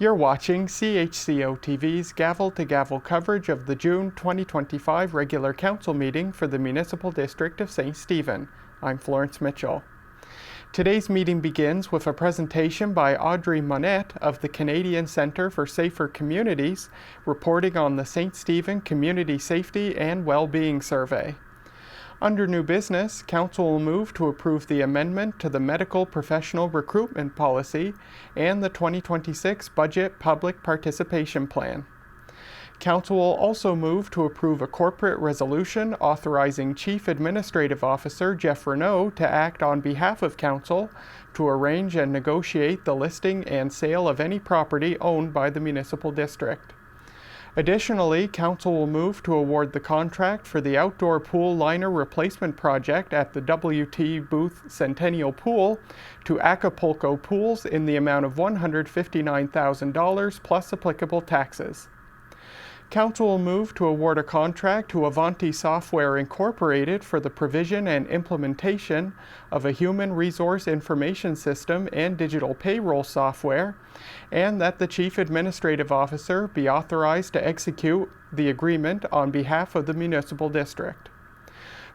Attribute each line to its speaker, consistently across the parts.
Speaker 1: You're watching CHCO-TV's gavel-to-gavel coverage of the June 2025 regular council meeting for the Municipal District of St. Stephen. I'm Florence Mitchell. Today's meeting begins with a presentation by Audrey Monette of the Canadian Centre for Safer Communities, reporting on the St. Stephen Community Safety and Wellbeing Survey. Under new business, Council will move to approve the amendment to the Medical Professional Recruitment Policy and the 2026 Budget Public Participation Plan. Council will also move to approve a corporate resolution authorizing Chief Administrative Officer Jeff Renaud to act on behalf of Council to arrange and negotiate the listing and sale of any property owned by the Municipal District. Additionally, Council will move to award the contract for the outdoor pool liner replacement project at the WT Booth Centennial Pool to Acapulco Pools in the amount of $159,000 plus applicable taxes. Council will move to award a contract to Avanti Software Incorporated for the provision and implementation of a human resource information system and digital payroll software, and that the Chief Administrative Officer be authorized to execute the agreement on behalf of the Municipal District.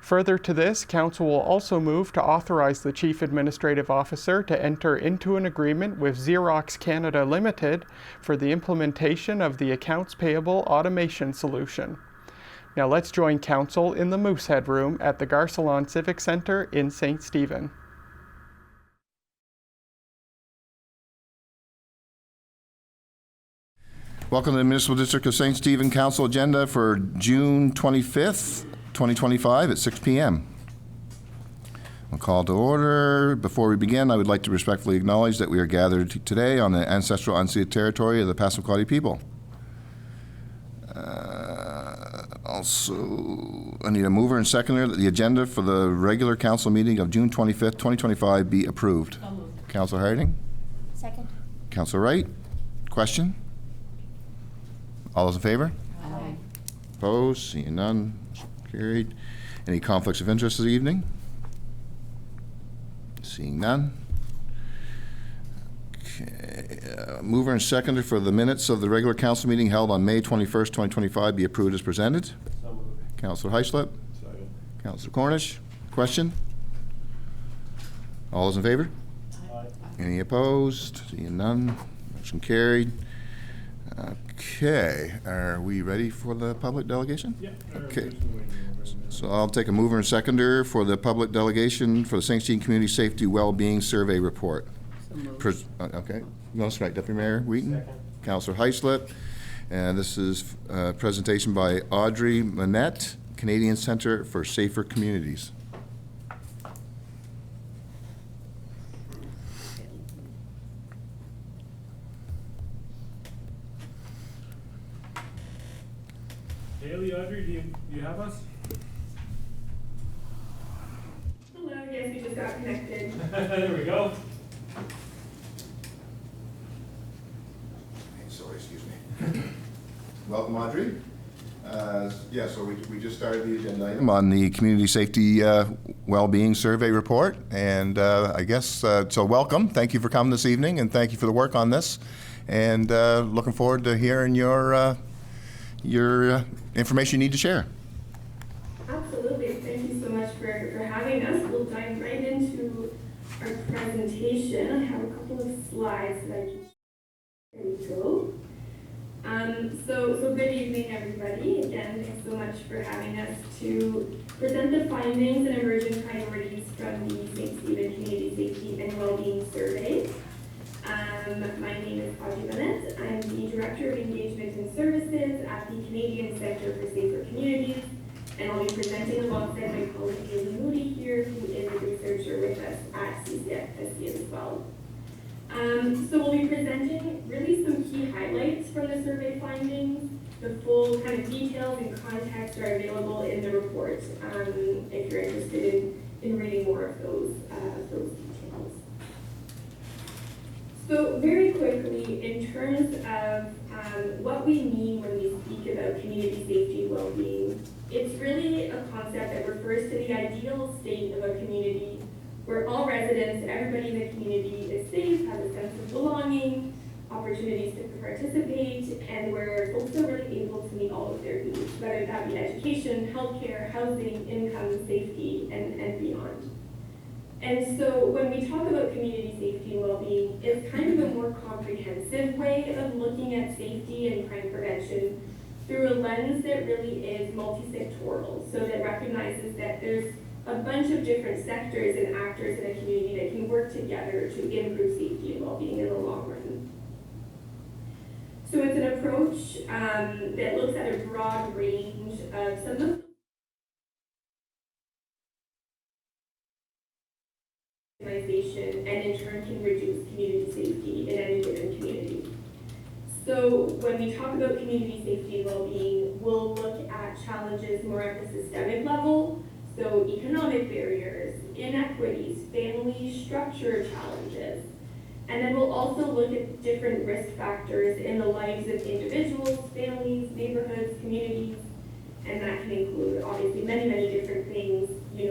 Speaker 1: Further to this, Council will also move to authorize the Chief Administrative Officer to enter into an agreement with Xerox Canada Limited for the implementation of the Accounts Payable Automation Solution. Now let's join Council in the Moosehead Room at the Garcelon Civic Centre in St. Stephen.
Speaker 2: Welcome to the Municipal District of St. Stephen Council agenda for June 25th, 2025 at 6 p.m. We'll call to order. Before we begin, I would like to respectfully acknowledge that we are gathered today on the ancestral unceded territory of the Passamaquoddy people. Also, I need a mover and seconder that the agenda for the regular council meeting of June 25th, 2025 be approved. Councilor Harding?
Speaker 3: Second.
Speaker 2: Councilor Wright? Question? All those in favor?
Speaker 3: Aye.
Speaker 2: Opposed? Seeing none. Carried. Any conflicts of interest this evening? Seeing none. Okay. Mover and seconder for the minutes of the regular council meeting held on May 21st, 2025 be approved as presented.
Speaker 4: So moved.
Speaker 2: Councilor Heislip.
Speaker 4: Second.
Speaker 2: Councilor Cornish. Question? All those in favor?
Speaker 4: Aye.
Speaker 2: Any opposed? Seeing none. Motion carried. Okay. Are we ready for the public delegation?
Speaker 4: Yeah.
Speaker 2: Okay. So I'll take a mover and seconder for the public delegation for the St. Stephen Community Safety Wellbeing Survey Report. Okay. That's right. Deputy Mayor Wheaton.
Speaker 4: Second.
Speaker 2: Councilor Heislip. And this is a presentation by Audrey Monette, Canadian Centre for Safer Communities.
Speaker 4: Haley, Audrey, do you have us?
Speaker 5: Hello, yes, we just got connected.
Speaker 4: There we go.
Speaker 2: Sorry, excuse me. Welcome, Audrey. So we just started the agenda item on the Community Safety Wellbeing Survey Report, and I guess, so welcome. Thank you for coming this evening, and thank you for the work on this, and looking forward to hearing your information you need to share.
Speaker 5: Absolutely, thank you so much for having us. We'll dive right into our presentation. I have a couple of slides that I can share. There we go. So good evening, everybody. Again, thanks so much for having us to present the findings and emerging priorities from the St. Stephen Community Safety and Wellbeing Survey. My name is Audrey Monette. I'm the Director of Engagement and Services at the Canadian Centre for Safer Communities, and I'll be presenting alongside my colleague Haley Moody here, who is a researcher with us at CHCO-TV as well. So we'll be presenting really some key highlights from the survey findings. The full kind of details and context are available in the report if you're interested in reading more of those details. So very quickly, in terms of what we mean when we speak about community safety well-being, it's really a concept that refers to the ideal state of a community where all residents and everybody in the community is safe, has a sense of belonging, opportunities to participate, and where folks are really able to meet all of their needs, whether that be education, healthcare, housing, income, safety, and beyond. And so when we talk about community safety and well-being, it's kind of a more comprehensive way of looking at safety and crime prevention through a lens that really is multi-sectoral, so that recognizes that there's a bunch of different sectors and actors in a community that can work together to improve safety and well-being in the long run. So it's an approach that looks at a broad range of some of the organization, and in turn can reduce community safety in any given community. So when we talk about community safety and well-being, we'll look at challenges more at the systemic level, so economic barriers, inequities, family structure challenges. And then we'll also look at different risk factors in the lives of individuals, families, neighborhoods, communities, and that can include obviously many, many different things,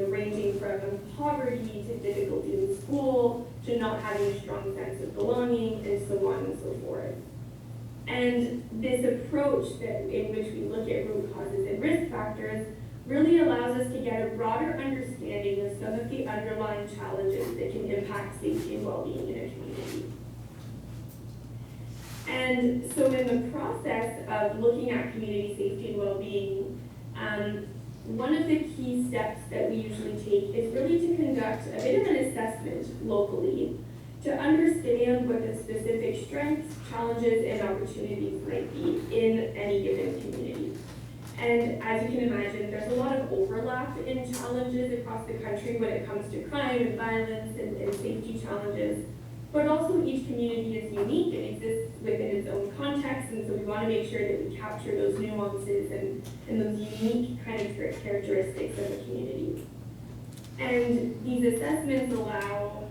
Speaker 5: ranging from poverty to difficulty in school, to not having a strong sense of belonging, and so on and so forth. And this approach in which we look at root causes and risk factors really allows us to get a broader understanding of some of the underlying challenges that can impact safety and well-being in a community. And so in the process of looking at community safety and well-being, one of the key steps that we usually take is really to conduct a bit of an assessment locally to understand what the specific strengths, challenges, and opportunities might be in any given community. And as you can imagine, there's a lot of overlap in challenges across the country when it comes to crime and violence and safety challenges. But also each community is unique and exists within its own context, and so we want to make sure that we capture those nuances and those unique kind of characteristics of a community. And these assessments allow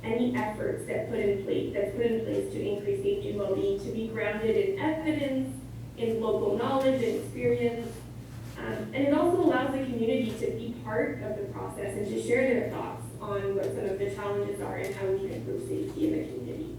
Speaker 5: any efforts that's put in place to increase safety and well-being to be grounded in evidence, in local knowledge and experience, and it also allows the community to be part of the process and to share their thoughts on what some of the challenges are and how we can improve safety in the community.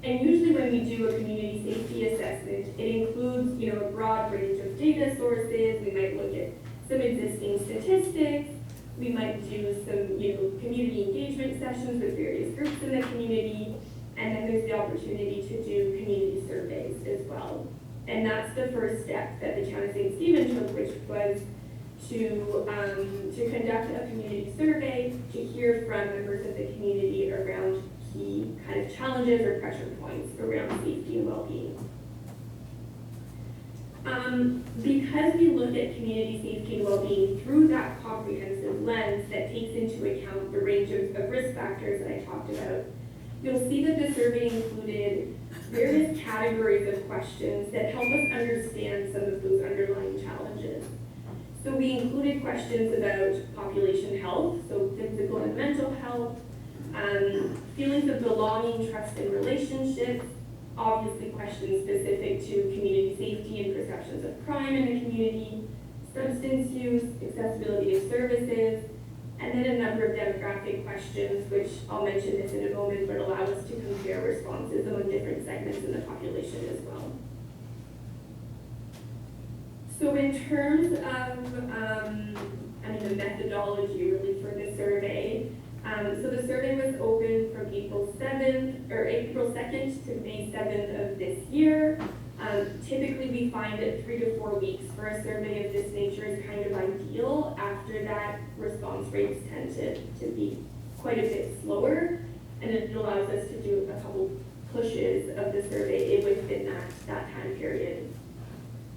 Speaker 5: And usually when we do a community safety assessment, it includes a broad range of data sources. We might look at some existing statistics. We might do some community engagement sessions with various groups in the community. And then there's the opportunity to do community surveys as well. And that's the first step that the town of St. Stephen took, which was to conduct a community survey to hear from members of the community around key kind of challenges or pressure points around safety and well-being. Because we look at community safety and well-being through that comprehensive lens that takes into account the range of risk factors that I talked about, you'll see that the survey included various categories of questions that help us understand some of those underlying challenges. So we included questions about population health, so physical and mental health, feelings of belonging, trust, and relationships, obviously questions specific to community safety and perceptions of crime in the community, substance use, accessibility of services, and then a number of demographic questions, which I'll mention this in a moment, but allow us to compare responses among different segments in the population as well. So in terms of the methodology really for the survey, so the survey was open from April 2nd to May 7th of this year. Typically we find that 3 to 4 weeks for a survey of this nature is kind of ideal. After that, response rates tend to be quite a bit slower, and it allows us to do a couple pushes of the survey within that time period.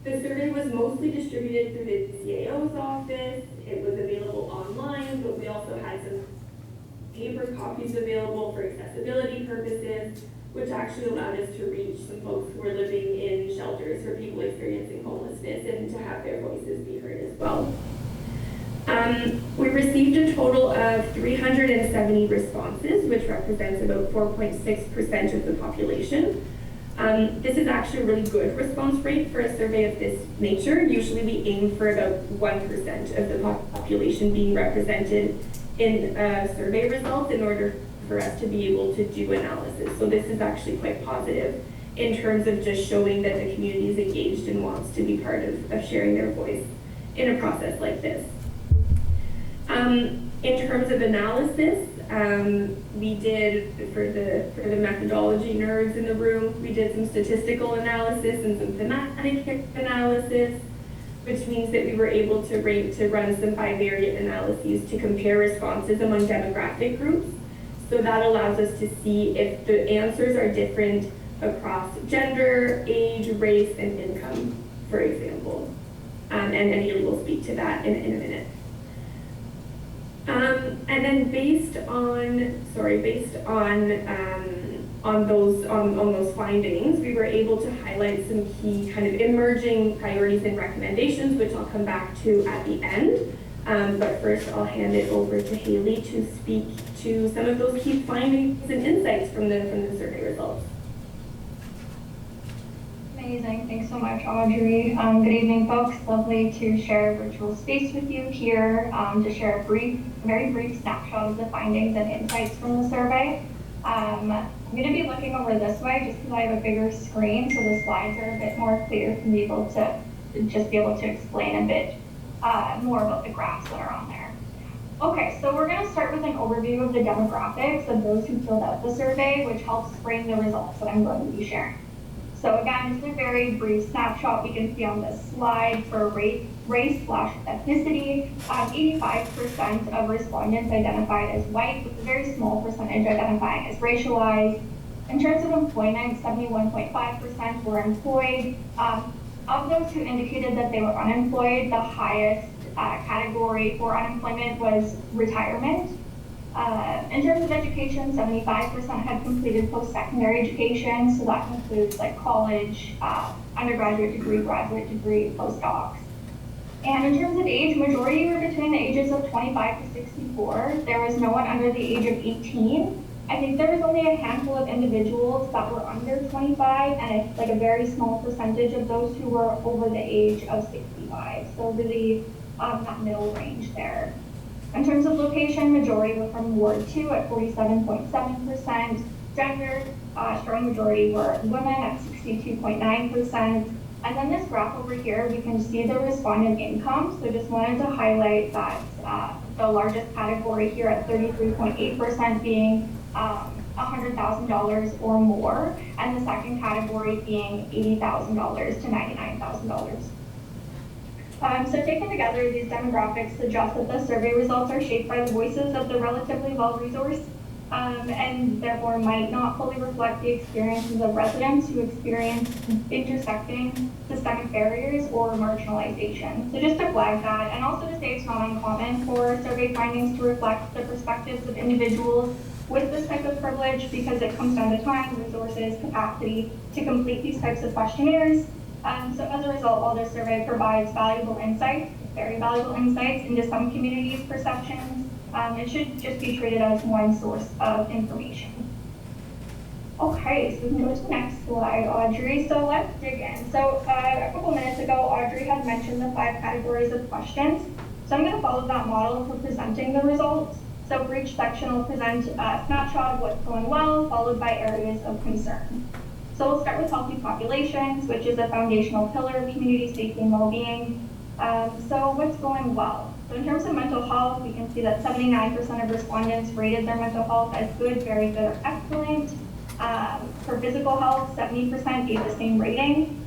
Speaker 5: The survey was mostly distributed through the CAO's office. It was available online, but we also had some paper copies available for accessibility purposes, which actually allowed us to reach some folks who were living in shelters for people experiencing homelessness and to have their voices be heard as well. We received a total of 370 responses, which represents about 4.6% of the population. This is actually a really good response rate for a survey of this nature. Usually we aim for about 1% of the population being represented in survey results in order for us to be able to do analysis. So this is actually quite positive in terms of just showing that the community is engaged and wants to be part of sharing their voice in a process like this. In terms of analysis, we did, for the methodology nerds in the room, we did some statistical analysis and some thematic analysis, which means that we were able to run some bivariate analyses to compare responses among demographic groups. So that allows us to see if the answers are different across gender, age, race, and income, for example. And Haley will speak to that in a minute. And then based on those findings, we were able to highlight some key kind of emerging priorities and recommendations, which I'll come back to at the end. But first, I'll hand it over to Haley to speak to some of those key findings and insights from the survey results.
Speaker 3: Amazing. Thanks so much, Audrey. Good evening, folks. Lovely to share a virtual space with you here to share a very brief snapshot of the findings and insights from the survey. I'm going to be looking over this way just because I have a bigger screen, so the slides are a bit more clear for me to be able to explain a bit more about the graphs that are on there. Okay, so we're going to start with an overview of the demographics of those who filled out the survey, which helps frame the results that I'm going to be sharing. So again, just a very brief snapshot we can see on this slide for race/ethnicity. 85% of respondents identified as white, with a very small percentage identifying as racialized. In terms of employment, 71.5% were employed. Of those who indicated that they were unemployed, the highest category for unemployment was retirement. In terms of education, 75% had completed post-secondary education, so that includes like college, undergraduate degree, graduate degree, postdocs. And in terms of age, majority were between the ages of 25 to 64. There was no one under the age of 18. I think there was only a handful of individuals that were under 25, and a very small percentage of those who were over the age of 65. So really that middle range there. In terms of location, majority were from Ward 2 at 47.7%. Gender, strong majority were women at 62.9%. And then this graph over here, we can see the respondent income. So just wanted to highlight that the largest category here at 33.8% being $100,000 or more, and the second category being $80,000 to $99,000. So taken together, these demographics suggest that the survey results are shaped by the voices of the relatively well-resourced and therefore might not fully reflect the experiences of residents who experience intersecting systemic barriers or marginalization. So just to flag that, and also to say it's not uncommon for survey findings to reflect the perspectives of individuals with this type of privilege, because it comes down to time, resources, capacity to complete these types of questionnaires. So as a result, while this survey provides valuable insights, very valuable insights into some communities' perceptions, it should just be treated as one source of information. Okay, so we can go to the next slide, Audrey. So let's dig in. So a couple minutes ago, Audrey had mentioned the 5 categories of questions. So I'm going to follow that model for presenting the results. So for each section, I'll present a snapshot of what's going well, followed by areas of concern. So we'll start with healthy populations, which is a foundational pillar of community safety and well-being. So what's going well? So in terms of mental health, we can see that 79% of respondents rated their mental health as good, very good, or excellent. For physical health, 70% gave the same rating.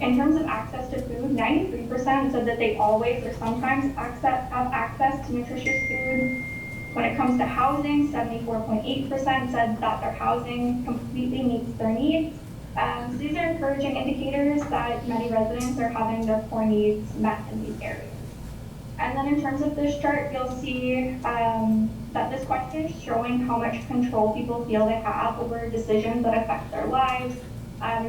Speaker 3: In terms of access to food, 93% said that they always or sometimes have access to nutritious food. When it comes to housing, 74.8% said that their housing completely meets their needs. So these are encouraging indicators that many residents are having their core needs met in these areas. And then in terms of this chart, you'll see that this question is showing how much control people feel they have over decisions that affect their lives.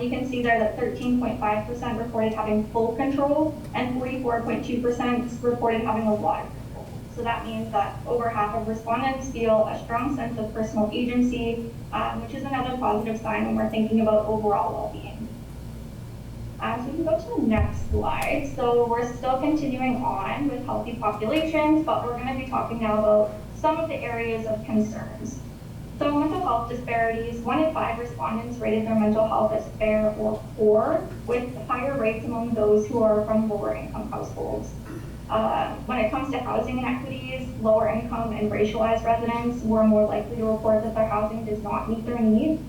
Speaker 3: You can see there that 13.5% reported having full control and 44.2% reported having a lot of control. So that means that over half of respondents feel a strong sense of personal agency, which is another positive sign when we're thinking about overall well-being. So we can go to the next slide. So we're still continuing on with healthy populations, but we're going to be talking now about some of the areas of concerns. So mental health disparities, 1 in 5 respondents rated their mental health as fair or poor, with higher rates among those who are from lower income households. When it comes to housing inequities, lower income and racialized residents were more likely to report that their housing does not meet their needs.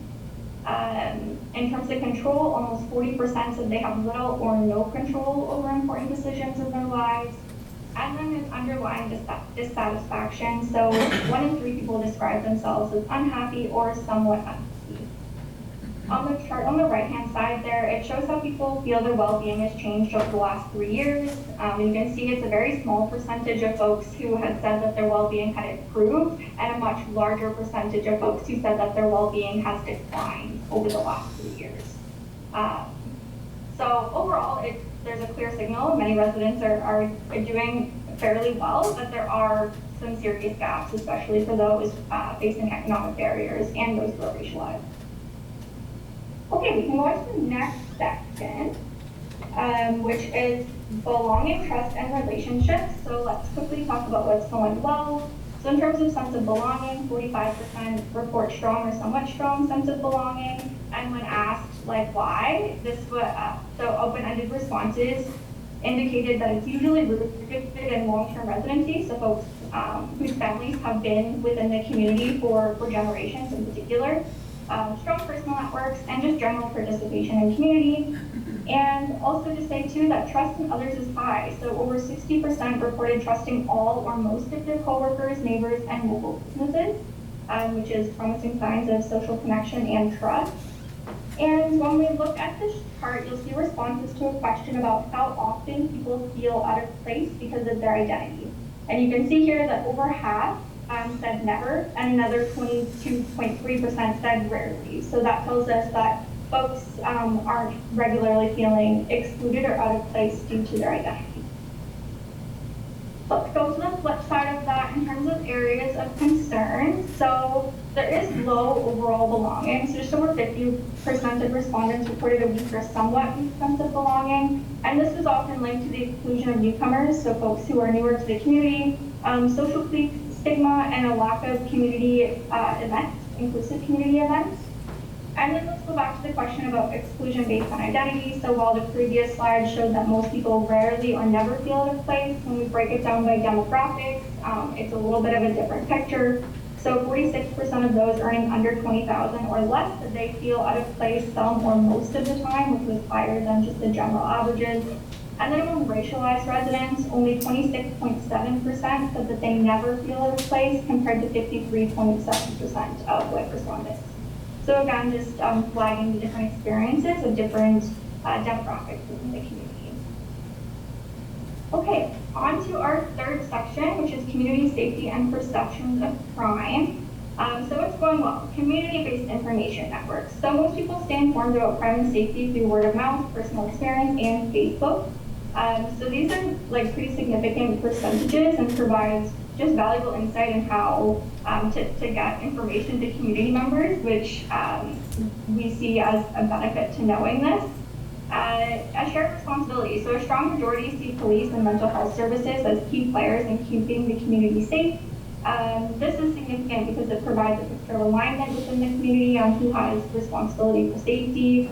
Speaker 3: In terms of control, almost 40% said they have little or no control over important decisions in their lives. And then there's underlying dissatisfaction. So 1 in 3 people describe themselves as unhappy or somewhat unhappy. On the chart on the right-hand side there, it shows how people feel their well-being has changed over the last 3 years. You can see it's a very small percentage of folks who had said that their well-being had improved, and a much larger percentage of folks who said that their well-being has declined over the last 3 years. So overall, there's a clear signal. Many residents are doing fairly well, but there are some serious gaps, especially for those facing economic barriers and those who are racialized. Okay, we can go on to the next section, which is belonging, trust, and relationships. So let's quickly talk about what's going well. So in terms of sense of belonging, 45% report strong or somewhat strong sense of belonging. And when asked like why, so open-ended responses indicated that it's usually rooted in long-term residency. So folks whose families have been within the community for generations in particular. Strong personal networks, and just general participation in community. And also to say too that trust in others is high. So over 60% reported trusting all or most of their coworkers, neighbors, and local businesses, which is promising signs of social connection and trust. And when we look at this chart, you'll see responses to a question about how often people feel out of place because of their identity. And you can see here that over half said never, and another 22.3% said rarely. So that tells us that folks aren't regularly feeling excluded or out of place due to their identity. Let's go to the flip side of that in terms of areas of concern. So there is low overall belonging. So just over 50% of respondents reported a weak or somewhat weak sense of belonging. And this is often linked to the exclusion of newcomers, so folks who are newer to the community, social stigma, and a lack of community events, inclusive community events. And then let's go back to the question about exclusion based on identity. So while the previous slide showed that most people rarely or never feel out of place, when we break it down by demographics, it's a little bit of a different picture. So 46% of those earning under $20,000 or less said they feel out of place some or most of the time, which was higher than just the general averages. And then among racialized residents, only 26.7% said that they never feel out of place, compared to 53.7% of white respondents. So again, just flagging the different experiences of different demographics within the community. Okay, on to our third section, which is community safety and perceptions of crime. So it's going well. Community-based information networks. So most people stay informed about crime and safety through word of mouth, personal experience, and Facebook. So these are like pretty significant percentages and provides just valuable insight in how to get information to community members, which we see as a benefit to knowing this. A shared responsibility. So a strong majority see police and mental health services as key players in keeping the community safe. This is significant because it provides a picture of alignment within the community on who has responsibility for safety.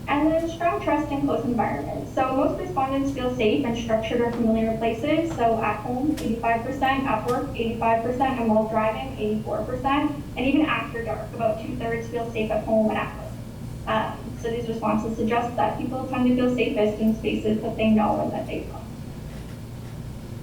Speaker 3: And then strong trust in close environments. So most respondents feel safe in structured or familiar places. So at home, 85%, at work, 85%, and while driving, 84%. And even after dark, about 2/3 feel safe at home and at work. So these responses suggest that people tend to feel safest in spaces that they know and that they love.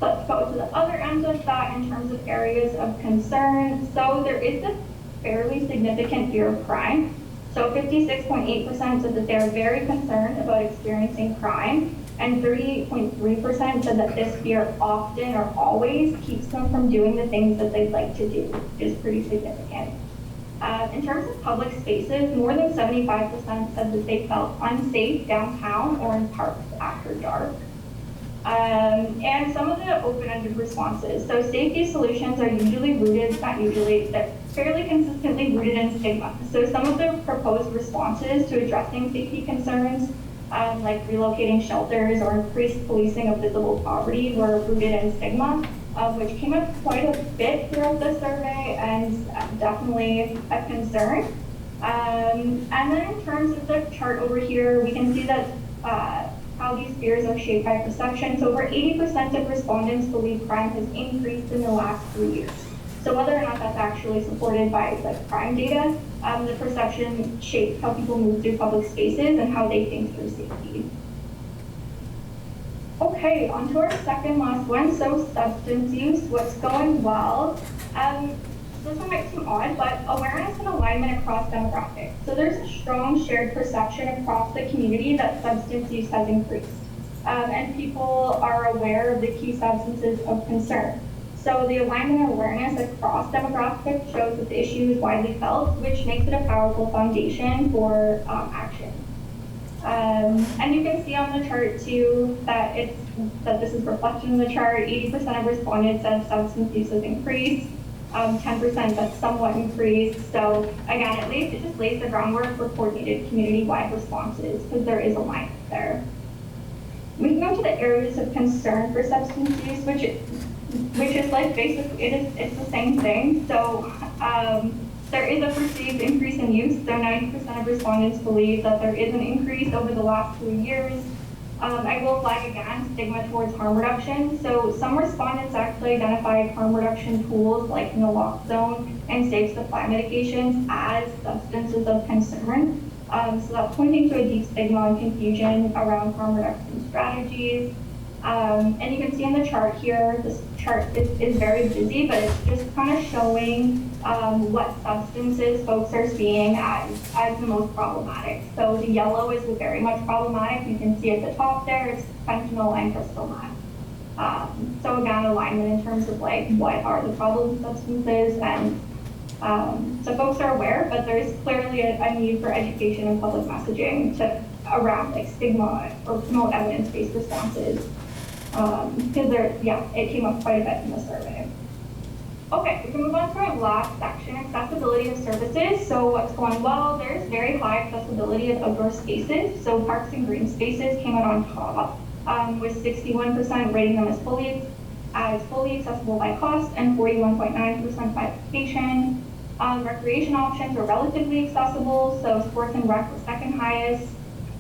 Speaker 3: Let's go to the other end of that in terms of areas of concern. So there is a fairly significant fear of crime. So 56.8% said that they're very concerned about experiencing crime, and 38.3% said that this fear often or always keeps them from doing the things that they'd like to do, which is pretty significant. In terms of public spaces, more than 75% said that they felt unsafe downtown or in parks after dark. And some of the open-ended responses. So safety solutions are usually rooted, they're fairly consistently rooted in stigma. So some of the proposed responses to addressing safety concerns, like relocating shelters or increased policing of visible poverty, were rooted in stigma. which came up quite a bit throughout the survey and definitely a concern. And then in terms of the chart over here, we can see that how these fears are shaped by perception. So over 80% of respondents believe crime has increased in the last 3 years. So whether or not that's actually supported by like crime data, the perception shapes how people move through public spaces and how they think through safety. Okay, on to our second last one. So substance use, what's going well? This one might seem odd, but awareness and alignment across demographics. So there's a strong shared perception across the community that substance use has increased. And people are aware of the key substances of concern. So the alignment and awareness across demographics shows that the issue is widely felt, which makes it a powerful foundation for action. And you can see on the chart too that this is reflected in the chart. 80% of respondents said substance use has increased. 10% that's somewhat increased. So again, it just lays the groundwork for coordinated community-wide responses because there is alignment there. We can go to the areas of concern for substance use, which is like basically it's the same thing. So there is a perceived increase in use. So 90% of respondents believe that there is an increase over the last 2 years. I will flag again stigma towards harm reduction. So some respondents actually identified harm reduction tools like naloxone and safe supply medications as substances of concern. So that's pointing to a deep stigma and confusion around harm reduction strategies. And you can see in the chart here, this chart is very busy, but it's just kind of showing what substances folks are seeing as the most problematic. So the yellow is very much problematic. You can see at the top there, it's fentanyl and crystal meth. So again, alignment in terms of like what are the problem substances, and so folks are aware, but there's clearly a need for education and public messaging around like stigma or promote evidence-based responses. Because it came up quite a bit in the survey. Okay, we can move on to our last section, accessibility of services. So what's going well? There's very high accessibility of outdoor spaces. So parks and green spaces came out on top, with 61% rating them as fully accessible by cost and 41.9% by location. Recreation options are relatively accessible. So sports and rec was second highest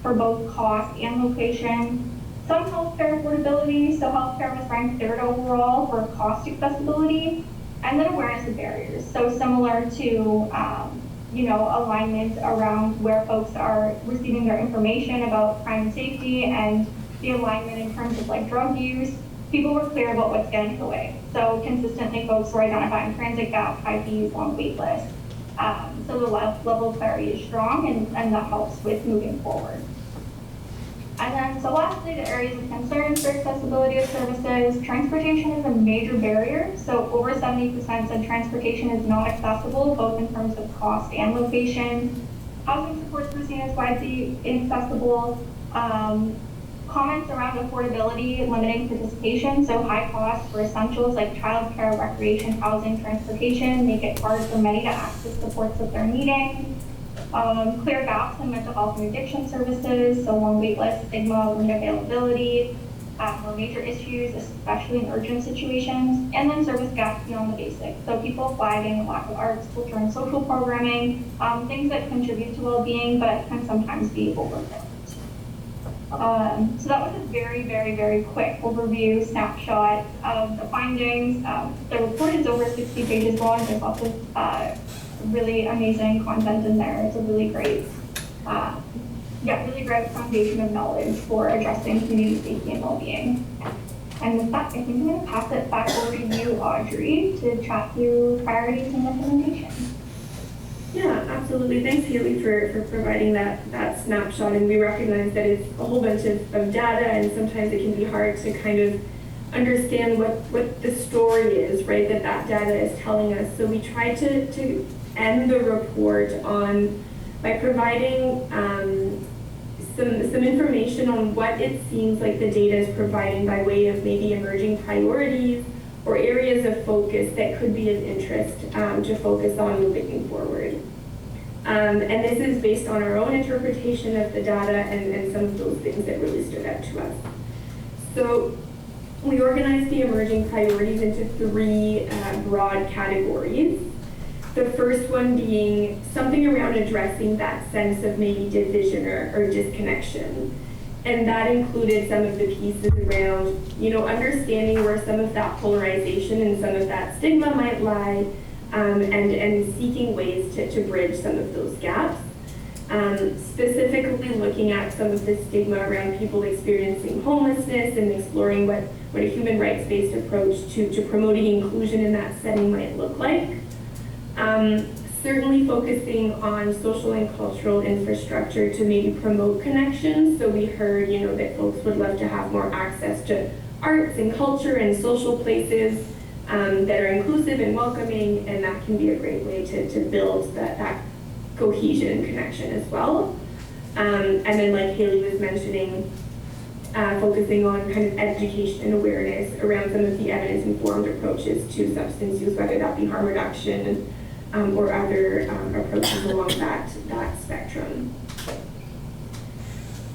Speaker 3: for both cost and location. Some healthcare affordability, so healthcare was ranked third overall for cost accessibility, and then awareness of barriers. So similar to, alignment around where folks are receiving their information about crime and safety, and the alignment in terms of like drug use, people were clear about what's getting in the way. So consistently folks were identifying transit gaps, high fees, long wait lists. So the level of clarity is strong, and that helps with moving forward. And then, so lastly, the areas of concern for accessibility of services. Transportation is a major barrier. So over 70% said transportation is not accessible, both in terms of cost and location. Housing supports were seen as widely inaccessible. Comments around affordability, limiting participation. So high costs for essentials like childcare, recreation, housing, transportation make it hard for many to access supports that they're needing. Clear gaps in mental health and addiction services, so long wait lists, stigma, limited availability, more major issues, especially in urgent situations, and then service gaps beyond the basics. So people flagging lack of arts, culture, and social programming, things that contribute to well-being, but can sometimes be overlooked. So that was a very, very, very quick overview, snapshot of the findings. The report is over 60 pages long. There's lots of really amazing content in there. It's a really great, really great foundation of knowledge for addressing community safety and well-being. And with that, I think I'm going to pass it back over to you, Audrey, to chat through priorities and recommendations.
Speaker 5: Yeah, absolutely. Thanks, Haley, for providing that snapshot. And we recognize that it's a whole bunch of data, and sometimes it can be hard to kind of understand what the story is, right, that data is telling us. So we tried to end the report by providing some information on what it seems like the data is providing by way of maybe emerging priorities or areas of focus that could be of interest to focus on moving forward. And this is based on our own interpretation of the data and some of those things that really stood out to us. So we organized the emerging priorities into three broad categories. The first one being something around addressing that sense of maybe division or disconnection. And that included some of the pieces around, understanding where some of that polarization and some of that stigma might lie, and seeking ways to bridge some of those gaps. Specifically looking at some of the stigma around people experiencing homelessness and exploring what a human rights-based approach to promoting inclusion in that setting might look like. Certainly focusing on social and cultural infrastructure to maybe promote connections. So we heard, that folks would love to have more access to arts and culture and social places that are inclusive and welcoming, and that can be a great way to build that cohesion and connection as well. And then like Haley was mentioning, focusing on kind of education and awareness around some of the evidence-informed approaches to substance use, whether that be harm reduction or other approaches along that spectrum.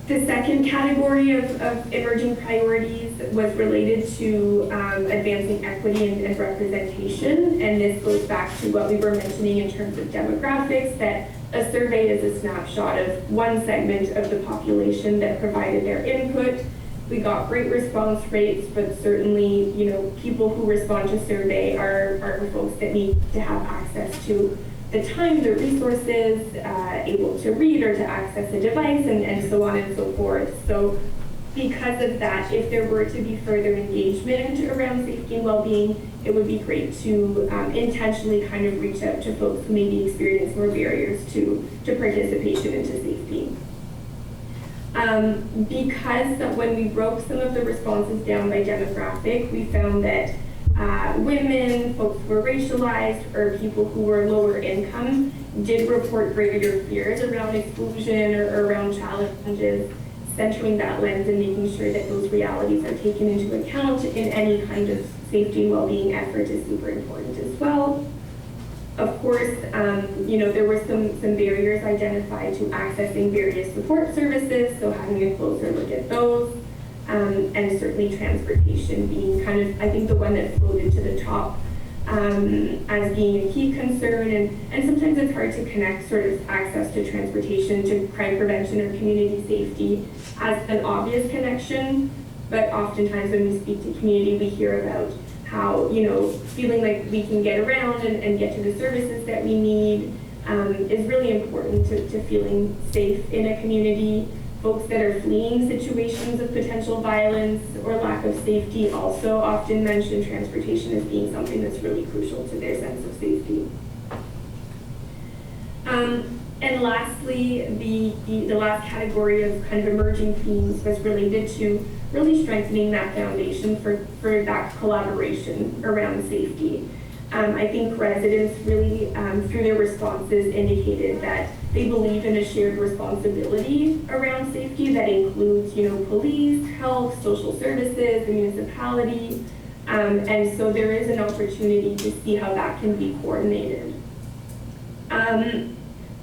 Speaker 5: The second category of emerging priorities was related to advancing equity and representation, and this goes back to what we were mentioning in terms of demographics, that a survey is a snapshot of one segment of the population that provided their input. We got great response rates, but certainly, people who respond to survey are folks that need to have access to the time, the resources, able to read or to access a device, and so on and so forth. So because of that, if there were to be further engagement around safety and well-being, it would be great to intentionally kind of reach out to folks who maybe experience more barriers to participation into safety. Because when we broke some of the responses down by demographic, we found that women, folks who were racialized, or people who were lower income did report greater fears around exclusion or around challenges. Centering that lens and making sure that those realities are taken into account in any kind of safety and well-being effort is super important as well. Of course, there were some barriers identified to accessing various support services, so having a closer look at those, and certainly transportation being kind of, I think, the one that floated to the top as being a key concern, and sometimes it's hard to connect sort of access to transportation to crime prevention or community safety as an obvious connection, but oftentimes when we speak to community, we hear about how, feeling like we can get around and get to the services that we need is really important to feeling safe in a community. Folks that are fleeing situations of potential violence or lack of safety also often mention transportation as being something that's really crucial to their sense of safety. And lastly, the last category of kind of emerging themes was related to really strengthening that foundation for that collaboration around safety. I think residents really, through their responses, indicated that they believe in a shared responsibility around safety that includes, police, health, social services, the municipality, and so there is an opportunity to see how that can be coordinated.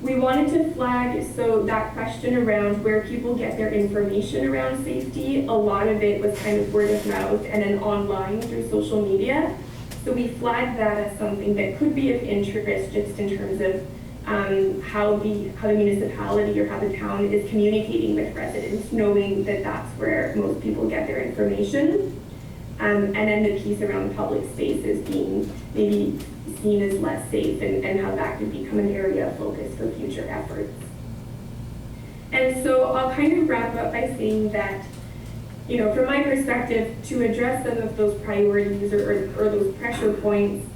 Speaker 5: We wanted to flag, so that question around where people get their information around safety, a lot of it was kind of word of mouth and then online through social media. So we flagged that as something that could be of interest just in terms of how the municipality or how the town is communicating with residents, knowing that that's where most people get their information. And then the piece around public spaces being maybe seen as less safe and how that could become an area of focus for future efforts. And so I'll kind of wrap up by saying that, from my perspective, to address some of those priorities or those pressure points,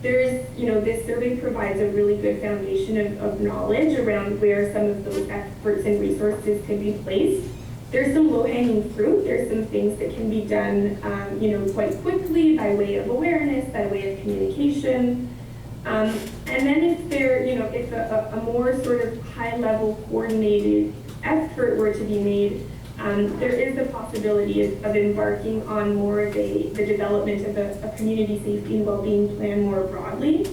Speaker 5: there's, this survey provides a really good foundation of knowledge around where some of those efforts and resources can be placed. There's some low-hanging fruit. There's some things that can be done, quite quickly by way of awareness, by way of communication. And then if if a more sort of high-level coordinated effort were to be made, there is the possibility of embarking on more of the development of a community safety and well-being plan more broadly.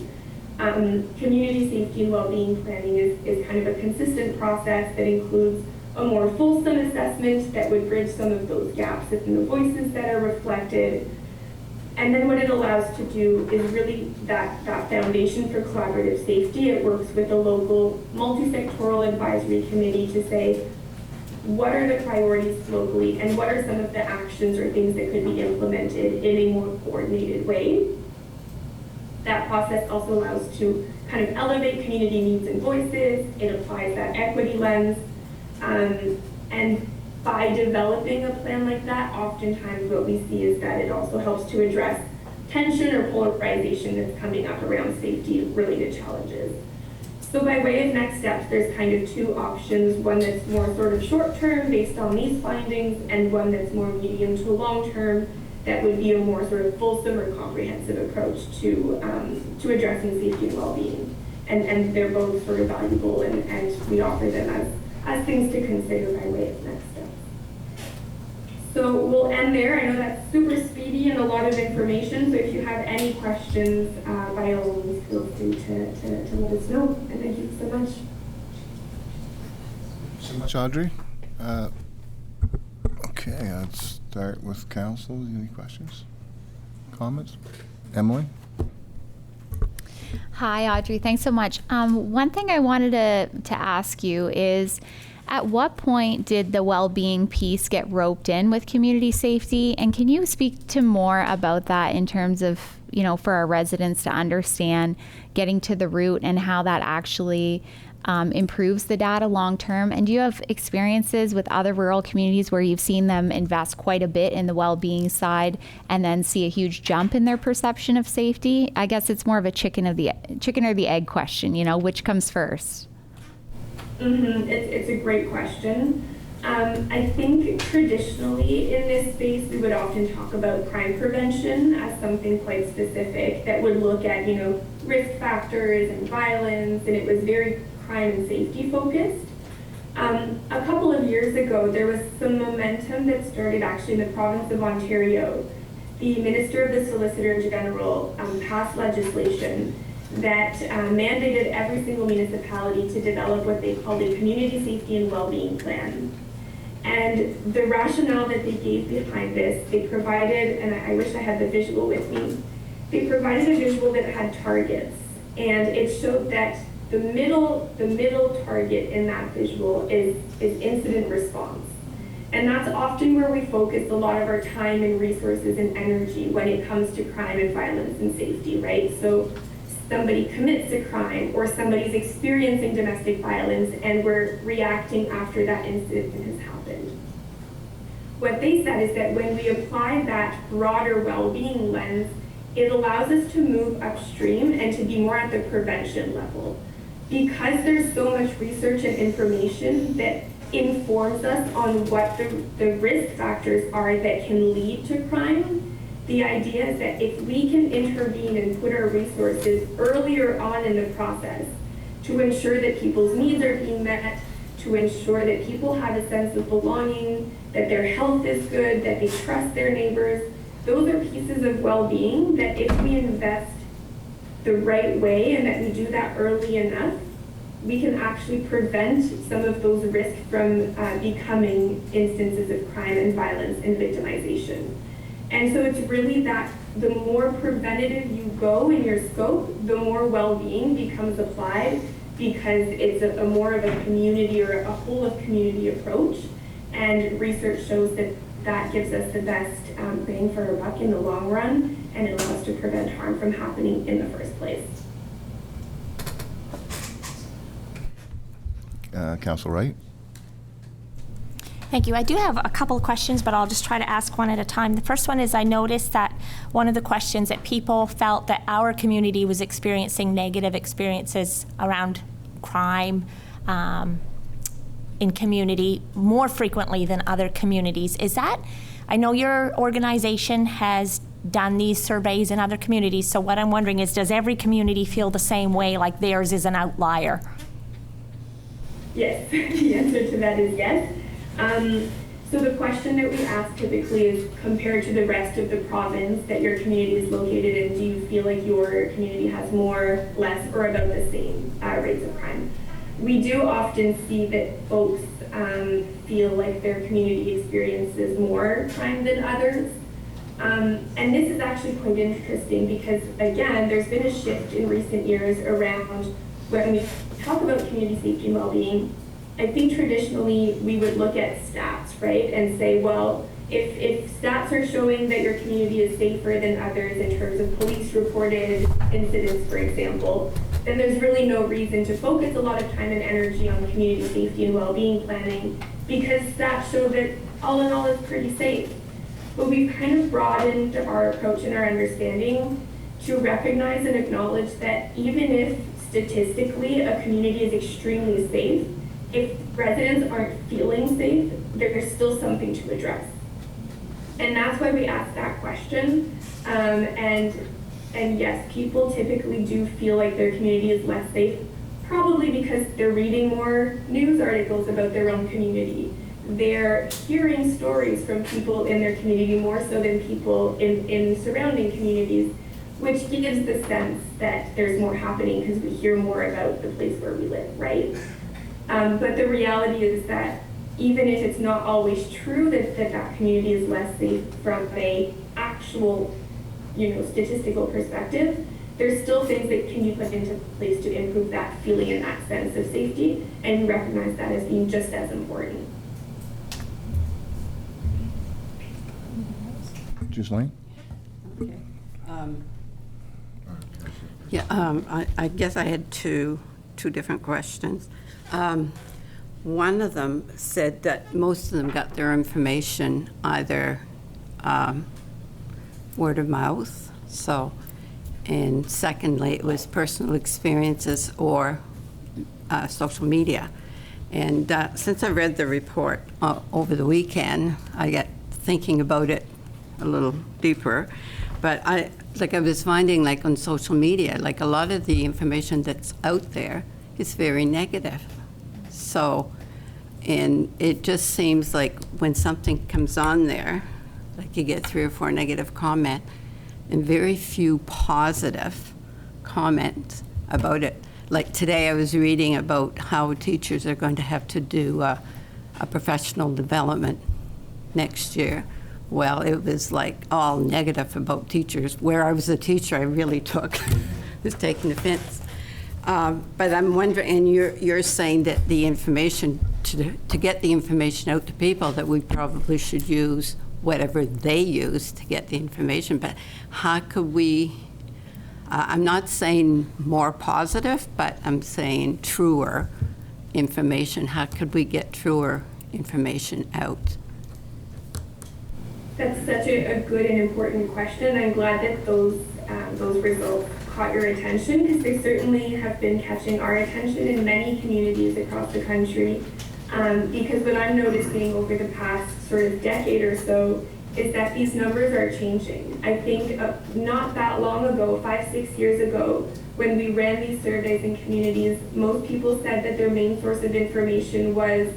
Speaker 5: Community safety and well-being planning is kind of a consistent process that includes a more fulsome assessment that would bridge some of those gaps in the voices that are reflected. And then what it allows to do is really that foundation for collaborative safety. It works with a local multi-sectoral advisory committee to say, what are the priorities locally and what are some of the actions or things that could be implemented in a more coordinated way. That process also allows to kind of elevate community needs and voices. It applies that equity lens. And by developing a plan like that, oftentimes what we see is that it also helps to address tension or polarization that's coming up around safety-related challenges. So by way of next steps, there's kind of two options, one that's more sort of short-term based on these findings, and one that's more medium to long-term that would be a more sort of fulsome or comprehensive approach to addressing safety and well-being. And they're both sort of valuable, and we offer them as things to consider by way of next steps. So we'll end there. I know that's super speedy and a lot of information, so if you have any questions, by all means, feel free to let us know. And thank you so much.
Speaker 2: So much, Audrey. Okay, let's start with council. Any questions, comments? Emily?
Speaker 6: Hi, Audrey. Thanks so much. One thing I wanted to ask you is, at what point did the well-being piece get roped in with community safety? And can you speak to more about that in terms of, for our residents to understand getting to the root and how that actually improves the data long term? And do you have experiences with other rural communities where you've seen them invest quite a bit in the well-being side and then see a huge jump in their perception of safety? I guess it's more of a chicken or the egg question, which comes first?
Speaker 5: It's a great question. I think traditionally in this space, we would often talk about crime prevention as something quite specific that would look at, risk factors and violence, and it was very crime and safety focused. A couple of years ago, there was some momentum that started actually in the province of Ontario. The Minister of the Solicitor General passed legislation that mandated every single municipality to develop what they called a community safety and well-being plan. And the rationale that they gave behind this, they provided, and I wish I had the visual with me, they provided a visual that had targets, and it showed that the middle target in that visual is incident response. And that's often where we focus a lot of our time and resources and energy when it comes to crime and violence and safety, right? So somebody commits a crime or somebody's experiencing domestic violence and we're reacting after that incident has happened. What they said is that when we apply that broader well-being lens, it allows us to move upstream and to be more at the prevention level. Because there's so much research and information that informs us on what the risk factors are that can lead to crime, the idea is that if we can intervene and put our resources earlier on in the process to ensure that people's needs are being met, to ensure that people have a sense of belonging, that their health is good, that they trust their neighbors, those are pieces of well-being that if we invest the right way and that we do that early enough, we can actually prevent some of those risks from becoming instances of crime and violence and victimization. And so it's really that the more preventative you go in your scope, the more well-being becomes applied because it's a more of a community or a whole of community approach. And research shows that that gives us the best bang for our buck in the long run, and it allows us to prevent harm from happening in the first place.
Speaker 2: Council Wright?
Speaker 7: Thank you. I do have a couple of questions, but I'll just try to ask one at a time. The first one is I noticed that one of the questions that people felt that our community was experiencing negative experiences around crime in community more frequently than other communities. Is that, I know your organization has done these surveys in other communities, so what I'm wondering is, does every community feel the same way, like theirs is an outlier?
Speaker 5: Yes, the answer to that is yes. So the question that we ask typically is, compared to the rest of the province that your community is located in, do you feel like your community has more, less, or about the same rates of crime? we do often see that folks feel like their community experiences more crime than others. And this is actually quite interesting because, again, there's been a shift in recent years around when we talk about community safety and well-being. I think traditionally we would look at stats, right, and say, well, if stats are showing that your community is safer than others in terms of police reported incidents, for example, then there's really no reason to focus a lot of time and energy on community safety and well-being planning because stats show that all in all it's pretty safe. But we've kind of broadened our approach and our understanding to recognize and acknowledge that even if statistically a community is extremely safe, if residents aren't feeling safe, there's still something to address. And that's why we ask that question. And yes, people typically do feel like their community is less safe, probably because they're reading more news articles about their own community. They're hearing stories from people in their community more so than people in surrounding communities, which gives the sense that there's more happening because we hear more about the place where we live, right? But the reality is that even if it's not always true that community is less safe from a actual, statistical perspective, there's still things that can be put into place to improve that feeling and that sense of safety, and we recognize that as being just as important.
Speaker 2: Ghislaine?
Speaker 8: Okay. I guess I had two different questions. One of them said that most of them got their information either word of mouth, and secondly, it was personal experiences or social media. And since I read the report over the weekend, I got thinking about it a little deeper. But I was finding, on social media, a lot of the information that's out there is very negative. So, and it just seems like when something comes on there, you get 3 or 4 negative comments and very few positive comments about it. Like today I was reading about how teachers are going to have to do a professional development next year. Well, it was all negative about teachers. Where I was a teacher, I really was taking offense. But I'm wondering, and you're saying that the information, to get the information out to people, that we probably should use whatever they use to get the information, but how could we, I'm not saying more positive, but I'm saying truer information. How could we get truer information out?
Speaker 5: That's such a good and important question. I'm glad that those results caught your attention because they certainly have been catching our attention in many communities across the country. Because what I'm noticing over the past sort of decade or so is that these numbers are changing. I think not that long ago, 5-6 years ago, when we ran these surveys in communities, most people said that their main source of information was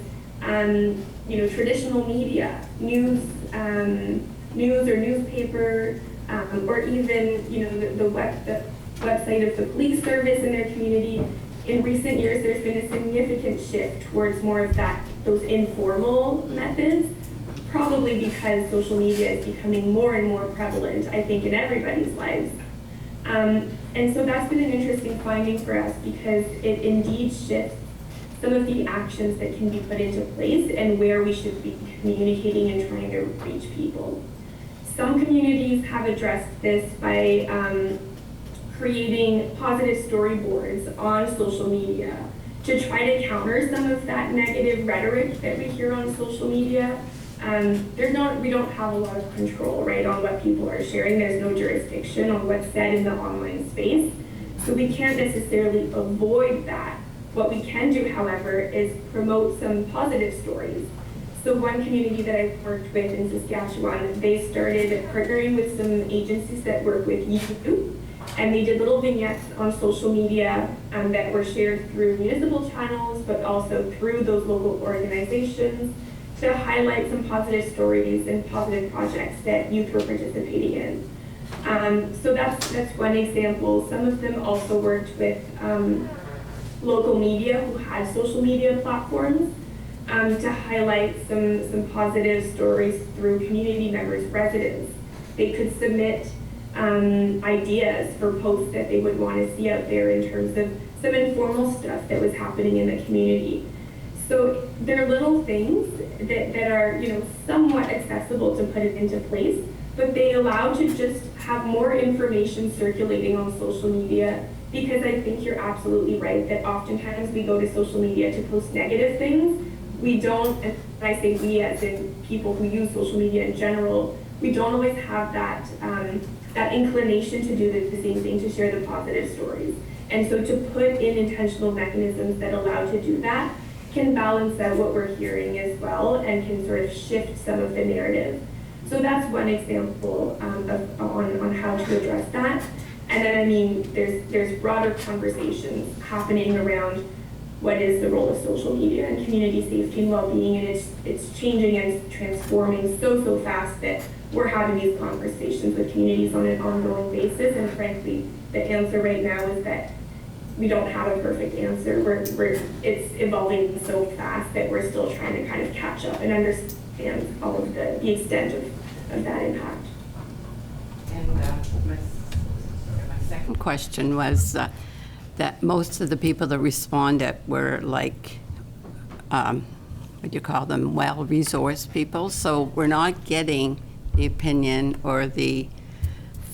Speaker 5: traditional media, news or newspaper, or even the website of the police service in their community. In recent years, there's been a significant shift towards more of those informal methods, probably because social media is becoming more and more prevalent, I think, in everybody's lives. And so that's been an interesting finding for us because it indeed shifts some of the actions that can be put into place and where we should be communicating and trying to reach people. Some communities have addressed this by creating positive storyboards on social media to try to counter some of that negative rhetoric that we hear on social media. We don't have a lot of control, right, on what people are sharing. There's no jurisdiction on what's said in the online space. So we can't necessarily avoid that. What we can do, however, is promote some positive stories. So one community that I've worked with in Saskatchewan, they started partnering with some agencies that work with youth, and they did little vignettes on social media that were shared through municipal channels, but also through those local organizations to highlight some positive stories and positive projects that youth were participating in. So that's one example. Some of them also worked with local media who had social media platforms to highlight some positive stories through community members, residents. They could submit ideas for posts that they would want to see out there in terms of some informal stuff that was happening in the community. So they're little things that are, somewhat accessible to put it into place, but they allow to just have more information circulating on social media, because I think you're absolutely right that oftentimes we go to social media to post negative things. We don't, and I say we as in people who use social media in general, we don't always have that that inclination to do the same thing, to share the positive stories. And so to put in intentional mechanisms that allow to do that can balance out what we're hearing as well, and can sort of shift some of the narrative. So that's one example on how to address that. And then, there's broader conversations happening around what is the role of social media and community safety and well-being, and it's changing and transforming so fast that we're having these conversations with communities on an ongoing basis. And frankly, the answer right now is that we don't have a perfect answer. It's evolving so fast that we're still trying to kind of catch up and understand all of the extent of that impact.
Speaker 8: And my second question was that most of the people that responded were like, what do you call them, well-resourced people. So we're not getting the opinion or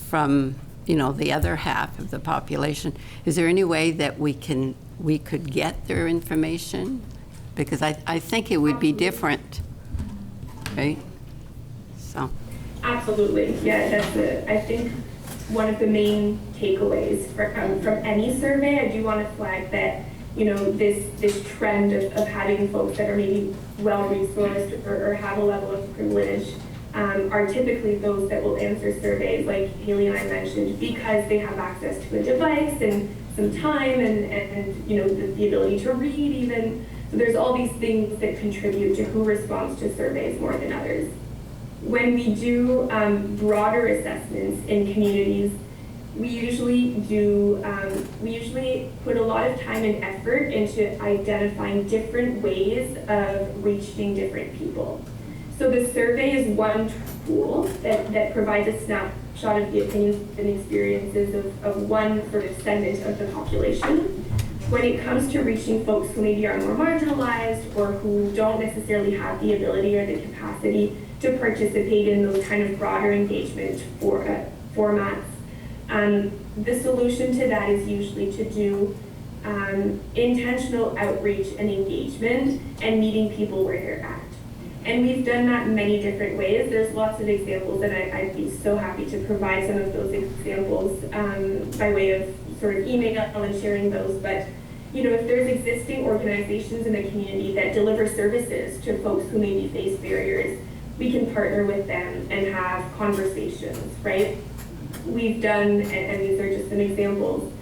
Speaker 8: from the other half of the population. Is there any way that we could get their information? Because I think it would be different, right? So.
Speaker 5: Absolutely, yeah, that's I think one of the main takeaways from any survey. I do want to flag that, this trend of having folks that are maybe well-resourced or have a level of privilege are typically those that will answer surveys, like Haley and I mentioned, because they have access to a device and some time and the ability to read even. So there's all these things that contribute to who responds to surveys more than others. When we do broader assessments in communities, we usually put a lot of time and effort into identifying different ways of reaching different people. So the survey is one tool that provides a snapshot of the opinions and experiences of one sort of segment of the population. When it comes to reaching folks who maybe are more marginalized or who don't necessarily have the ability or the capacity to participate in those kind of broader engagement formats, the solution to that is usually to do intentional outreach and engagement and meeting people where they're at. And we've done that in many different ways. There's lots of examples, and I'd be so happy to provide some of those examples by way of sort of email and sharing those. But if there's existing organizations in the community that deliver services to folks who maybe face barriers, we can partner with them and have conversations, right? We've done, and these are just some examples,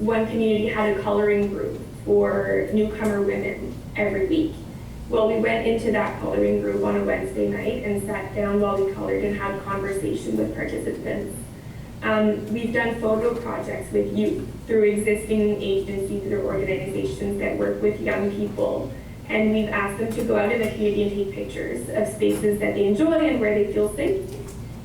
Speaker 5: one community had a coloring group for newcomer women every week. Well, we went into that coloring group on a Wednesday night and sat down while we colored and had conversation with participants. We've done photo projects with youth through existing agencies or organizations that work with young people. And we've asked them to go out in the community and take pictures of spaces that they enjoy and where they feel safe,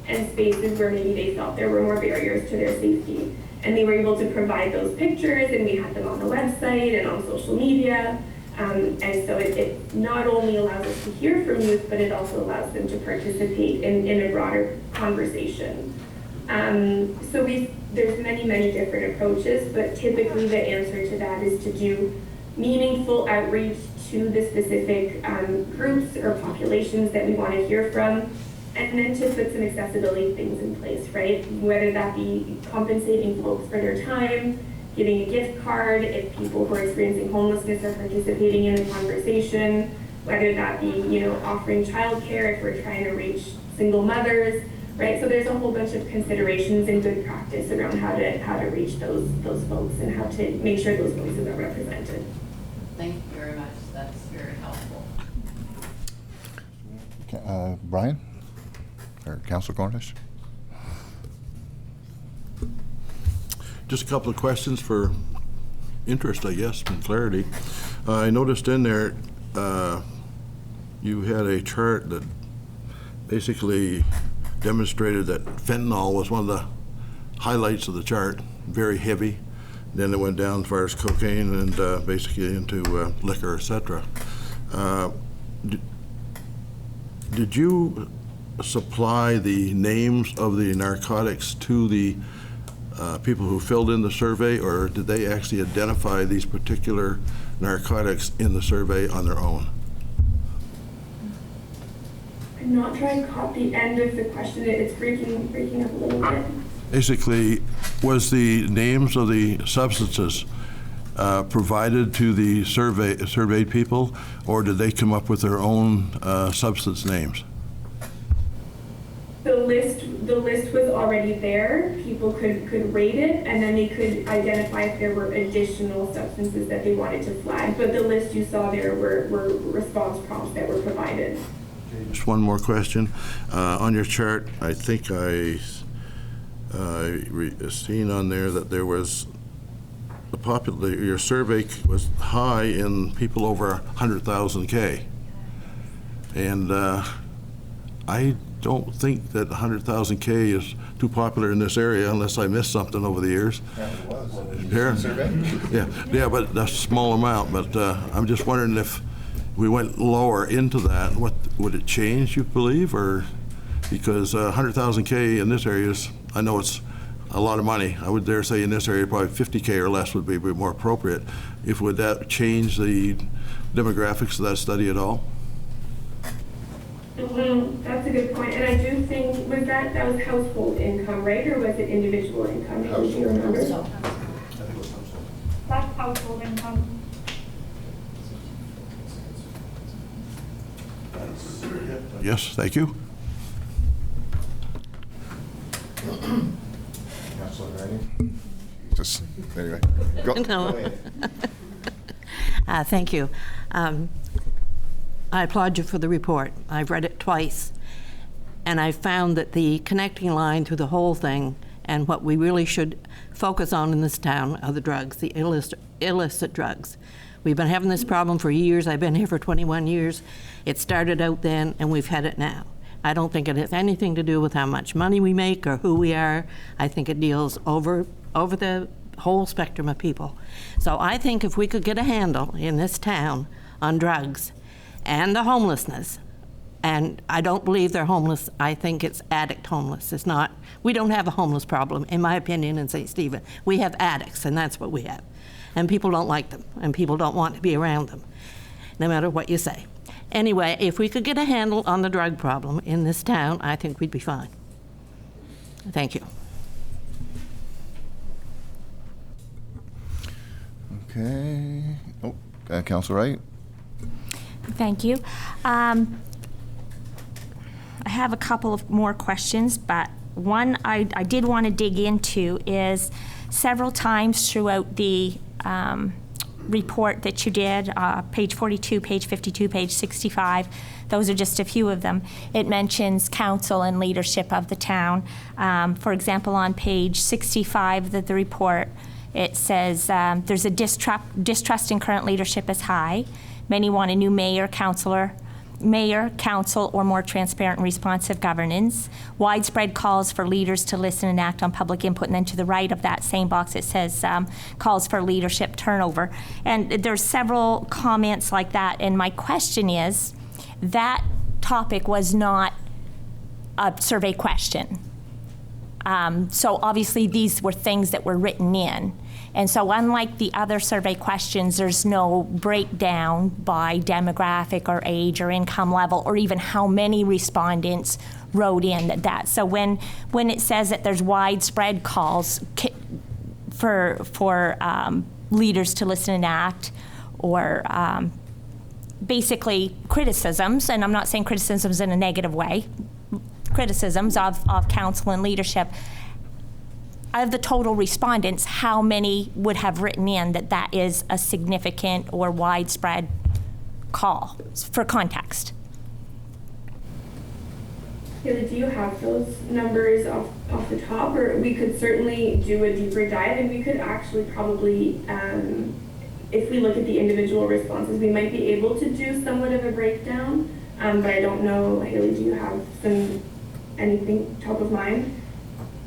Speaker 5: and spaces where maybe they felt there were more barriers to their safety. And they were able to provide those pictures, and we had them on the website and on social media. And so it not only allows us to hear from youth, but it also allows them to participate in a broader conversation. So there's many different approaches, but typically the answer to that is to do meaningful outreach to the specific groups or populations that we want to hear from, and then to put some accessibility things in place, right? Whether that be compensating folks for their time, giving a gift card if people who are experiencing homelessness are participating in the conversation, whether that be, offering childcare if we're trying to reach single mothers, right? So there's a whole bunch of considerations and good practice around how to reach those folks and how to make sure those voices are represented.
Speaker 8: Thank you very much. That's very helpful.
Speaker 2: Okay, Brian or Councilor Cornish?
Speaker 9: Just a couple of questions for interest, I guess, and clarity. I noticed in there you had a chart that basically demonstrated that fentanyl was one of the highlights of the chart, very heavy. Then it went down as far as cocaine and basically into liquor, etc. Did you supply the names of the narcotics to the people who filled in the survey, or did they actually identify these particular narcotics in the survey on their own?
Speaker 5: I'm not sure I caught the end of the question. It's breaking up a little bit.
Speaker 9: Basically, was the names of the substances provided to the surveyed people, or did they come up with their own substance names?
Speaker 5: The list was already there. People could rate it, and then they could identify if there were additional substances that they wanted to flag. But the list you saw there were response prompts that were provided.
Speaker 9: Just one more question. On your chart, I think I seen on there that there was your survey was high in people over 100,000 K. And I don't think that 100,000 K is too popular in this area unless I missed something over the years.
Speaker 2: Yeah, survey?
Speaker 9: Yeah, but that's a small amount. But I'm just wondering if we went lower into that, what would it change, you believe? Or because 100,000 K in this area is, I know it's a lot of money. I would dare say in this area probably 50K or less would be a bit more appropriate. Would that change the demographics of that study at all?
Speaker 5: That's a good point. And I do think, that was household income, right? Or was it individual income? Do you remember?
Speaker 3: That's household income.
Speaker 9: Yes, thank you.
Speaker 2: Just, anyway. Go.
Speaker 10: No. Thank you. I applaud you for the report. I've read it twice, and I found that the connecting line through the whole thing and what we really should focus on in this town are the drugs, the illicit drugs. We've been having this problem for years. I've been here for 21 years. It started out then, and we've had it now. I don't think it has anything to do with how much money we make or who we are. I think it deals over the whole spectrum of people. So I think if we could get a handle in this town on drugs and the homelessness, and I don't believe they're homeless, I think it's addict homeless. It's not, we don't have a homeless problem, in my opinion, in St. Stephen. We have addicts, and that's what we have. And people don't like them, and people don't want to be around them, no matter what you say. Anyway, if we could get a handle on the drug problem in this town, I think we'd be fine. Thank you.
Speaker 2: Okay. Oh, Councilor Wright.
Speaker 7: Thank you. I have a couple of more questions, but one I did want to dig into is several times throughout the report that you did, page 42, page 52, page 65, those are just a few of them. It mentions council and leadership of the town. For example, on page 65 of the report, it says there's a distrust in current leadership is high. Many want a new mayor, council, or more transparent and responsive governance. Widespread calls for leaders to listen and act on public input. And then to the right of that same box, it says calls for leadership turnover. And there's several comments like that. And my question is, that topic was not a survey question. So obviously these were things that were written in. And so unlike the other survey questions, there's no breakdown by demographic or age or income level or even how many respondents wrote in that. So when it says that there's widespread calls for leaders to listen and act, or basically criticisms, and I'm not saying criticisms in a negative way, criticisms of council and leadership, out of the total respondents, how many would have written in that is a significant or widespread call for context?
Speaker 5: Haley, do you have those numbers off the top? Or we could certainly do a deeper dive, and we could actually probably, if we look at the individual responses, we might be able to do somewhat of a breakdown. But I don't know, Haley, do you have anything top of mind?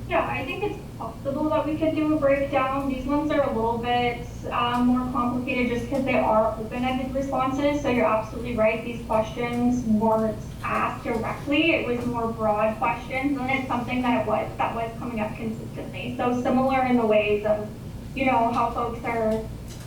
Speaker 3: Yeah, I think it's possible that we could do a breakdown. These ones are a little bit more complicated just because they are open-ended responses. So you're absolutely right. These questions weren't asked directly. It was more broad questions, and it's something that was coming up consistently. So similar in the ways of, you know, how folks are.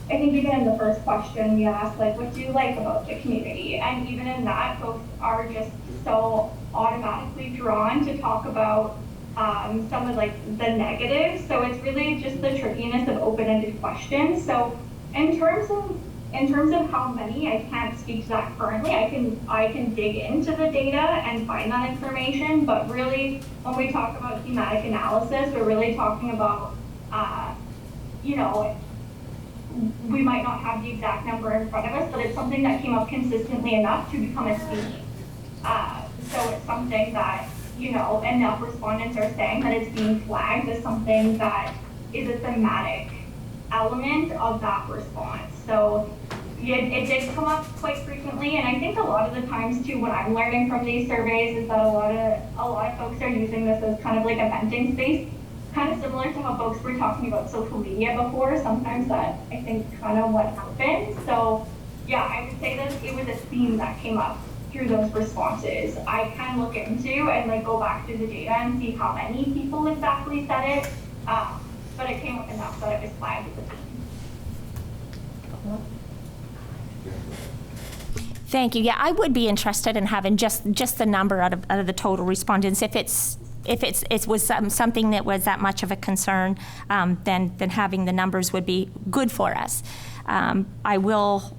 Speaker 3: I think even in the first question we asked, like, what do you like about the community? And even in that, folks are just so automatically drawn to talk about some of like the negatives. So it's really just the trickiness of open-ended questions. So in terms of how many, I can't speak to that currently. I can dig into the data and find that information, but really when we talk about thematic analysis, we're really talking about, you know, we might not have the exact number in front of us, but it's something that came up consistently enough to become a theme. So it's something that, you know, enough respondents are saying that it's being flagged as something that is a thematic element of that response. So it did come up quite frequently, and I think a lot of the times too, what I'm learning from these surveys is that a lot of folks are using this as kind of like a venting space, kind of similar to how folks were talking about social media before. Sometimes that, I think, kind of what happened. So yeah, I would say that it was a theme that came up through those responses. I can look into and like go back through the data and see how many people exactly said it, but it came up enough that it was flagged as a theme.
Speaker 7: Thank you. Yeah, I would be interested in having just the number out of the total respondents. If it was something that was that much of a concern, then having the numbers would be good for us. I will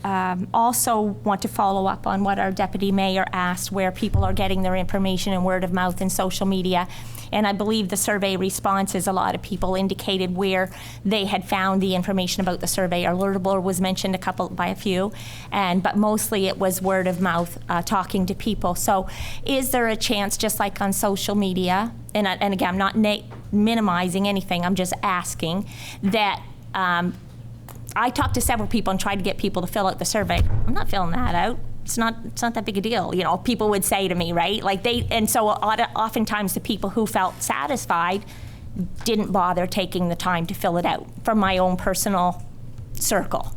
Speaker 7: also want to follow up on what our deputy mayor asked, where people are getting their information in word of mouth and social media. And I believe the survey responses, a lot of people indicated where they had found the information about the survey. Alertable was mentioned by a few, but mostly it was word of mouth, talking to people. So is there a chance, just like on social media, and again, I'm not minimizing anything, I'm just asking, that I talked to several people and tried to get people to fill out the survey. I'm not filling that out. It's not that big a deal, you know, people would say to me, right? Like and so oftentimes the people who felt satisfied didn't bother taking the time to fill it out from my own personal circle.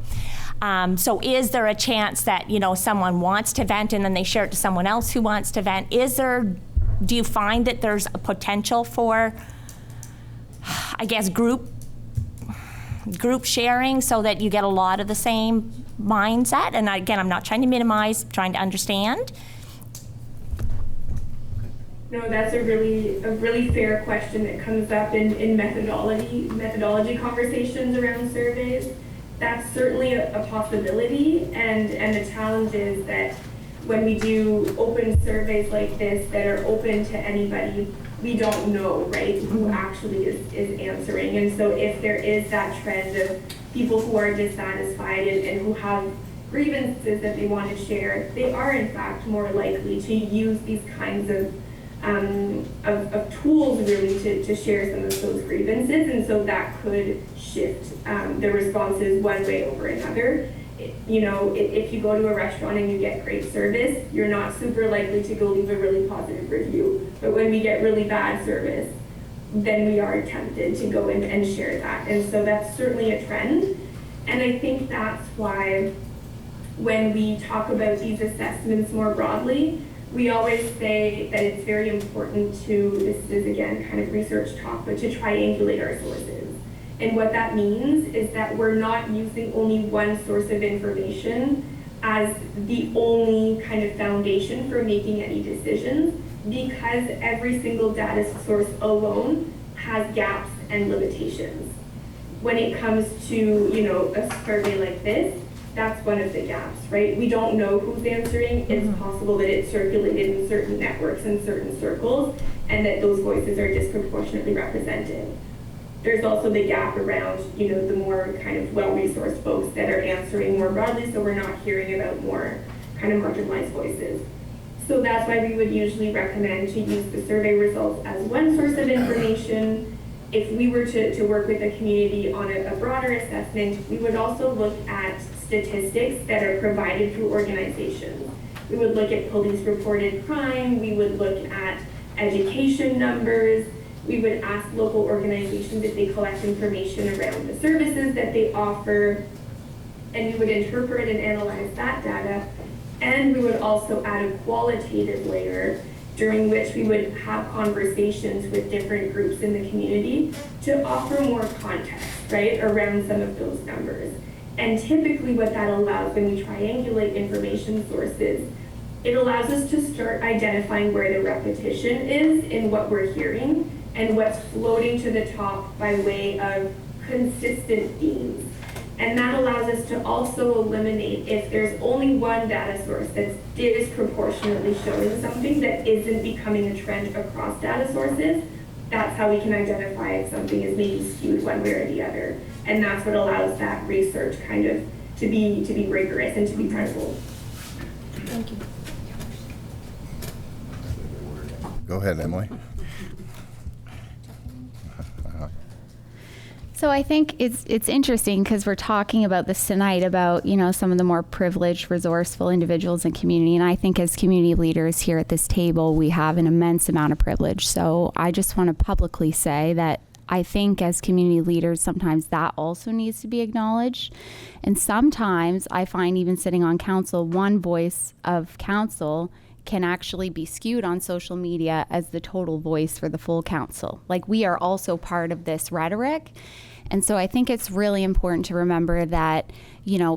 Speaker 7: So is there a chance that, you know, someone wants to vent and then they share it to someone else who wants to vent? Do you find that there's a potential for, I guess, group sharing so that you get a lot of the same mindset? And again, I'm not trying to minimize, trying to understand.
Speaker 5: No, that's a really fair question that comes up in methodology conversations around surveys. That's certainly a possibility, and the challenge is that when we do open surveys like this that are open to anybody, we don't know, right, who actually is answering. And so if there is that trend of people who are dissatisfied and who have grievances that they want to share, they are in fact more likely to use these kinds of tools really to share some of those grievances. And so that could shift the responses one way over another. You know, if you go to a restaurant and you get great service, you're not super likely to go leave a really positive review. But when we get really bad service, then we are tempted to go in and share that. And so that's certainly a trend. And I think that's why when we talk about these assessments more broadly, we always say that it's very important to, this is again kind of research talk, but to triangulate our sources. And what that means is that we're not using only one source of information as the only kind of foundation for making any decisions, because every single data source alone has gaps and limitations. When it comes to, you know, a survey like this, that's one of the gaps, right? We don't know who's answering. It's possible that it's circulated in certain networks and certain circles, and that those voices are disproportionately represented. There's also the gap around, you know, the more kind of well-resourced folks that are answering more broadly, so we're not hearing about more kind of marginalized voices. So that's why we would usually recommend to use the survey results as one source of information. If we were to work with the community on a broader assessment, we would also look at statistics that are provided through organizations. We would look at police reported crime, we would look at education numbers, we would ask local organizations if they collect information around the services that they offer, and we would interpret and analyze that data. And we would also add a qualitative layer during which we would have conversations with different groups in the community to offer more context, right, around some of those numbers. And typically what that allows when we triangulate information sources, it allows us to start identifying where the repetition is in what we're hearing and what's floating to the top by way of consistent themes. And that allows us to also eliminate if there's only one data source that's disproportionately showing something that isn't becoming a trend across data sources. That's how we can identify if something is maybe skewed one way or the other. And that's what allows that research kind of to be rigorous and to be credible.
Speaker 7: Thank you.
Speaker 2: Go ahead, Emily.
Speaker 6: So I think it's interesting because we're talking about this tonight about, some of the more privileged, resourceful individuals in community. And I think as community leaders here at this table, we have an immense amount of privilege. So I just want to publicly say that I think as community leaders, sometimes that also needs to be acknowledged. And sometimes I find even sitting on council, one voice of council can actually be skewed on social media as the total voice for the full council. Like, we are also part of this rhetoric. And so I think it's really important to remember that,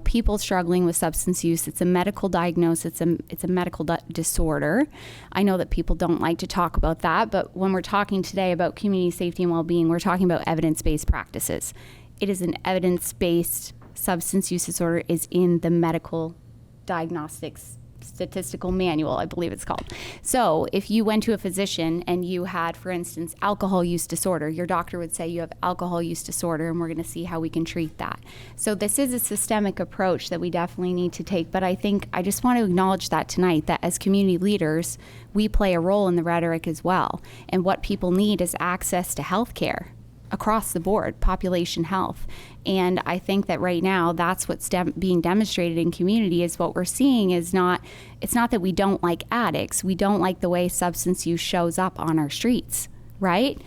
Speaker 6: people struggling with substance use, it's a medical diagnosis, it's a medical disorder. I know that people don't like to talk about that, but when we're talking today about community safety and well-being, we're talking about evidence-based practices. It is an evidence-based substance use disorder is in the medical diagnostics statistical manual, I believe it's called. So if you went to a physician and you had, for instance, alcohol use disorder, your doctor would say you have alcohol use disorder and we're going to see how we can treat that. So this is a systemic approach that we definitely need to take. But I think I just want to acknowledge that tonight, that as community leaders, we play a role in the rhetoric as well. And what people need is access to health care across the board, population health. And I think that right now that's what's being demonstrated in community is what we're seeing is it's not that we don't like addicts. We don't like the way substance use shows up on our streets, right?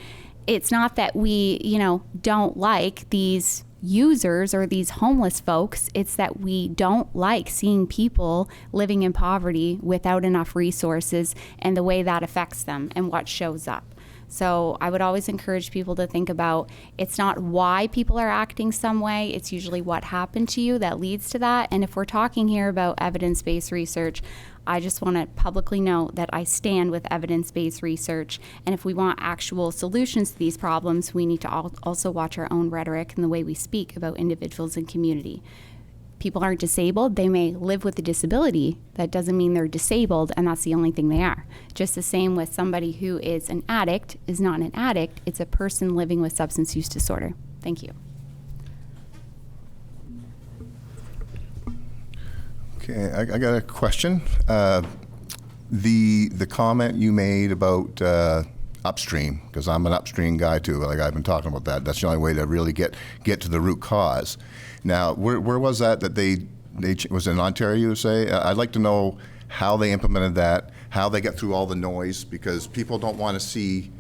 Speaker 6: It's not that we, don't like these users or these homeless folks. It's that we don't like seeing people living in poverty without enough resources and the way that affects them and what shows up. So I would always encourage people to think about it's not why people are acting some way, it's usually what happened to you that leads to that. And if we're talking here about evidence-based research, I just want to publicly note that I stand with evidence-based research. And if we want actual solutions to these problems, we need to also watch our own rhetoric and the way we speak about individuals and community. People aren't disabled. They may live with a disability. That doesn't mean they're disabled, and that's the only thing they are. Just the same with somebody who is an addict is not an addict. It's a person living with substance use disorder. Thank you.
Speaker 2: Okay, I got a question. The comment you made about upstream, because I'm an upstream guy too, like I've been talking about that. That's the only way to really get to the root cause. Now, where was that they was in Ontario, you say? I'd like to know how they implemented that, how they got through all the noise, because people don't want to see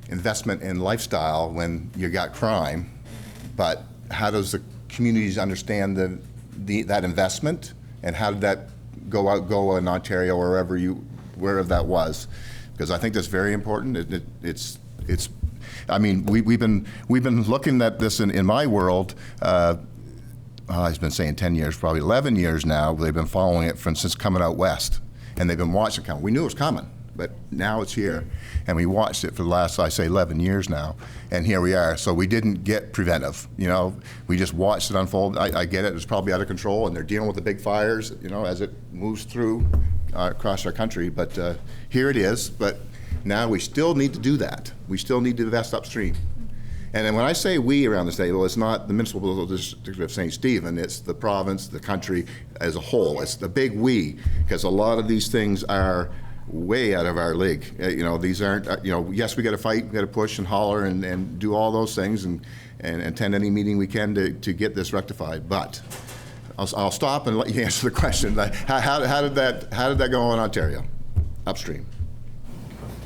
Speaker 2: investment in lifestyle when you got crime, but how does the communities understand that investment, and how did that go in Ontario or wherever that was? Because I think that's very important. It's I mean, we've been looking at this in my world. I've been saying 10 years, probably 11 years now. They've been following it since coming out west, and they've been watching it come. We knew it was coming, but now it's here, and we watched it for the last, 11 years now, and here we are. So we didn't get preventive, we just watched it unfold. I get it, it's probably out of control, and they're dealing with the big fires, as it moves through across our country, but here it is. But now we still need to do that. We still need to invest upstream. And then when I say we around this table, it's not the Municipal District of St. Stephen, it's the province, the country as a whole. It's the big we, because a lot of these things are way out of our league. You know, these aren't, you know, yes, we got to fight, we got to push and holler and do all those things and attend any meeting we can to get this rectified. But I'll stop and let you answer the question. How did that go in Ontario, upstream?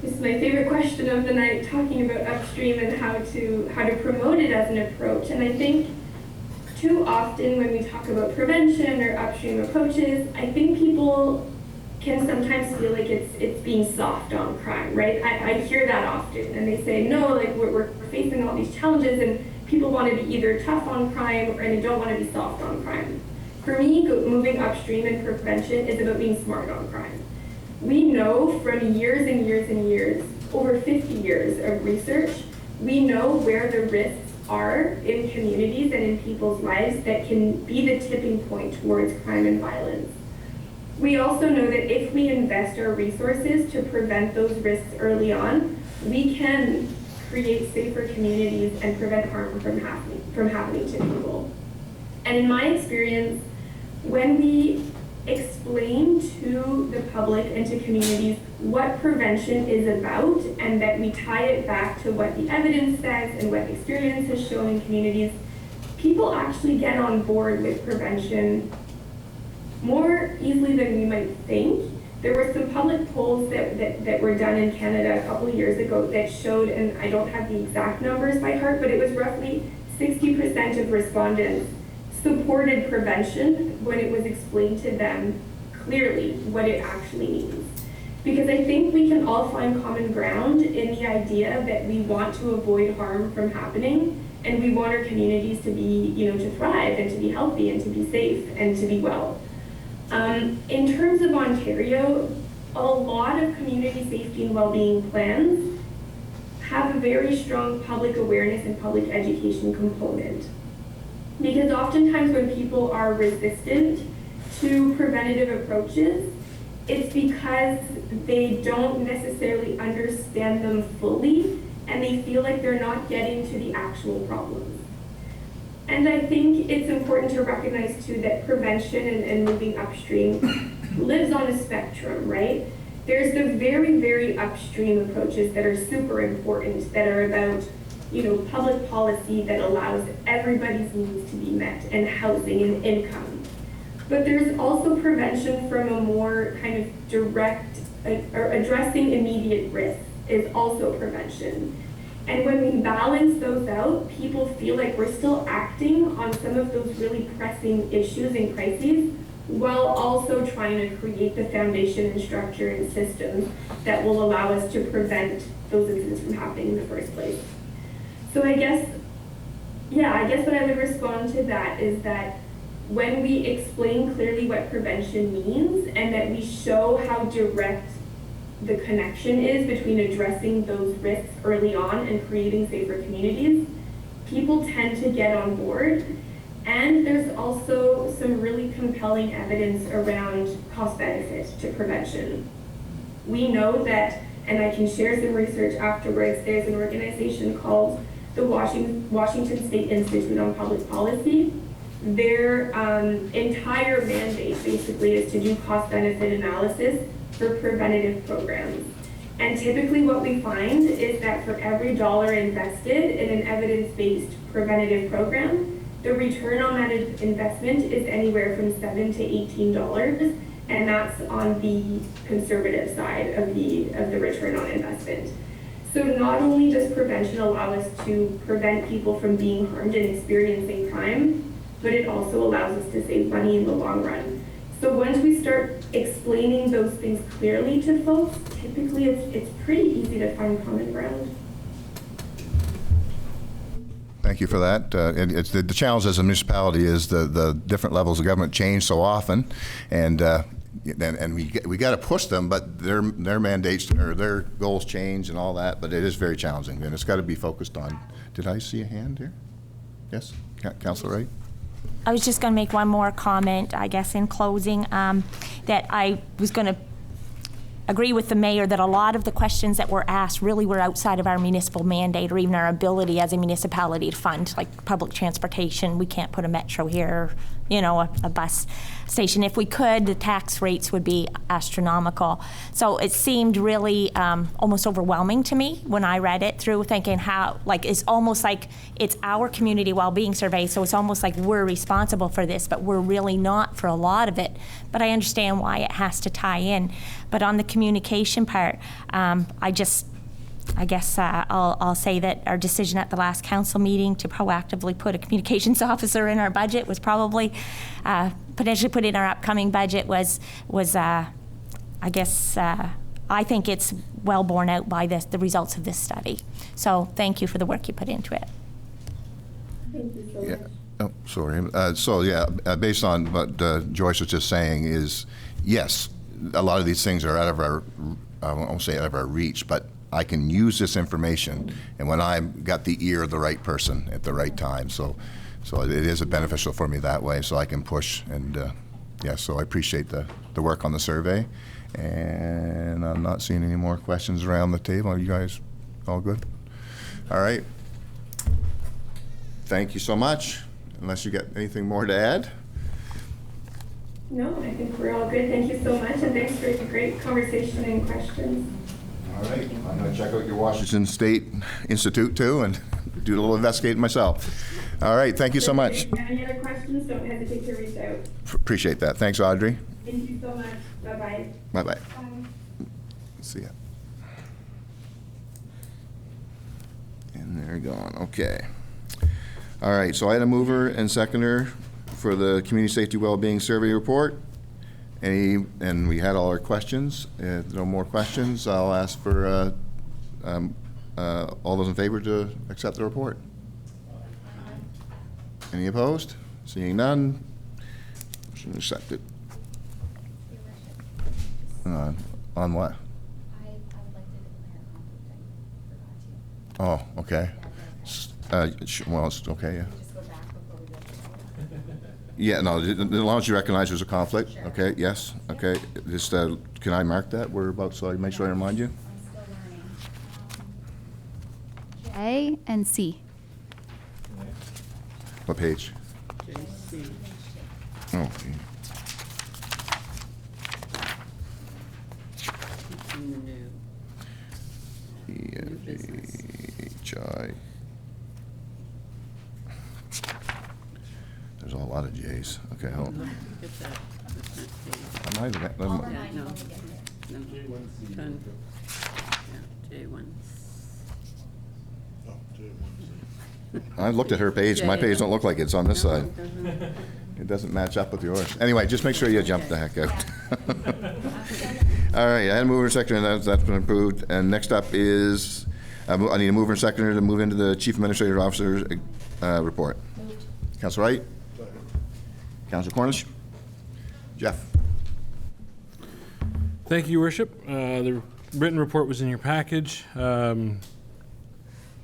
Speaker 5: This is my favorite question of the night, talking about upstream and how to promote it as an approach. And I think too often when we talk about prevention or upstream approaches, I think people can sometimes feel like it's being soft on crime, right? I hear that often, and they say, no, like we're facing all these challenges, and people want to be either tough on crime and they don't want to be soft on crime. For me, moving upstream in prevention is about being smart on crime. We know from years and years and years, over 50 years of research, we know where the risks are in communities and in people's lives that can be the tipping point towards crime and violence. We also know that if we invest our resources to prevent those risks early on, we can create safer communities and prevent harm from happening to people. And in my experience, when we explain to the public and to communities what prevention is about, and that we tie it back to what the evidence says and what experience has shown in communities, people actually get on board with prevention more easily than we might think. There were some public polls that were done in Canada a couple of years ago that showed, and I don't have the exact numbers by heart, but it was roughly 60% of respondents supported prevention when it was explained to them clearly what it actually means. Because I think we can all find common ground in the idea that we want to avoid harm from happening, and we want our communities to be, to thrive and to be healthy and to be safe and to be well. In terms of Ontario, a lot of community safety and well-being plans have a very strong public awareness and public education component. Because oftentimes when people are resistant to preventative approaches, it's because they don't necessarily understand them fully and they feel like they're not getting to the actual problems. And I think it's important to recognize too that prevention and moving upstream lives on a spectrum, right? There's the very, very upstream approaches that are super important, that are about, public policy that allows everybody's needs to be met, and housing and income. But there's also prevention from a more kind of direct, or addressing immediate risks is also prevention. And when we balance those out, people feel like we're still acting on some of those really pressing issues and crises, while also trying to create the foundation and structure and systems that will allow us to prevent those incidents from happening in the first place. So I guess what I would respond to that is that when we explain clearly what prevention means and that we show how direct the connection is between addressing those risks early on and creating safer communities, people tend to get on board. And there's also some really compelling evidence around cost benefit to prevention. We know that, and I can share some research afterwards, there's an organization called the Washington State Institute on Public Policy. Their entire mandate basically is to do cost benefit analysis for preventative programs. And typically what we find is that for every dollar invested in an evidence-based preventative program, the return on that investment is anywhere from $7 to $18, and that's on the conservative side of the return on investment. So not only does prevention allow us to prevent people from being harmed and experiencing crime, but it also allows us to save money in the long run. So once we start explaining those things clearly to folks, typically it's pretty easy to find common ground.
Speaker 2: Thank you for that. And it's the challenge as a municipality is the different levels of government change so often, and we got to push them, but their mandates or their goals change and all that. But it is very challenging, and it's got to be focused on. Did I see a hand here? Yes, Councilor Wright.
Speaker 7: I was just going to make one more comment, I guess, in closing, that I was going to agree with the mayor that a lot of the questions that were asked really were outside of our municipal mandate or even our ability as a municipality to fund, like public transportation. We can't put a metro here, you know, a bus station. If we could, the tax rates would be astronomical. So it seemed really almost overwhelming to me when I read it through, thinking how, like, it's almost like it's our community well-being survey, so it's almost like we're responsible for this, but we're really not for a lot of it. But I understand why it has to tie in. But on the communication part, I guess I'll say that our decision at the last council meeting to proactively put a communications officer in our budget was probably potentially put in our upcoming budget was I think it's well borne out by the results of this study. So thank you for the work you put into it.
Speaker 5: Thank you so
Speaker 2: Yeah.
Speaker 5: much.
Speaker 2: Oh, sorry. Based on what Joyce was just saying is, yes, a lot of these things are out of our, I won't say out of our reach, but I can use this information, and when I've got the ear of the right person at the right time, so it is beneficial for me that way, so I can push, and so I appreciate the work on the survey, and I'm not seeing any more questions around the table. Are you guys all good? All right. Thank you so much. Unless you got anything more to add?
Speaker 5: No, I think we're all good. Thank you so much, and thanks for the great conversation and questions.
Speaker 2: All right, I'm going to check out your Washington State Institute too and do a little investigating myself. All right, thank you so much.
Speaker 5: If you have any other questions, don't hesitate to reach out.
Speaker 2: Appreciate that. Thanks, Audrey.
Speaker 5: Thank you so much. Bye-bye.
Speaker 2: Bye-bye.
Speaker 5: Bye.
Speaker 2: See ya. And they're gone. Okay. All right, so I had a mover and seconder for the Community Safety Wellbeing Survey Report. And we had all our questions. If no more questions, I'll ask for all those in favor to accept the report. Any opposed? Seeing none, motion accepted. On what?
Speaker 6: I would like to declare a conflict. I forgot to.
Speaker 2: Oh, okay. Well, it's okay, yeah.
Speaker 6: Just go back before we go to
Speaker 2: Yeah, no, as long as you recognize there's a conflict, okay, yes, okay. Just, can I mark that? We're about, so I make sure I remind you?
Speaker 6: I'm still learning. J and C.
Speaker 2: What page? Oh, okay. E-N-G-H-I. There's a lot of J's. Okay, hold on. I might have got- I looked at her page. My page don't look like it's on this side. It doesn't match up with yours. Anyway, just make sure you jump the heck out. All right, I had a mover and seconder, and that's been approved. And next up is, I need a mover and seconder to move into the Chief Administrative Officer's report. Council Wright? Council Cornish? Jeff?
Speaker 11: Thank you, Your Worship. The written report was in your package.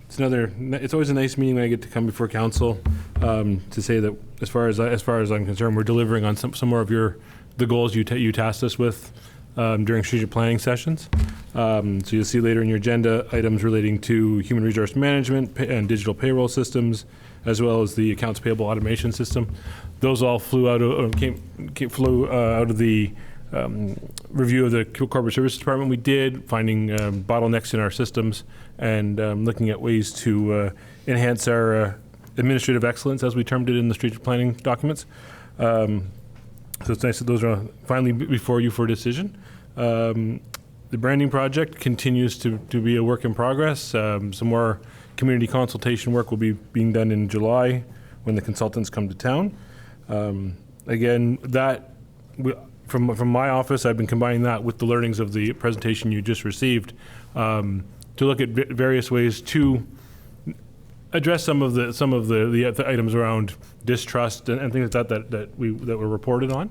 Speaker 11: It's always a nice meeting when I get to come before council to say that as far as I'm concerned, we're delivering on some more of the goals you tasked us with during strategic planning sessions. So you'll see later in your agenda items relating to human resource management and digital payroll systems, as well as the accounts payable automation system. Those all flew out of the review of the corporate services department we did, finding bottlenecks in our systems and looking at ways to enhance our administrative excellence, as we termed it in the strategic planning documents. So it's nice that those are finally before you for decision. The branding project continues to be a work in progress. Some more community consultation work will be being done in July when the consultants come to town. Again, from my office, I've been combining that with the learnings of the presentation you just received to look at various ways to address some of the items around distrust and things like that were reported on.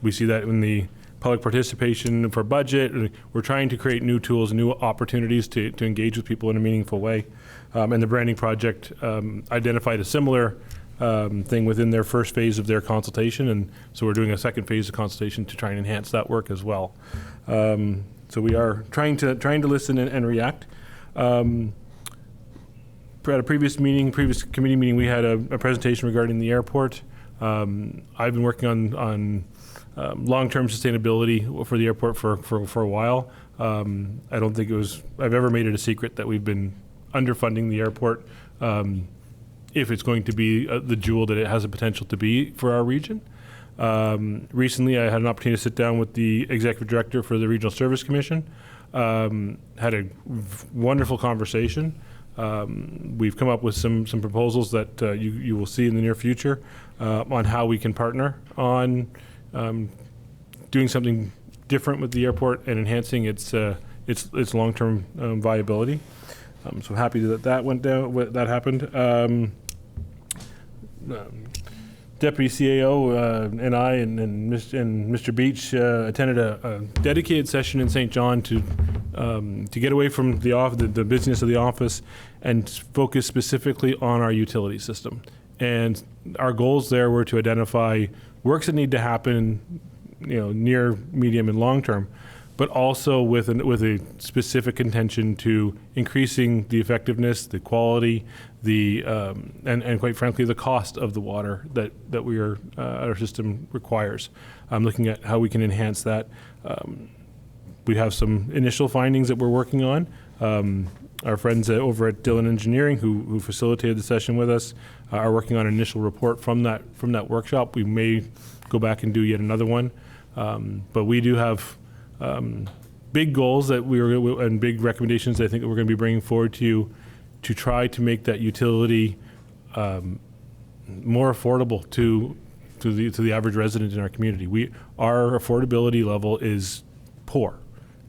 Speaker 11: We see that in the public participation for budget. We're trying to create new tools, new opportunities to engage with people in a meaningful way. And the branding project identified a similar thing within their first phase of their consultation, and so we're doing a second phase of consultation to try and enhance that work as well. So we are trying to listen and react. At a previous committee meeting, we had a presentation regarding the airport. I've been working on long-term sustainability for the airport for a while. I don't think I've ever made it a secret that we've been underfunding the airport if it's going to be the jewel that it has the potential to be for our region. Recently, I had an opportunity to sit down with the executive director for the Regional Service Commission. Had a wonderful conversation. We've come up with some proposals that you will see in the near future on how we can partner on doing something different with the airport and enhancing its long-term viability. So happy that went down. That happened. Deputy CAO and I and Mr. Beach attended a dedicated session in St. John to get away from the business of the office and focus specifically on our utility system. And our goals there were to identify works that need to happen, near, medium, and long term, but also with a specific intention to increasing the effectiveness, the quality, and quite frankly, the cost of the water that our system requires. I'm looking at how we can enhance that. We have some initial findings that we're working on. Our friends over at Dillon Engineering, who facilitated the session with us, are working on an initial report from that workshop. We may go back and do yet another one, but we do have big goals and big recommendations I think that we're going to be bringing forward to you to try to make that utility more affordable to the average resident in our community. Our affordability level is poor,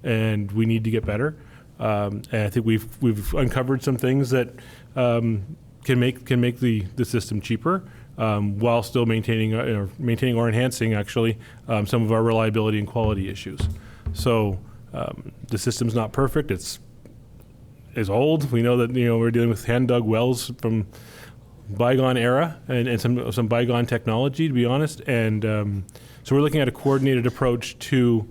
Speaker 11: and we need to get better. And I think we've uncovered some things that can make the system cheaper while still maintaining or enhancing actually some of our reliability and quality issues. So the system's not perfect. It's old. We know that we're dealing with hand-dug wells from bygone era and some bygone technology, to be honest. And so we're looking at a coordinated approach to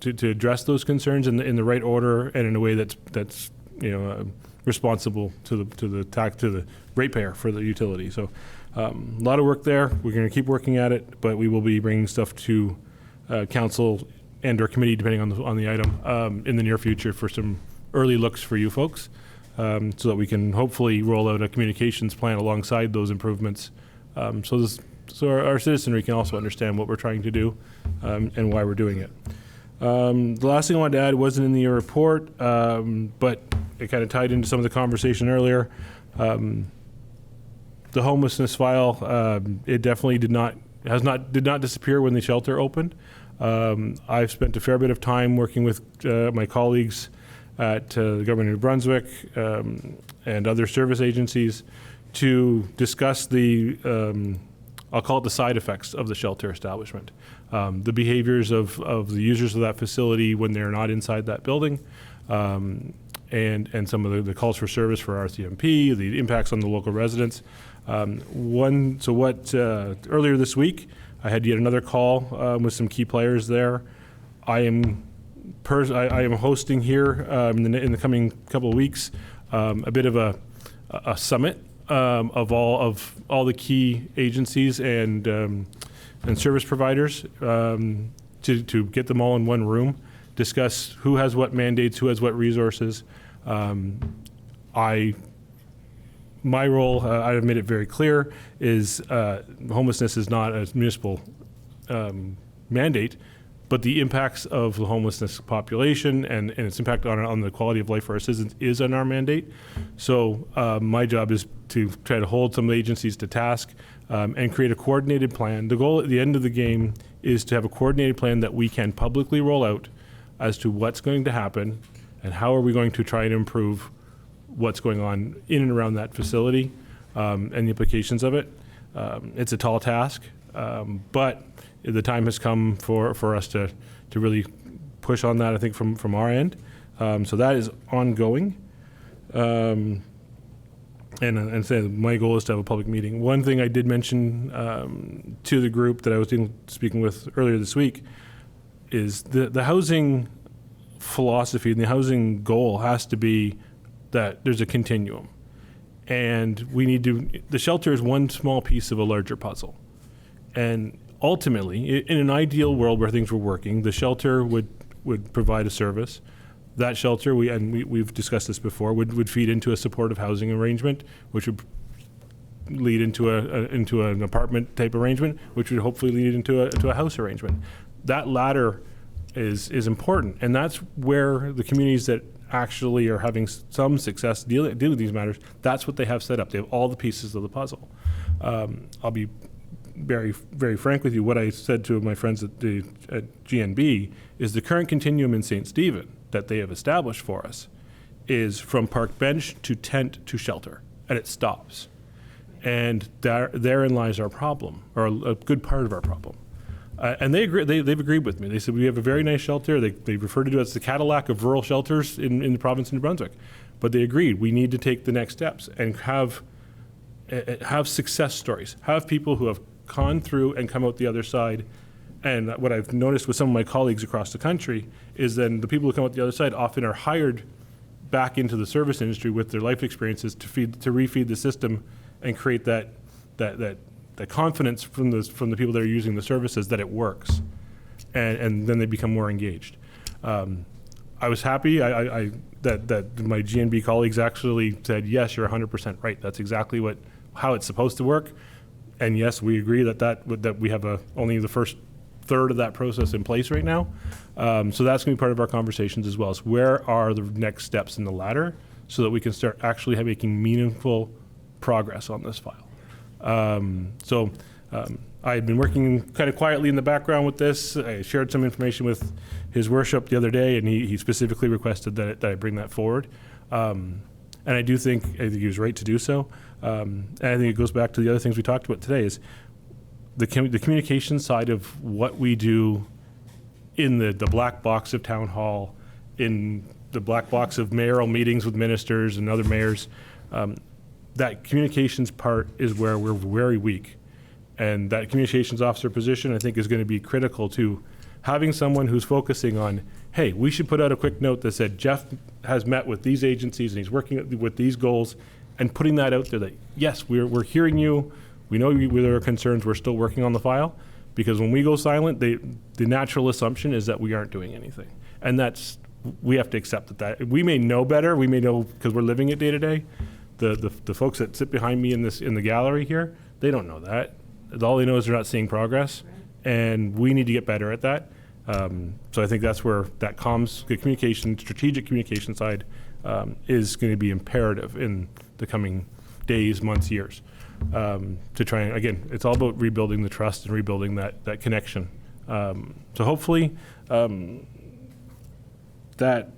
Speaker 11: address those concerns in the right order and in a way that's responsible to the ratepayer for the utility. So a lot of work there. We're going to keep working at it, but we will be bringing stuff to council and or committee, depending on the item, in the near future for some early looks for you folks, so that we can hopefully roll out a communications plan alongside those improvements, so our citizenry can also understand what we're trying to do and why we're doing it. The last thing I wanted to add wasn't in the report, but it kind of tied into some of the conversation earlier. The homelessness file, it definitely did not disappear when the shelter opened. I've spent a fair bit of time working with my colleagues at the government of New Brunswick and other service agencies to discuss I'll call it the side effects of the shelter establishment. The behaviors of the users of that facility when they're not inside that building, and some of the calls for service for RCMP, the impacts on the local residents. Earlier this week, I had yet another call with some key players there. I am hosting here in the coming couple of weeks a bit of a summit of all the key agencies and service providers to get them all in one room, discuss who has what mandates, who has what resources. My role, I've made it very clear, is homelessness is not a municipal mandate, but the impacts of the homelessness population and its impact on the quality of life for our citizens is on our mandate. So my job is to try to hold some agencies to task and create a coordinated plan. The goal at the end of the game is to have a coordinated plan that we can publicly roll out as to what's going to happen and how are we going to try to improve what's going on in and around that facility and the implications of it. It's a tall task, but the time has come for us to really push on that, I think, from our end. So that is ongoing. And so my goal is to have a public meeting. One thing I did mention to the group that I was speaking with earlier this week, is the housing philosophy and the housing goal has to be that there's a continuum. And the shelter is one small piece of a larger puzzle. And ultimately, in an ideal world where things were working, the shelter would provide a service. That shelter, we've discussed this before, would feed into a supportive housing arrangement, which would lead into an apartment type arrangement, which would hopefully lead into a house arrangement. That latter is important, and that's where the communities that actually are having some success dealing with these matters, that's what they have set up. They have all the pieces of the puzzle. I'll be very, very frank with you. What I said to my friends at GNB is the current continuum in St. Stephen that they have established for us is from park bench to tent to shelter, and it stops. And therein lies our problem, or a good part of our problem. And they agree. They've agreed with me. They said we have a very nice shelter. They refer to it as the Cadillac of rural shelters in the province of New Brunswick. But they agreed we need to take the next steps and have success stories. Have people who have gone through and come out the other side. And what I've noticed with some of my colleagues across the country is then the people who come out the other side often are hired back into the service industry with their life experiences to refeed the system and create that confidence from the people that are using the services that it works, and then they become more engaged. I was happy that my GNB colleagues actually said, yes, you're 100% right. That's exactly how it's supposed to work, and yes, we agree that we have only the first third of that process in place right now. So that's going to be part of our conversations as well. Is where are the next steps in the ladder so that we can start actually making meaningful progress on this file. I had been working kind of quietly in the background with this. I shared some information with His Worship the other day, and he specifically requested that I bring that forward. And I think he was right to do so. And I think it goes back to the other things we talked about today is the communication side of what we do in the black box of town hall, in the black box of mayoral meetings with ministers and other mayors. That communications part is where we're very weak. And that communications officer position, I think, is going to be critical to having someone who's focusing on, hey, we should put out a quick note that said, Jeff has met with these agencies and he's working with these goals, and putting that out there that, yes, we're hearing you, we know there are concerns, we're still working on the file. Because when we go silent, the natural assumption is that we aren't doing anything. And we have to accept that we may know better, we may know because we're living it day to day. The folks that sit behind me in the gallery here, they don't know that. All they know is they're not seeing progress, and we need to get better at that. So I think that's where that comms, the communication, strategic communication side is going to be imperative in the coming days, months, years, to try and, again, it's all about rebuilding the trust and rebuilding that connection. So hopefully that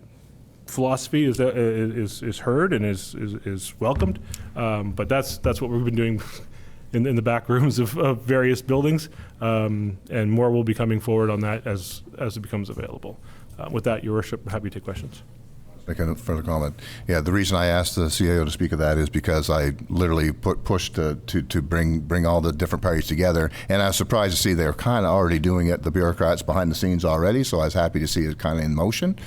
Speaker 11: philosophy is heard and is welcomed, but that's what we've been doing in the back rooms of various buildings, and more will be coming forward on that as it becomes available. With that, Your Worship, I'm happy to take questions.
Speaker 2: Make a further comment. Yeah, the reason I asked the CAO to speak of that is because I literally pushed to bring all the different parties together, and I was surprised to see they're kind of already doing it, the bureaucrats behind the scenes already, so I was happy to see it kind of in motion.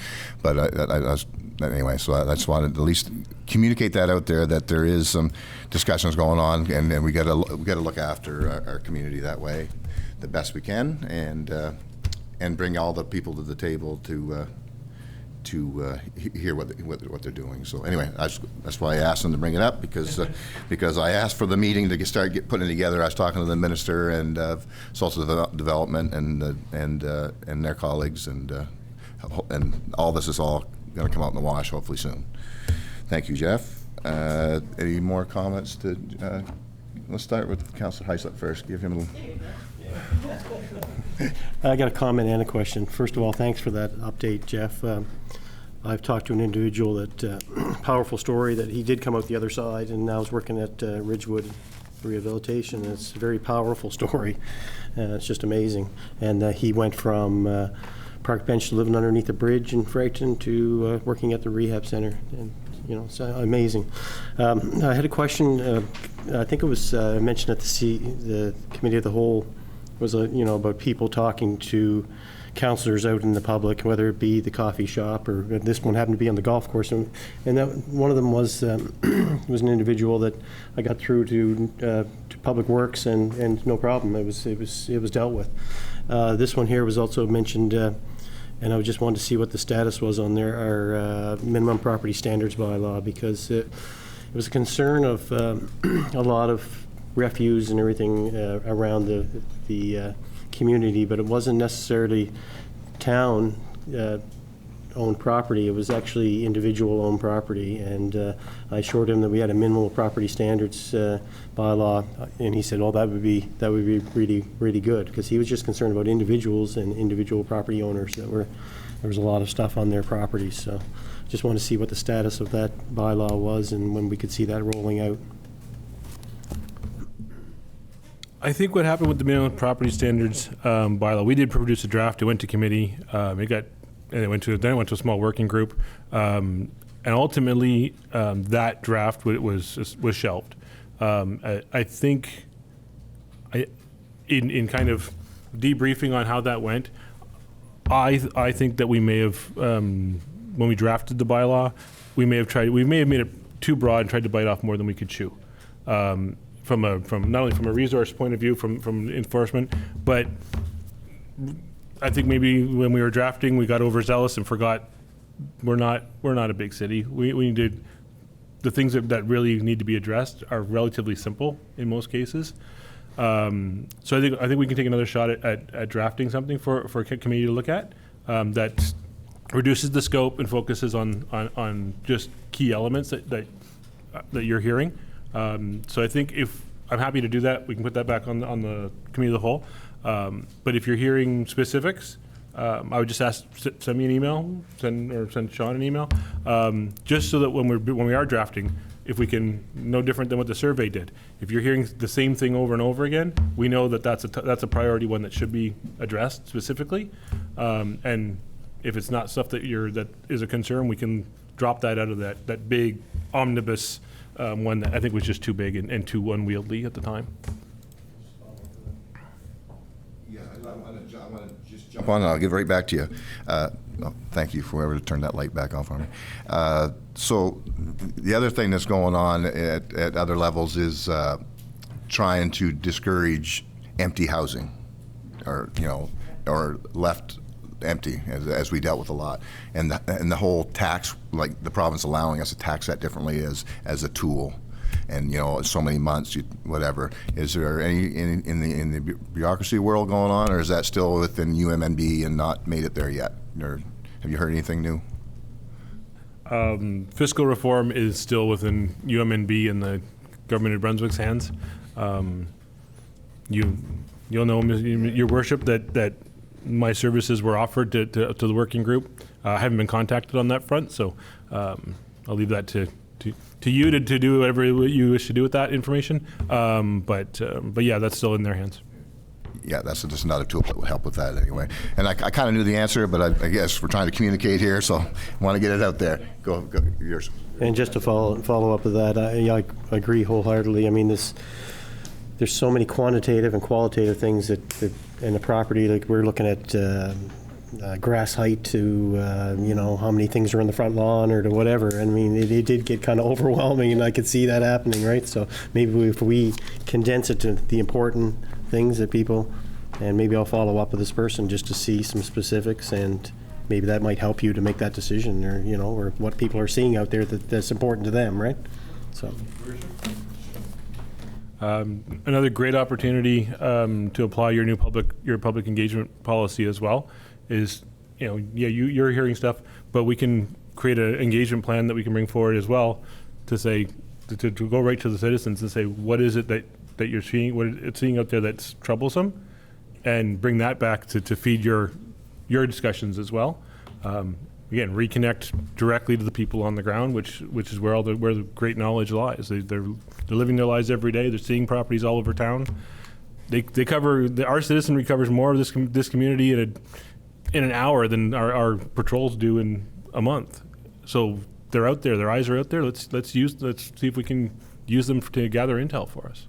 Speaker 2: But anyway, so I just wanted to at least communicate that out there, that there is some discussions going on, and we got to look after our community that way the best we can, and bring all the people to the table to hear what they're doing. So anyway, that's why I asked them to bring it up, because I asked for the meeting to start putting it together. I was talking to the minister and social development and their colleagues, and all this is all going to come out in the wash hopefully soon. Thank you, Jeff. Any more comments? Let's start with Councillor Heislip first. Give him a little.
Speaker 12: I got a comment and a question. First of all, thanks for that update, Jeff. I've talked to an individual that powerful story that he did come out the other side and now is working at Ridgewood Rehabilitation. It's a very powerful story. It's just amazing. And he went from park bench to living underneath a bridge in Fredericton to working at the rehab center. And it's amazing. I had a question. I think it was mentioned at the committee of the whole was about people talking to counselors out in the public, whether it be the coffee shop or this one happened to be on the golf course. And that, one of them was was an individual that I got through to Public Works, and no problem. It was dealt with. This one here was also mentioned, and I just wanted to see what the status was on our minimum property standards bylaw, because it was a concern of a lot of refuse and everything around the community, but it wasn't necessarily town owned property. It was actually individual owned property, and I assured him that we had a minimal property standards bylaw, and he said, "Oh, that would be really, really good," because he was just concerned about individuals and individual property owners there was a lot of stuff on their properties. So just want to see what the status of that bylaw was and when we could see that rolling out.
Speaker 11: I think what happened with the minimum property standards bylaw, we did produce a draft. It went to committee. It went to a small working group, and ultimately that draft was shelved. I think, in kind of debriefing on how that went, I think that we may have, when we drafted the bylaw, we may have made it too broad and tried to bite off more than we could chew. From not only from a resource point of view, from enforcement, but I think maybe when we were drafting, we got overzealous and forgot we're not a big city. We needed the things that really need to be addressed are relatively simple in most cases. So I think we can take another shot at drafting something for a committee to look at that reduces the scope and focuses on just key elements that you're hearing. So I think if I'm happy to do that, we can put that back on the committee of the whole. But if you're hearing specifics, I would just ask, send me an email, send Sean an email, just so that when we are drafting, if we can, no different than what the survey did. If you're hearing the same thing over and over again, we know that that's a priority one that should be addressed specifically. And if it's not stuff that is a concern, we can drop that out of that big omnibus one that I think was just too big and too unwieldy at the time.
Speaker 2: Yeah, I want to just jump on and I'll give it right back to you. Thank you for whoever turned that light back on for me. So the other thing that's going on at other levels is trying to discourage empty housing, or left empty, as we dealt with a lot, and the whole tax, like the province allowing us to tax that differently as a tool, and so many months, whatever. Is there any in the bureaucracy world going on, or is that still within UMNB and not made it there yet? Or have you heard anything new?
Speaker 11: Fiscal reform is still within UMNB and the government of Brunswick's hands. You'll know, Your Worship, that my services were offered to the working group. I haven't been contacted on that front, so I'll leave that to you to do whatever you wish to do with that information. But yeah, that's still in their hands.
Speaker 2: Yeah, that's just another tool that will help with that anyway. And I kind of knew the answer, but I guess we're trying to communicate here, so I want to get it out there. Go yours.
Speaker 12: And just to follow up with that, I agree wholeheartedly. I mean, there's so many quantitative and qualitative things that in a property, like we're looking at grass height to how many things are on the front lawn or to whatever. I mean, it did get kind of overwhelming, and I could see that happening, right? So maybe if we condense it to the important things that people, and maybe I'll follow up with this person just to see some specifics, and maybe that might help you to make that decision, or or what people are seeing out there that's important to them, right? So.
Speaker 11: Another great opportunity to apply your new public engagement policy as well is, you're hearing stuff, but we can create an engagement plan that we can bring forward as well to say, to go right to the citizens and say, what is it that you're seeing, what it's seeing out there that's troublesome, and bring that back to feed your discussions as well. Again, reconnect directly to the people on the ground, which is where the great knowledge lies. They're living their lives every day. They're seeing properties all over town. They cover, our citizenry covers more of this community in an hour than our patrols do in a month. So they're out there. Their eyes are out there. Let's see if we can use them to gather intel for us.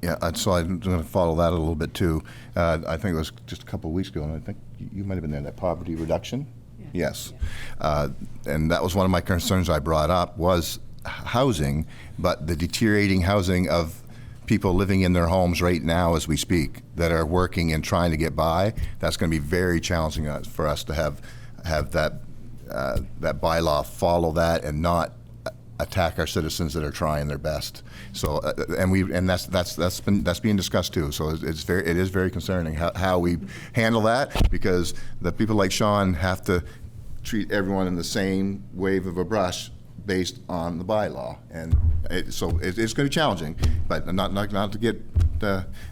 Speaker 2: Yeah, so I'm going to follow that a little bit too. I think it was just a couple of weeks ago, and I think you might have been there, that poverty reduction. Yes. And that was one of my concerns I brought up was housing, but the deteriorating housing of people living in their homes right now as we speak that are working and trying to get by. That's going to be very challenging for us to have that bylaw follow that and not attack our citizens that are trying their best. So and that's being discussed too. So it is very concerning how we handle that, because the people like Sean have to treat everyone in the same wave of a brush based on the bylaw, and so it's going to be challenging, but not to get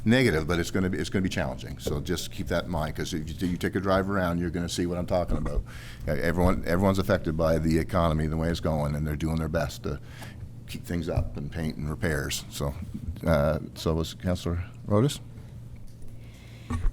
Speaker 2: negative, but it's going to be challenging. So just keep that in mind, because if you take a drive around, you're going to see what I'm talking about. Everyone's affected by the economy, the way it's going, and they're doing their best to keep things up and paint and repairs. So, so was Councillor Rodas?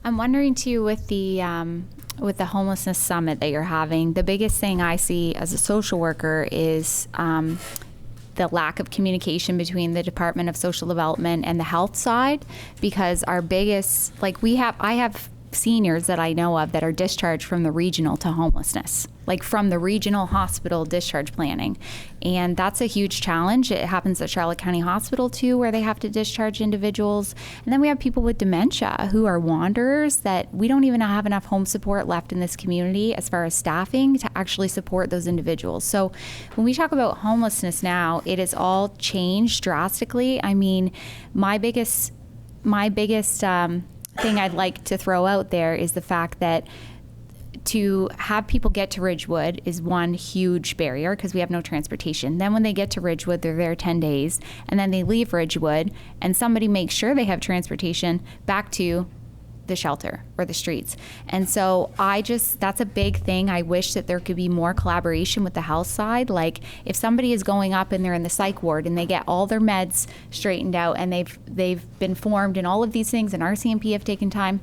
Speaker 6: I'm wondering too, with the homelessness summit that you're having, the biggest thing I see as a social worker is the lack of communication between the Department of Social Development and the health side, because our biggest, I have seniors that I know of that are discharged from the regional to homelessness, like from the regional hospital discharge planning. And that's a huge challenge. It happens at Charlotte County Hospital too, where they have to discharge individuals. And then we have people with dementia who are wanderers that we don't even have enough home support left in this community as far as staffing to actually support those individuals. So when we talk about homelessness now, it has all changed drastically. I mean, my biggest thing I'd like to throw out there is the fact that to have people get to Ridgewood is one huge barrier, because we have no transportation. Then when they get to Ridgewood, they're there 10 days, and then they leave Ridgewood, and somebody makes sure they have transportation back to the shelter or the streets. And so that's a big thing. I wish that there could be more collaboration with the health side. Like if somebody is going up and they're in the psych ward and they get all their meds straightened out and they've been formed and all of these things, and RCMP have taken time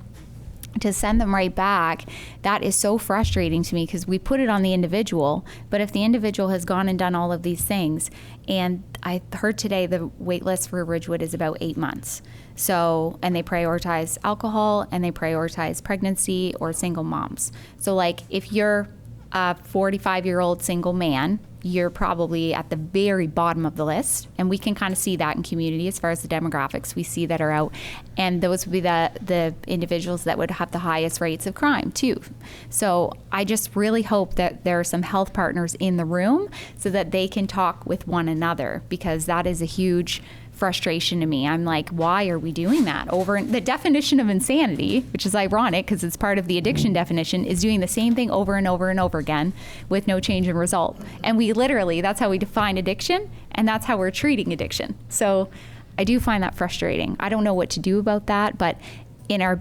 Speaker 6: to send them right back, that is so frustrating to me, because we put it on the individual, but if the individual has gone and done all of these things, and I heard today the wait list for Ridgewood is about 8 months. So, and they prioritize alcohol and they prioritize pregnancy or single moms. So like if you're a 45-year-old single man, you're probably at the very bottom of the list. And we can kind of see that in community as far as the demographics we see that are out. And those would be the individuals that would have the highest rates of crime too. So I just really hope that there are some health partners in the room so that they can talk with one another, because that is a huge frustration to me. I'm like, why are we doing that? The definition of insanity, which is ironic because it's part of the addiction definition, is doing the same thing over and over and over again with no change in result. And we literally, that's how we define addiction, and that's how we're treating addiction. So I do find that frustrating. I don't know what to do about that, but in our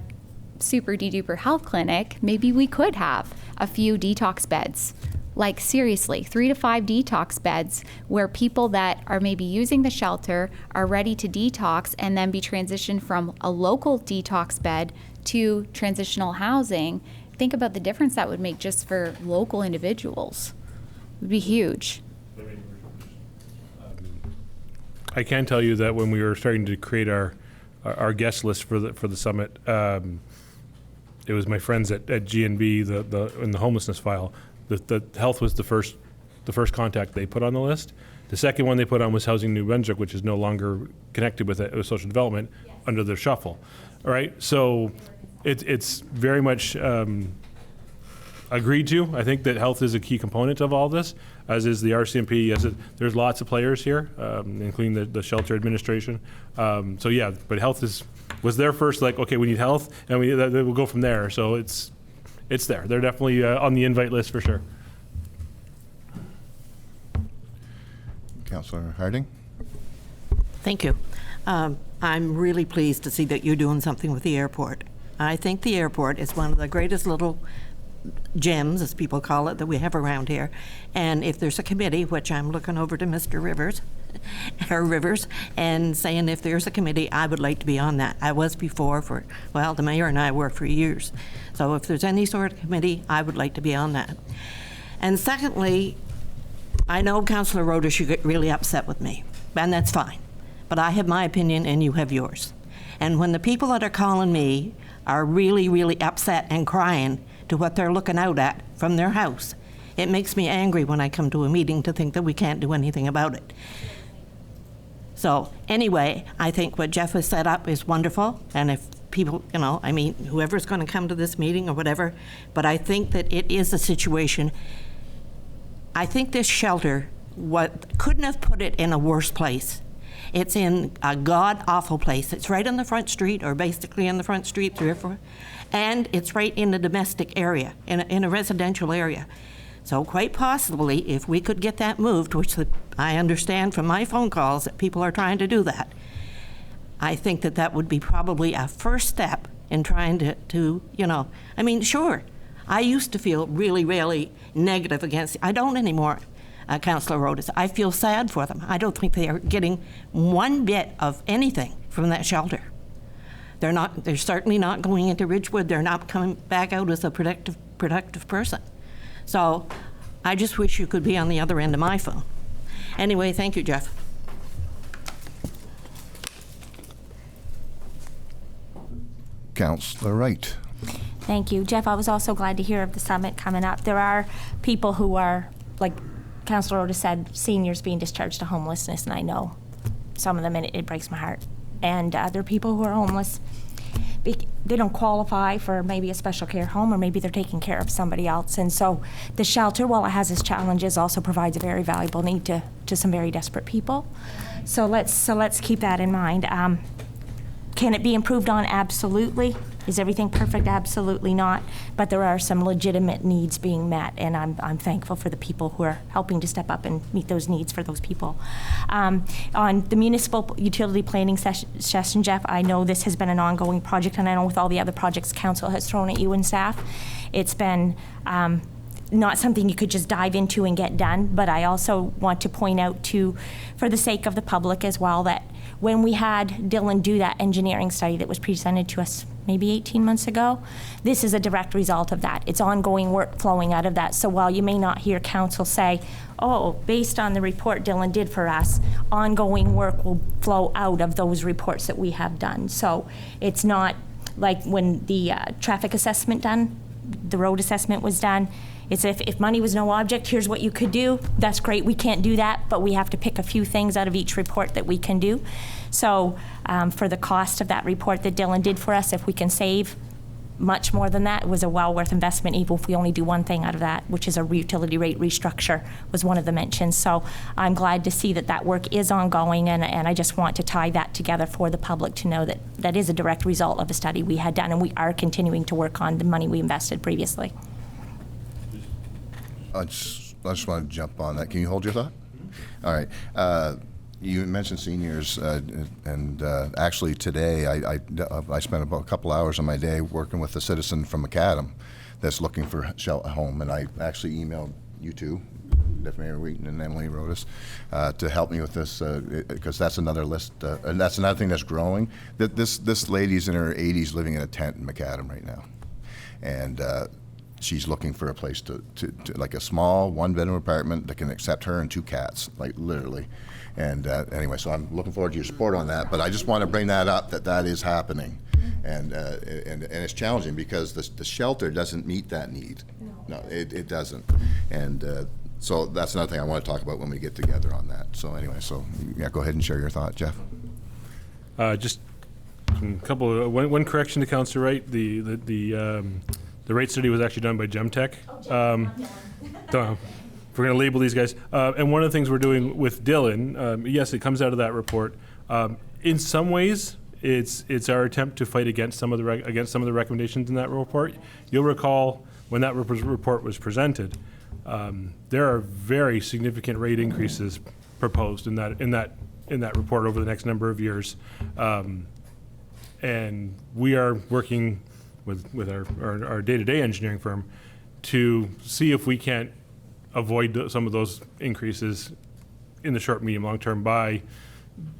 Speaker 6: super de-duper health clinic, maybe we could have a few detox beds. Like seriously, 3 to 5 detox beds where people that are maybe using the shelter are ready to detox and then be transitioned from a local detox bed to transitional housing. Think about the difference that would make just for local individuals. It would be huge.
Speaker 11: I can tell you that when we were starting to create our guest list for the summit, it was my friends at GNB in the homelessness file. The health was the first contact they put on the list. The second one they put on was Housing New Brunswick, which is no longer connected with it. It was social development under the shuffle. All right, so it's very much agreed to. I think that health is a key component of all this, as is the RCMP. There's lots of players here, including the shelter administration. So yeah, but health was there first. Like, okay, we need health, and we'll go from there. So it's there. They're definitely on the invite list for sure.
Speaker 2: Councillor Harding?
Speaker 10: Thank you. I'm really pleased to see that you're doing something with the airport. I think the airport is one of the greatest little gems, as people call it, that we have around here. And if there's a committee, which I'm looking over to Mr. Rivers, and saying if there's a committee, I would like to be on that. I was before the mayor and I worked for years. So if there's any sort of committee, I would like to be on that. And secondly, I know Councillor Rodas, you get really upset with me, and that's fine. But I have my opinion and you have yours. And when the people that are calling me are really, really upset and crying to what they're looking out at from their house, it makes me angry when I come to a meeting to think that we can't do anything about it. So anyway, I think what Jeff has set up is wonderful, and if people, you know, I mean, whoever's going to come to this meeting or whatever, but I think that it is a situation. I think this shelter couldn't have put it in a worse place. It's in a god-awful place. It's right on the front street, or basically on the front street, 3 or 4, and it's right in a domestic area, in a residential area. So quite possibly, if we could get that moved, which I understand from my phone calls that people are trying to do that, I think that that would be probably a first step in trying to you know, I mean, sure, I used to feel really, really negative against, I don't anymore, Councillor Rodas. I feel sad for them. I don't think they are getting one bit of anything from that shelter. They're certainly not going into Ridgewood. They're not coming back out as a productive person. So I just wish you could be on the other end of my phone. Anyway, thank you, Jeff.
Speaker 2: Councillor Wright.
Speaker 7: Thank you. Jeff, I was also glad to hear of the summit coming up. There are people who are, like Councillor Oda said, seniors being discharged to homelessness, and I know some of them, and it breaks my heart. And there are people who are homeless. They don't qualify for maybe a special care home, or maybe they're taking care of somebody else. And so the shelter, while it has its challenges, also provides a very valuable need to some very desperate people. So let's keep that in mind. Can it be improved on? Absolutely. Is everything perfect? Absolutely not. But there are some legitimate needs being met, and I'm thankful for the people who are helping to step up and meet those needs for those people. On the municipal utility planning session, Jeff, I know this has been an ongoing project, and I know with all the other projects council has thrown at you and staff, it's been not something you could just dive into and get done. But I also want to point out for the sake of the public as well, that when we had Dylan do that engineering study that was presented to us maybe 18 months ago, this is a direct result of that. It's ongoing work flowing out of that. So while you may not hear council say, oh, based on the report Dylan did for us, ongoing work will flow out of those reports that we have done. So it's not like when the traffic assessment done, the road assessment was done, it's if money was no object, here's what you could do. That's great. We can't do that, but we have to pick a few things out of each report that we can do. So for the cost of that report that Dylan did for us, if we can save much more than that, it was a well worth investment, even if we only do one thing out of that, which is a utility rate restructure was one of the mentions. So I'm glad to see that that work is ongoing, and I just want to tie that together for the public to know that that is a direct result of a study we had done, and we are continuing to work on the money we invested previously.
Speaker 2: I just want to jump on that. Can you hold your thought? All right. You mentioned seniors, and actually today I spent about a couple hours of my day working with a citizen from Macadam that's looking for a home, and I actually emailed you two, Mary Wheaton and Emily Rodas, to help me with this, because that's another list, and that's another thing that's growing. This lady's in her 80s living in a tent in Macadam right now, and she's looking for a place to like a small one-bedroom apartment that can accept her and 2 cats, like literally. And anyway, so I'm looking forward to your support on that. But I just want to bring that up, that is happening, and it's challenging because the shelter doesn't meet that need. No, it doesn't. And so that's another thing I want to talk about when we get together on that. So anyway, so yeah, go ahead and share your thought, Jeff.
Speaker 11: Just a couple. One correction to Councillor Wright. The rate study was actually done by Gemtech. We're going to label these guys. And one of the things we're doing with Dylan, yes, it comes out of that report. In some ways, it's our attempt to fight against some of the recommendations in that report. You'll recall when that report was presented, there are very significant rate increases proposed in that report over the next number of years, and we are working with our day-to-day engineering firm to see if we can't avoid some of those increases in the short, medium, long term by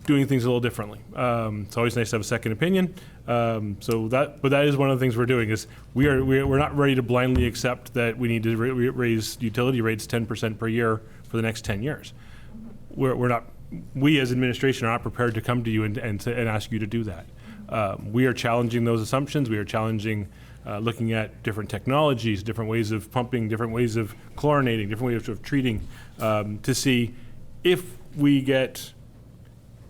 Speaker 11: doing things a little differently. It's always nice to have a second opinion. But that is one of the things we're doing is we're not ready to blindly accept that we need to raise utility rates 10% per year for the next 10 years. We as administration are not prepared to come to you and ask you to do that. We are challenging those assumptions. We are challenging looking at different technologies, different ways of pumping, different ways of chlorinating, different ways of treating, to see if we get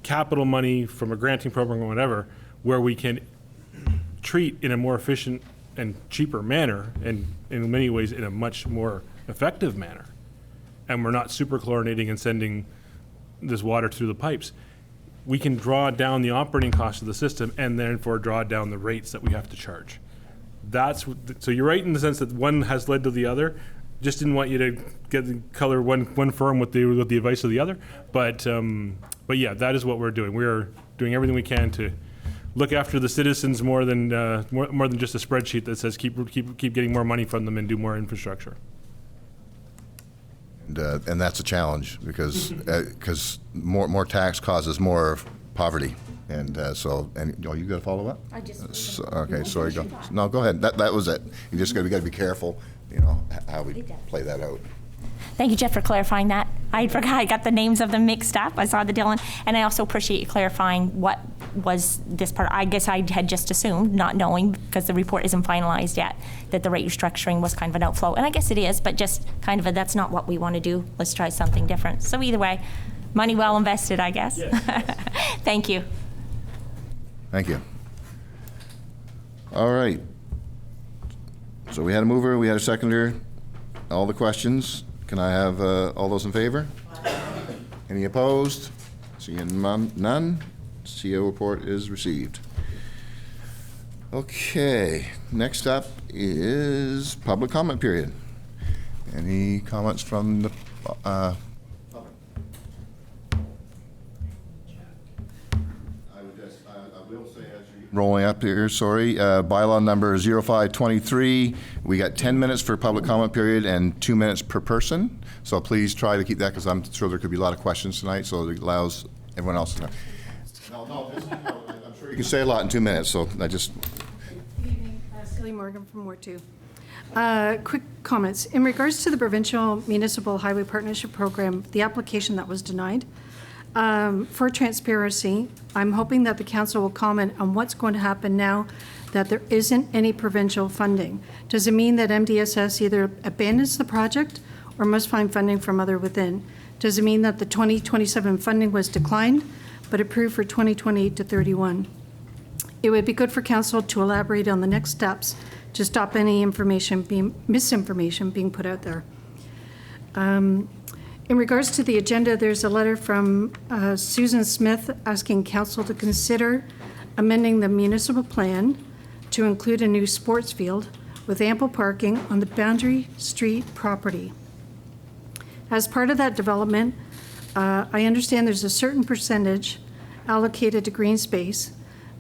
Speaker 11: capital money from a granting program or whatever, where we can treat in a more efficient and cheaper manner, and in many ways in a much more effective manner. And we're not super chlorinating and sending this water through the pipes. We can draw down the operating cost of the system and therefore draw down the rates that we have to charge. So you're right in the sense that one has led to the other. Just didn't want you to get the color one firm with the advice of the other. But yeah, that is what we're doing. We are doing everything we can to look after the citizens more than just a spreadsheet that says keep getting more money from them and do more infrastructure.
Speaker 2: And that's a challenge because more tax causes more poverty. And you got to follow up?
Speaker 7: I just
Speaker 2: okay. Sorry, go. No, go ahead. That was it. We got to be careful, how we play that out.
Speaker 7: Thank you, Jeff, for clarifying that. I forgot, I got the names of them mixed up. I saw the Dylan, and I also appreciate you clarifying what was this part. I guess I had just assumed, not knowing, because the report isn't finalized yet, that the rate restructuring was kind of an outflow. And I guess it is, but just kind of that's not what we want to do. Let's try something different. So either way, money well invested, I guess. Yes. Thank you.
Speaker 2: Thank you. All right. So we had a mover, we had a seconder. All the questions. Can I have all those in favor? Any opposed? Seeing none. CO report is received. Okay. Next up is public comment period. Any comments from the public? Rolling up here, sorry. Bylaw number 0523. We got 10 minutes for public comment period and 2 minutes per person. So please try to keep that because I'm sure there could be a lot of questions tonight, so it allows everyone else to know. I'm sure you can say a lot in 2 minutes, so I just.
Speaker 13: Good evening. Silly Morgan from Ward 2. Quick comments. In regards to the Provincial Municipal Highway Partnership Program, the application that was denied, for transparency, I'm hoping that the council will comment on what's going to happen now that there isn't any provincial funding. Does it mean that MDSS either abandons the project or must find funding from other within? Does it mean that the 2027 funding was declined but approved for 2020 to 31? It would be good for council to elaborate on the next steps to stop any misinformation being put out there. In regards to the agenda, there's a letter from Susan Smith asking council to consider amending the municipal plan to include a new sports field with ample parking on the Boundary Street property. As part of that development, I understand there's a certain percentage allocated to green space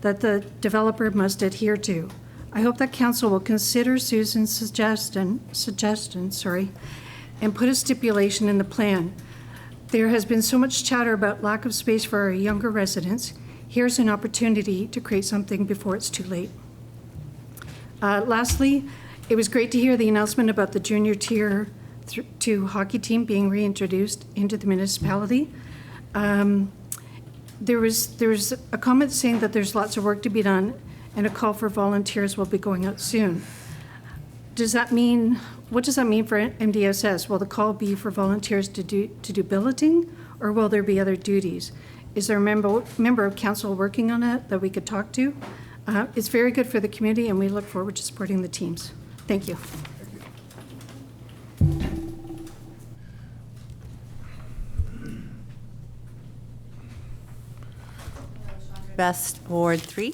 Speaker 13: that the developer must adhere to. I hope that council will consider Susan's suggestion, and put a stipulation in the plan. There has been so much chatter about lack of space for our younger residents. Here's an opportunity to create something before it's too late. Lastly, it was great to hear the announcement about the junior tier 2 hockey team being reintroduced into the municipality. There was a comment saying that there's lots of work to be done and a call for volunteers will be going out soon. What does that mean for MDSS? Will the call be for volunteers to do billeting, or will there be other duties? Is there a member of council working on it that we could talk to? It's very good for the community, and we look forward to supporting the teams. Thank you.
Speaker 14: Best Ward 3.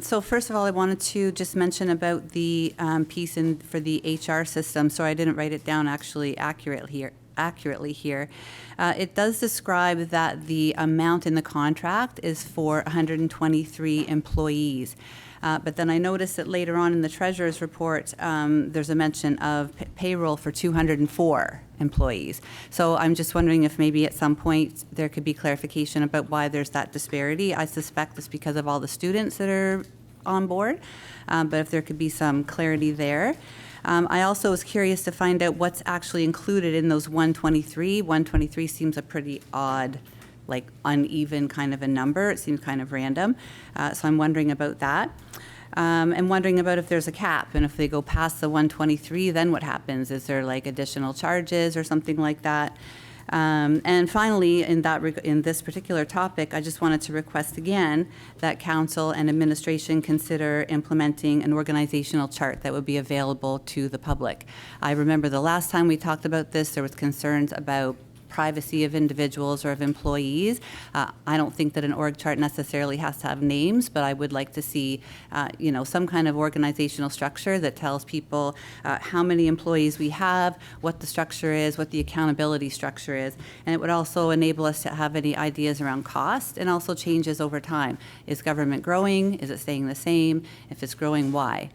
Speaker 14: So first of all, I wanted to just mention about the piece for the HR system. So I didn't write it down actually accurately here. It does describe that the amount in the contract is for 123 employees. But then I noticed that later on in the treasurer's report, there's a mention of payroll for 204 employees. So I'm just wondering if maybe at some point there could be clarification about why there's that disparity. I suspect it's because of all the students that are on board, but if there could be some clarity there. I also was curious to find out what's actually included in those 123. 123 seems a pretty odd like uneven kind of a number. It seems kind of random. So I'm wondering about that. And wondering about if there's a cap, and if they go past the 123, then what happens? Is there like additional charges or something like that? And finally, in this particular topic, I just wanted to request again that council and administration consider implementing an organizational chart that would be available to the public. I remember the last time we talked about this, there was concerns about privacy of individuals or of employees. I don't think that an org chart necessarily has to have names, but I would like to see, some kind of organizational structure that tells people how many employees we have, what the structure is, what the accountability structure is, and it would also enable us to have any ideas around cost and also changes over time. Is government growing? Is it staying the same? If it's growing, why?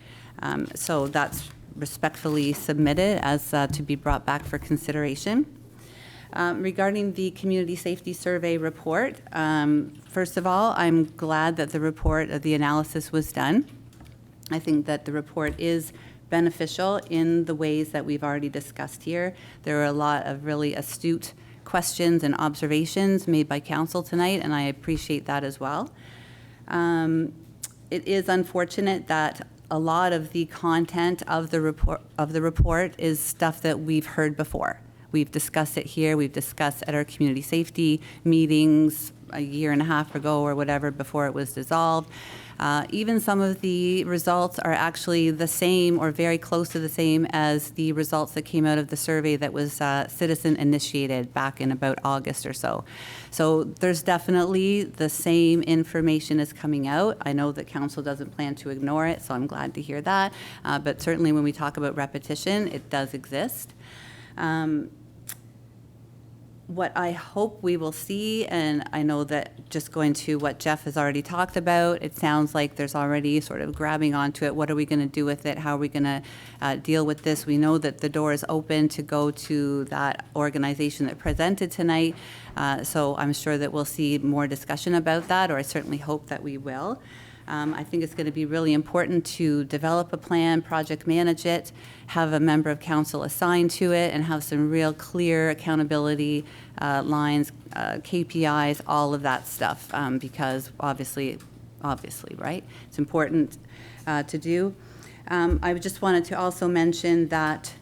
Speaker 14: So that's respectfully submitted as to be brought back for consideration. Regarding the community safety survey report, first of all, I'm glad that the analysis was done. I think that the report is beneficial in the ways that we've already discussed here. There are a lot of really astute questions and observations made by council tonight, and I appreciate that as well. It is unfortunate that a lot of the content of the report is stuff that we've heard before. We've discussed it here. We've discussed at our community safety meetings a year and a half ago or whatever before it was dissolved. Even some of the results are actually the same or very close to the same as the results that came out of the survey that was citizen initiated back in about August or so. So there's definitely the same information is coming out. I know that council doesn't plan to ignore it, so I'm glad to hear that. But certainly when we talk about repetition, it does exist. What I hope we will see, and I know that just going to what Jeff has already talked about, it sounds like there's already sort of grabbing onto it. What are we going to do with it? How are we going to deal with this? We know that the door is open to go to that organization that presented tonight, so I'm sure that we'll see more discussion about that, or I certainly hope that we will. I think it's going to be really important to develop a plan, project manage it, have a member of council assigned to it, and have some real clear accountability lines, KPIs, all of that stuff, because obviously, right? It's important to do. I just wanted to also mention that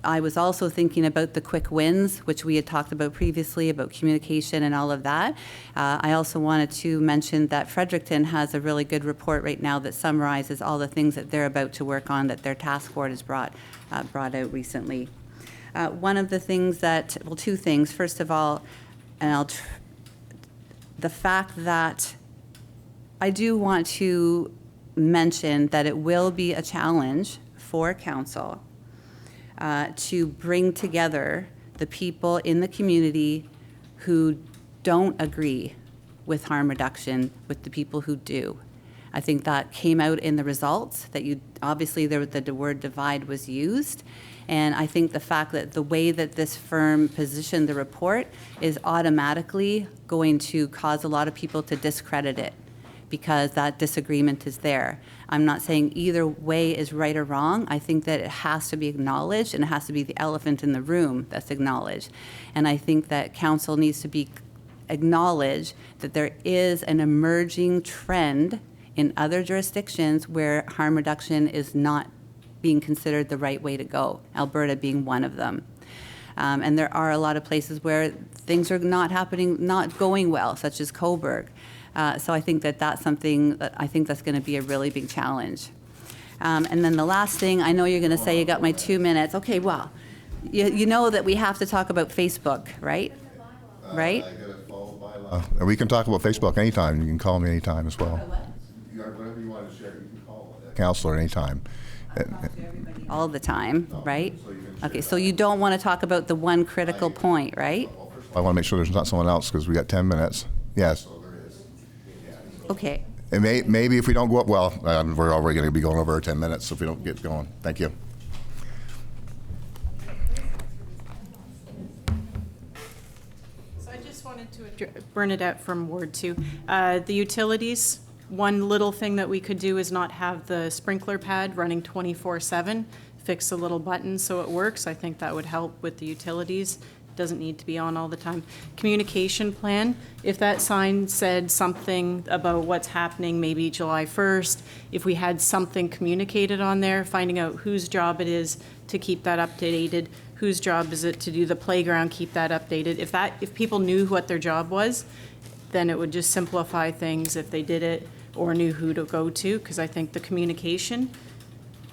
Speaker 14: I was also thinking about the quick wins, which we had talked about previously, about communication and all of that. I also wanted to mention that Fredericton has a really good report right now that summarizes all the things that they're about to work on, that their task force has brought out recently. One of the things two things. First of all, and the fact that I do want to mention that it will be a challenge for council to bring together the people in the community who don't agree with harm reduction with the people who do. I think that came out in the results, that obviously the word divide was used, and I think the fact that the way that this firm positioned the report is automatically going to cause a lot of people to discredit it, because that disagreement is there. I'm not saying either way is right or wrong. I think that it has to be acknowledged, and it has to be the elephant in the room that's acknowledged. And I think that council needs to acknowledge that there is an emerging trend in other jurisdictions where harm reduction is not being considered the right way to go, Alberta being one of them. And there are a lot of places where things are not going well, such as Cobourg. So I think that that's something that I think that's going to be a really big challenge. And then the last thing, I know you're going to say you got my 2 minutes. Okay, well, you know that we have to talk about Facebook, right? Right?
Speaker 2: I got a follow bylaw. We can talk about Facebook anytime. You can call me anytime as well. Whatever you want to share, you can call a counselor anytime.
Speaker 14: All the time, right? Okay, so you don't want to talk about the one critical point, right?
Speaker 2: I want to make sure there's not someone else, because we got 10 minutes. Yes.
Speaker 14: Okay.
Speaker 2: And maybe if we don't go up, well, we're already going to be going over our 10 minutes, so if we don't get going. Thank you.
Speaker 15: So I just wanted to Bernadette from Ward 2. The utilities, one little thing that we could do is not have the sprinkler pad running 24/7. Fix a little button so it works. I think that would help with the utilities. doesn't need to be on all the time. Communication plan, if that sign said something about what's happening maybe July 1st, if we had something communicated on there, finding out whose job it is to keep that updated, whose job is it to do the playground, keep that updated. If people knew what their job was, then it would just simplify things if they did it or knew who to go to, because I think the communication,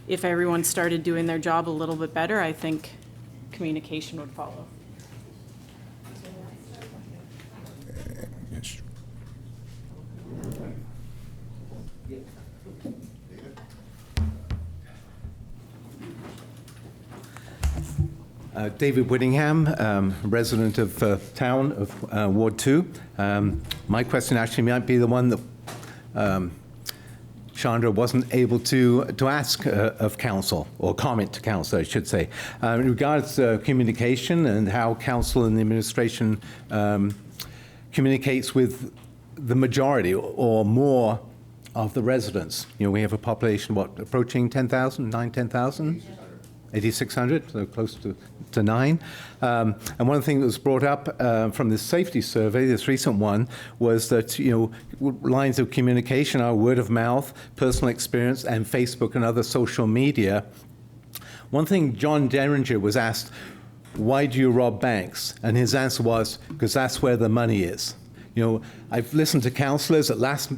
Speaker 15: if everyone started doing their job a little bit better, I think communication would follow.
Speaker 2: Yes.
Speaker 16: David Whittingham, resident of town of Ward 2. My question actually might be the one that Chandra wasn't able to ask of council, or comment to council, I should say. In regards to communication and how council and the administration communicates with the majority or more of the residents. You know, we have a population, what, approaching 10,000, 10,000? 8,600, so close to 9. And one of the things that was brought up from this safety survey, this recent one, was that, you know, lines of communication are word of mouth, personal experience, and Facebook and other social media. One thing John Derringer was asked, why do you rob banks? And his answer was, because that's where the money is. You know, I've listened to councillors at last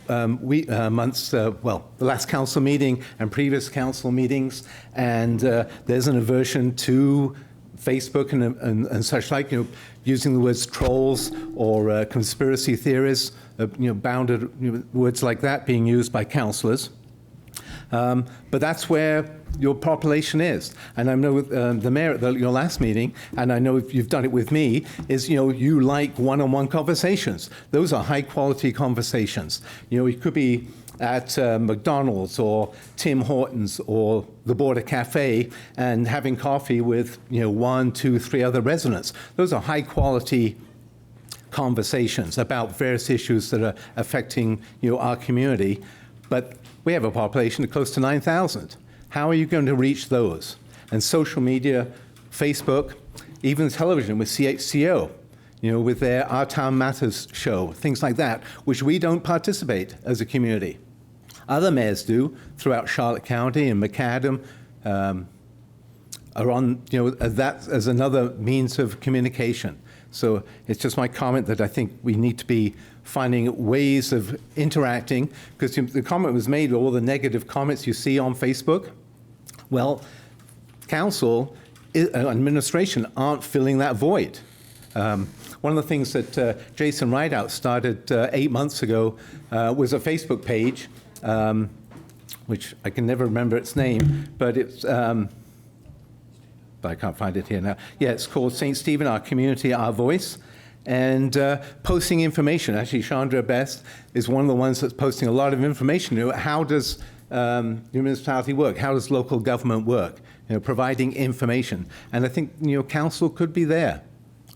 Speaker 16: the last council meeting and previous council meetings, and there's an aversion to Facebook and such like, you know, using the words trolls or conspiracy theories, you know, bounded words like that being used by councillors. But that's where your population is. And I know the mayor at your last meeting, and I know if you've done it with me, is, you know, you like one-on-one conversations. Those are high-quality conversations. You know, it could be at McDonald's or Tim Hortons or the Border Cafe and having coffee with, you know, 1, 2, 3 other residents. Those are high-quality conversations about various issues that are affecting, you know, our community. But we have a population of close to 9,000. How are you going to reach those? And social media, Facebook, even television with CHCO, you know, with their Our Town Matters show, things like that, which we don't participate as a community. Other mayors do throughout Charlotte County and McAdam, are on, you know, that as another means of communication. So it's just my comment that I think we need to be finding ways of interacting, because the comment was made, all the negative comments you see on Facebook. Well, council, administration aren't filling that void. One of the things that Jason Rideout started 8 months ago was a Facebook page, which I can never remember its name, but it's, but I can't find it here now. Yeah, it's called St. Stephen, Our Community, Our Voice. And posting information. Actually, Chandra Best is one of the ones that's posting a lot of information. You know, how does your municipality work? How does local government work? You know, providing information. And I think, you know, council could be there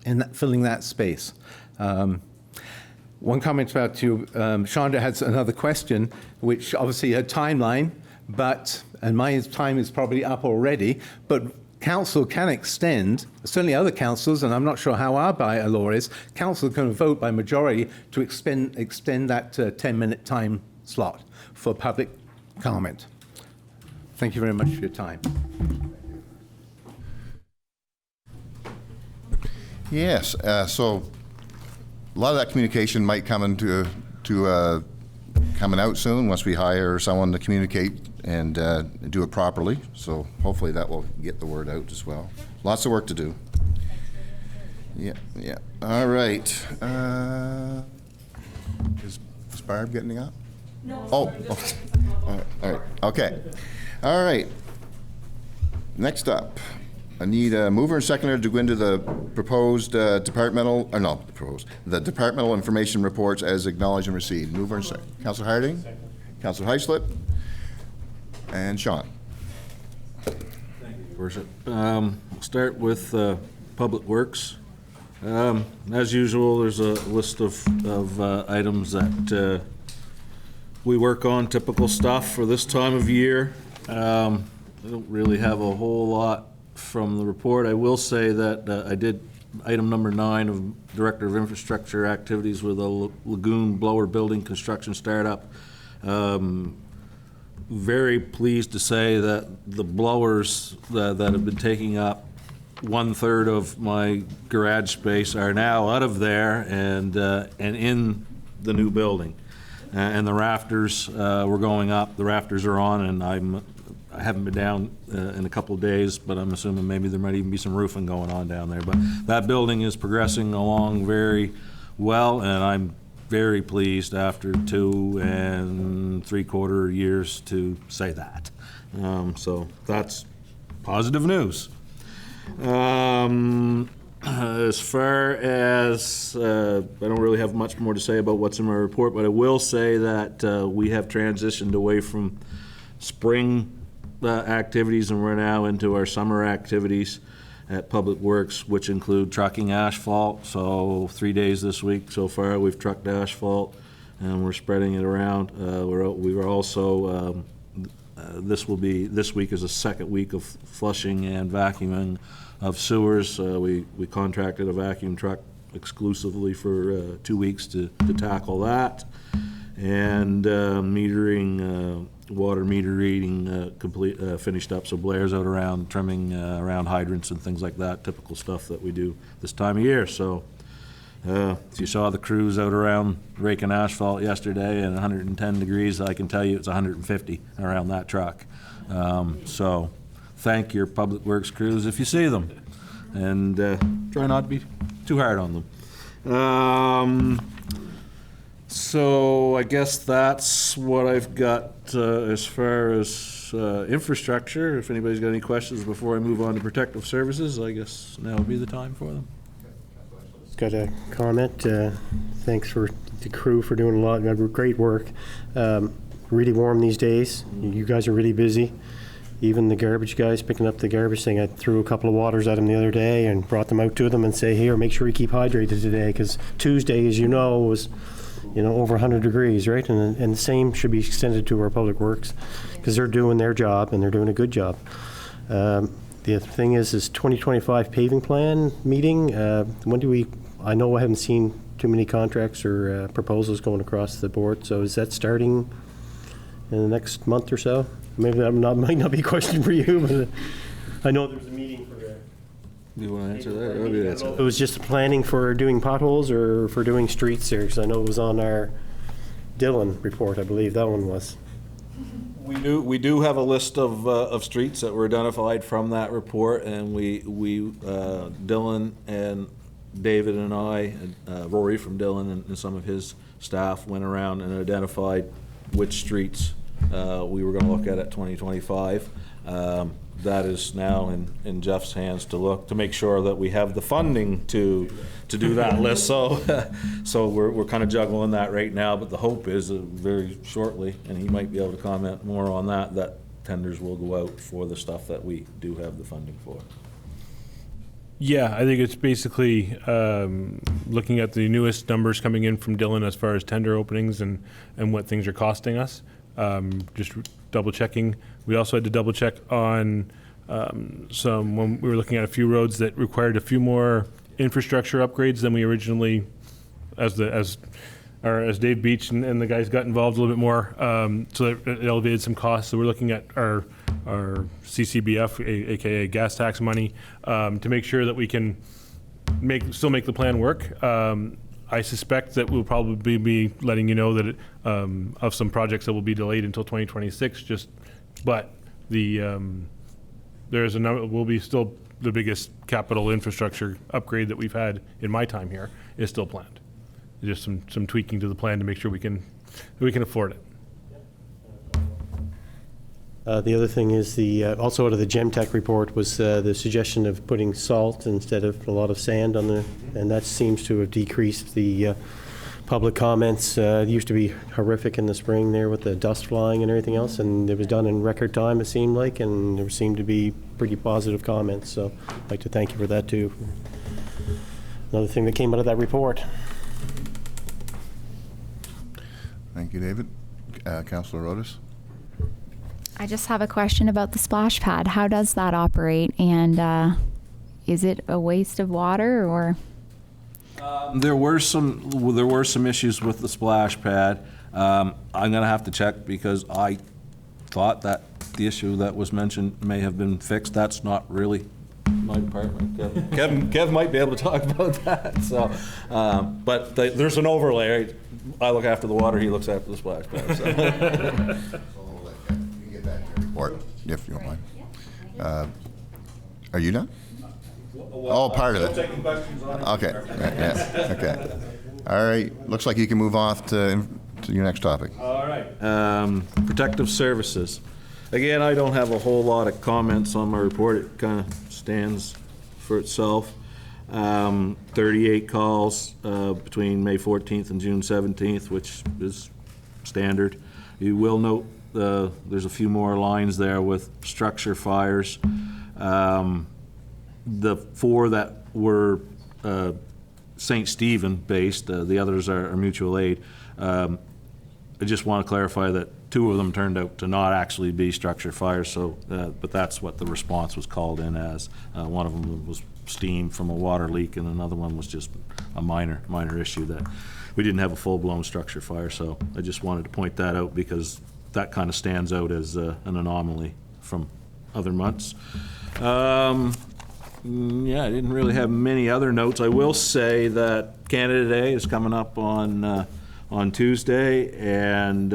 Speaker 16: in that, filling that space. One comment about you, Chandra has another question, which obviously a timeline, but, and my time is probably up already, but council can extend, certainly other councils, and I'm not sure how our bylaw is, council can vote by majority to extend that 10-minute time slot for public comment. Thank you very much for your time.
Speaker 2: Yes, so a lot of that communication might come into coming out soon once we hire someone to communicate and do it properly. So hopefully that will get the word out as well. Lots of work to do. Yeah. All right. Is Barb getting up? No. Oh. All right. Okay. All right. Next up, I need a mover and seconder to go into the proposed the departmental information reports as acknowledged and received. Mover and seconder. Councillor Harding, Councillor Heislip, and Sean.
Speaker 17: Thank you, Worship. We'll start with Public Works. As usual, there's a list of items that we work on, typical stuff for this time of year. I don't really have a whole lot from the report. I will say that I did item number 9 of Director of Infrastructure Activities with a lagoon blower building construction startup. Very pleased to say that the blowers that have been taking up 1/3 of my garage space are now out of there and in the new building. And the rafters were going up. The rafters are on, and I haven't been down in a couple of days, but I'm assuming maybe there might even be some roofing going on down there. But that building is progressing along very well, and I'm very pleased after 2 3/4 years to say that. So that's positive news. As far as, I don't really have much more to say about what's in my report, but I will say that we have transitioned away from spring activities, and we're now into our summer activities at Public Works, which include trucking asphalt. So 3 days this week so far we've trucked asphalt, and we're spreading it around. We were also, this week is the second week of flushing and vacuuming of sewers. We contracted a vacuum truck exclusively for 2 weeks to tackle that. And metering, water meter reading finished up. So Blair's out around trimming around hydrants and things like that, typical stuff that we do this time of year. So if you saw the crews out around raking asphalt yesterday at 110 degrees, I can tell you it's 150 around that truck. So thank your Public Works crews if you see them, and try not to be too hard on them. So I guess that's what I've got as far as infrastructure. If anybody's got any questions before I move on to protective services, I guess now would be the time for them.
Speaker 12: Got a comment. Thanks for the crew for doing a lot of great work. Really warm these days. You guys are really busy. Even the garbage guys picking up the garbage thing, I threw a couple of waters at them the other day and brought them out to them and say, here, make sure you keep hydrated today, because Tuesday, as you know, was over 100 degrees, right? And the same should be extended to our Public Works, because they're doing their job and they're doing a good job. The other thing is 2025 paving plan meeting. When do we? I know I haven't seen too many contracts or proposals going across the board. So is that starting in the next month or so? Maybe that might not be a question for you, but I know there's a meeting for.
Speaker 17: Do you want to answer that? Or do answer that?
Speaker 12: It was just planning for doing potholes or for doing streets there, because I know it was on our Dillon report, I believe that one was.
Speaker 17: We do have a list of streets that were identified from that report, and we Dillon and David and I, Rory from Dillon and some of his staff went around and identified which streets we were going to look at 2025. That is now in Jeff's hands to make sure that we have the funding to do that list. So we're kind of juggling that right now, but the hope is very shortly, and he might be able to comment more on that tenders will go out for the stuff that we do have the funding for.
Speaker 11: Yeah, I think it's basically looking at the newest numbers coming in from Dillon as far as tender openings and what things are costing us. Just double checking. We also had to double check on when we were looking at a few roads that required a few more infrastructure upgrades than we originally, as Dave Beach and the guys got involved a little bit more, so that it elevated some costs. So we're looking at our CCBF, aka gas tax money, to make sure that we can still make the plan work. I suspect that we'll probably be letting you know that of some projects that will be delayed until 2026. But there's a number. Will be still the biggest capital infrastructure upgrade that we've had in my time here is still planned. Just some tweaking to the plan to make sure we can afford it.
Speaker 12: The other thing is also out of the GemTech report was the suggestion of putting salt instead of a lot of sand on and that seems to have decreased the public comments. It used to be horrific in the spring there with the dust flying and everything else, and it was done in record time, it seemed like, and there seemed to be pretty positive comments. So I'd like to thank you for that too. Another thing that came out of that report.
Speaker 2: Thank you, David. Councillor Rodas.
Speaker 6: I just have a question about the splash pad. How does that operate? And is it a waste of water or?
Speaker 17: There were some issues with the splash pad. I'm going to have to check because I thought that the issue that was mentioned may have been fixed. That's not really my department. Kev might be able to talk about that. So, but there's an overlay. I look after the water. He looks after the splash pad. So.
Speaker 2: You can get that in your report if you don't mind. Are you done? Oh, part of it.
Speaker 17: Taking questions on it.
Speaker 2: Okay. Yeah. Okay. All right. Looks like you can move off to your next topic.
Speaker 17: All right. Protective services. Again, I don't have a whole lot of comments on my report. It kind of stands for itself. 38 calls between May 14th and June 17th, which is standard. You will note there's a few more lines there with structure fires. The 4 that were St. Stephen based, the others are mutual aid. I just want to clarify that 2 of them turned out to not actually be structure fires, so but that's what the response was called in as. One of them was steam from a water leak, and another one was just a minor issue that we didn't have a full-blown structure fire. So I just wanted to point that out because that kind of stands out as an anomaly from other months. Yeah, I didn't really have many other notes. I will say that Canada Day is coming up on Tuesday, and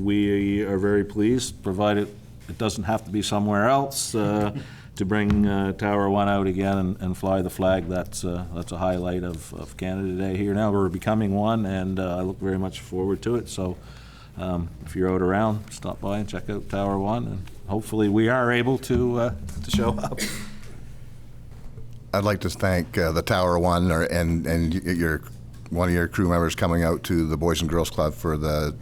Speaker 17: we are very pleased, provided it doesn't have to be somewhere else, to bring Tower 1 out again and fly the flag. That's a highlight of Canada Day here. Now we're becoming one, and I look very much forward to it. So if you're out around, stop by and check out Tower 1, and hopefully we are able to show up.
Speaker 2: I'd like to thank the Tower 1 and your one of your crew members coming out to the Boys and Girls Club for the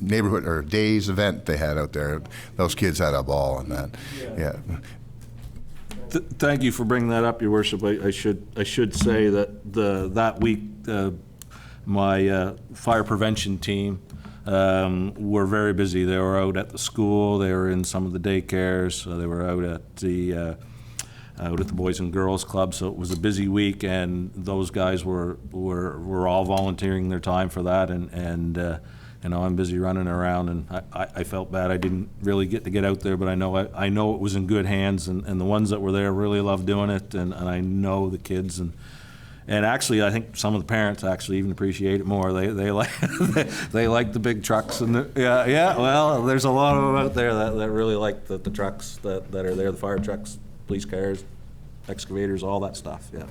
Speaker 2: neighborhood or days event they had out there. Those kids had a ball on that. Yeah.
Speaker 17: Thank you for bringing that up, Your Worship. I should say that that week my fire prevention team were very busy. They were out at the school. They were in some of the daycares. They were out at the Boys and Girls Club, so it was a busy week, and those guys were all volunteering their time for that, and you know, I'm busy running around, and I felt bad I didn't really get out there, but I know it was in good hands, and the ones that were there really loved doing it, and I know the kids, and actually I think some of the parents actually even appreciate it more. They like they like the big trucks, and yeah. Well, there's a lot of them out there that really like the trucks that are there, the fire trucks, police cars, excavators, all that stuff. Yeah.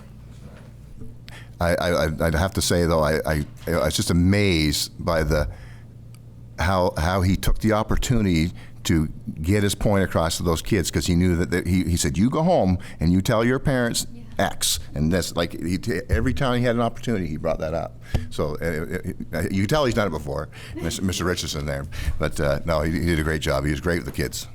Speaker 2: I'd have to say though, I was just amazed by how he took the opportunity to get his point across to those kids, because he knew that he said, you go home and you tell your parents X, and that's like every time he had an opportunity he brought that up. So you can tell he's done it before, Mr. Richardson there, but no, he did a great job. He was great with the kids.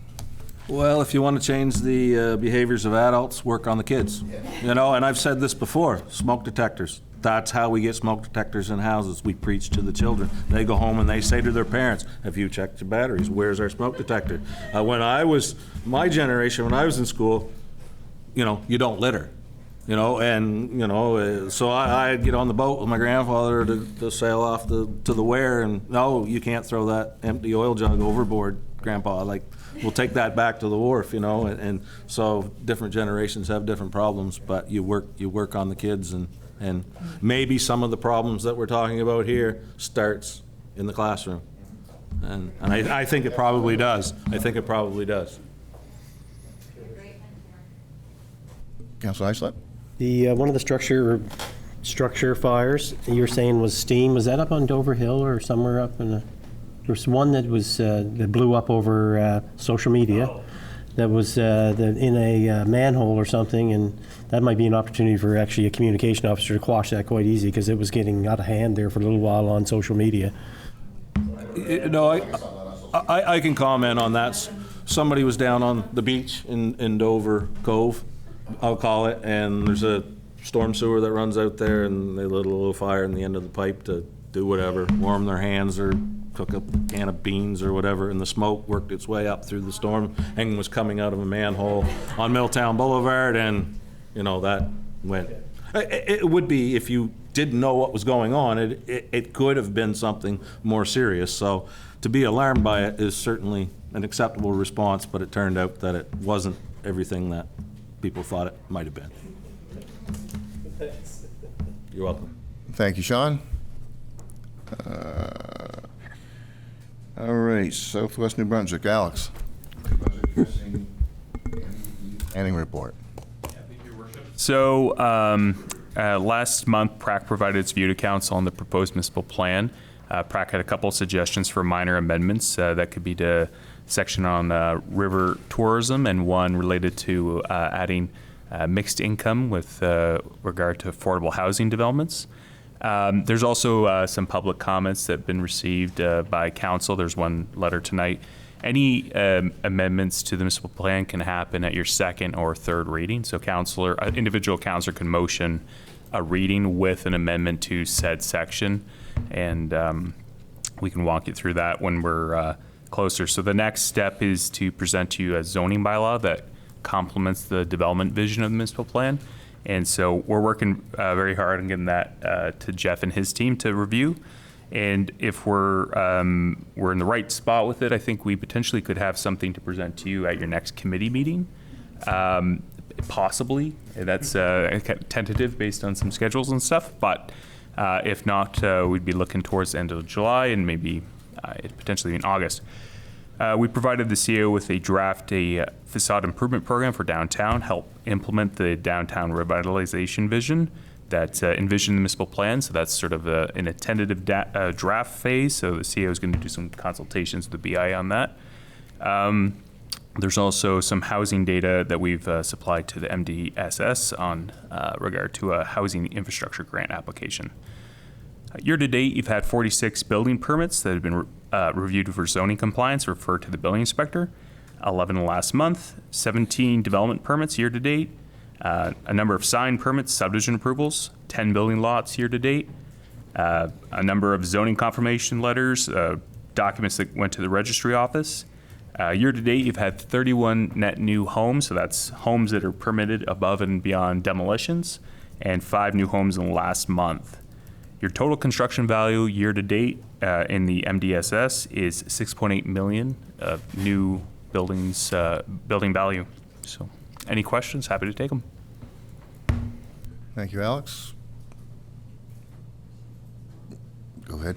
Speaker 17: Well, if you want to change the behaviors of adults, work on the kids. You know, and I've said this before, smoke detectors. That's how we get smoke detectors in houses. We preach to the children. They go home and they say to their parents, have you checked your batteries? Where's our smoke detector? My generation, when I was in school, you know, you don't litter. You know, and, you know, so I'd get on the boat with my grandfather to sail off to the Ware, and no, you can't throw that empty oil jug overboard, Grandpa. Like, we'll take that back to the wharf, you know, and so different generations have different problems, but you work on the kids, and maybe some of the problems that we're talking about here starts in the classroom, and I think it probably does. I think it probably does.
Speaker 2: Councilor Islip?
Speaker 12: The one of the structure fires you're saying was steam. Was that up on Dover Hill or somewhere up in the? There was one that was that blew up over social media. That was in a manhole or something, and that might be an opportunity for actually a communication officer to quash that quite easy, because it was getting out of hand there for a little while on social media.
Speaker 17: No, I can comment on that. Somebody was down on the beach in Dover Cove, I'll call it, and there's a storm sewer that runs out there, and they lit a little fire in the end of the pipe to do whatever, warm their hands or cook a can of beans or whatever, and the smoke worked its way up through the storm and was coming out of a manhole on Milltown Boulevard, and, you know, that went. It would be, if you didn't know what was going on, it could have been something more serious. So to be alarmed by it is certainly an acceptable response, but it turned out that it wasn't everything that people thought it might have been. You're welcome.
Speaker 2: Thank you, Sean. All right, Southwest New Brunswick, Alex. Planning report.
Speaker 18: So last month, PRAC provided its view to council on the proposed municipal plan. PRAC had a couple of suggestions for minor amendments that could be to section on river tourism, and one related to adding mixed income with regard to affordable housing developments. There's also some public comments that have been received by council. There's one letter tonight. Any amendments to the municipal plan can happen at your second or third reading. So individual councilor can motion a reading with an amendment to said section, and we can walk you through that when we're closer. So the next step is to present to you a zoning bylaw that complements the development vision of the municipal plan. And so we're working very hard on getting that to Jeff and his team to review. And if we're in the right spot with it, I think we potentially could have something to present to you at your next committee meeting. Possibly. That's tentative based on some schedules and stuff. But if not, we'd be looking towards the end of July and maybe potentially in August. We provided the CEO with a draft facade improvement program for downtown, help implement the downtown revitalization vision that envisioned the municipal plan. So that's sort of in a tentative draft phase. So the CEO is going to do some consultations with the BI on that. There's also some housing data that we've supplied to the MDSS on regard to a housing infrastructure grant application. Year to date, you've had 46 building permits that have been reviewed for zoning compliance, referred to the building inspector. 11 last month, 17 development permits year to date, a number of sign permits, subdivision approvals, 10 building lots year to date, a number of zoning confirmation letters, documents that went to the registry office. Year to date, you've had 31 net new homes, so that's homes that are permitted above and beyond demolitions, and 5 new homes in the last month. Your total construction value year to date in the MDSS is $6.8 million of new buildings, building value. So, any questions? Happy to take them.
Speaker 2: Thank you, Alex. Go ahead.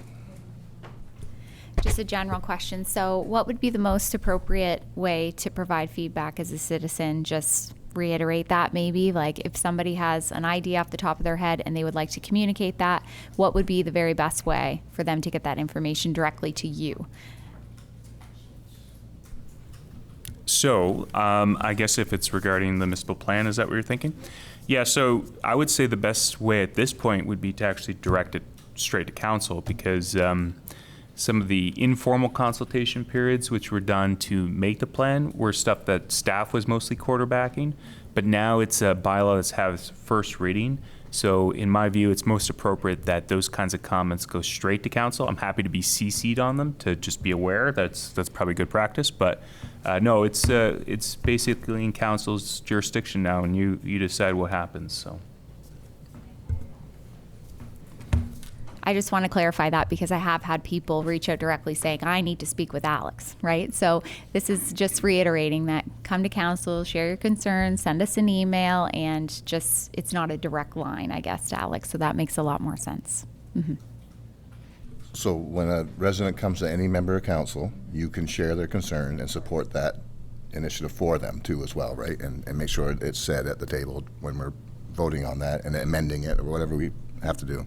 Speaker 6: Just a general question. So, what would be the most appropriate way to provide feedback as a citizen? Just reiterate that maybe, like if somebody has an idea off the top of their head and they would like to communicate that, what would be the very best way for them to get that information directly to you?
Speaker 18: So I guess if it's regarding the municipal plan, is that what you're thinking? Yeah, so I would say the best way at this point would be to actually direct it straight to council, because some of the informal consultation periods which were done to make the plan were stuff that staff was mostly quarterbacking, but now it's a bylaw that has first reading. So in my view, it's most appropriate that those kinds of comments go straight to council. I'm happy to be CC'd on them to just be aware. That's probably good practice, but no, it's basically in council's jurisdiction now, and you decide what happens. So.
Speaker 6: I just want to clarify that because I have had people reach out directly saying, I need to speak with Alex, right? So this is just reiterating that come to council, share your concerns, send us an email, and just, it's not a direct line, I guess, to Alex. So that makes a lot more sense. Mm-hmm.
Speaker 2: So when a resident comes to any member of council, you can share their concern and support that initiative for them too as well, right? And make sure it's said at the table when we're voting on that and amending it or whatever we have to do.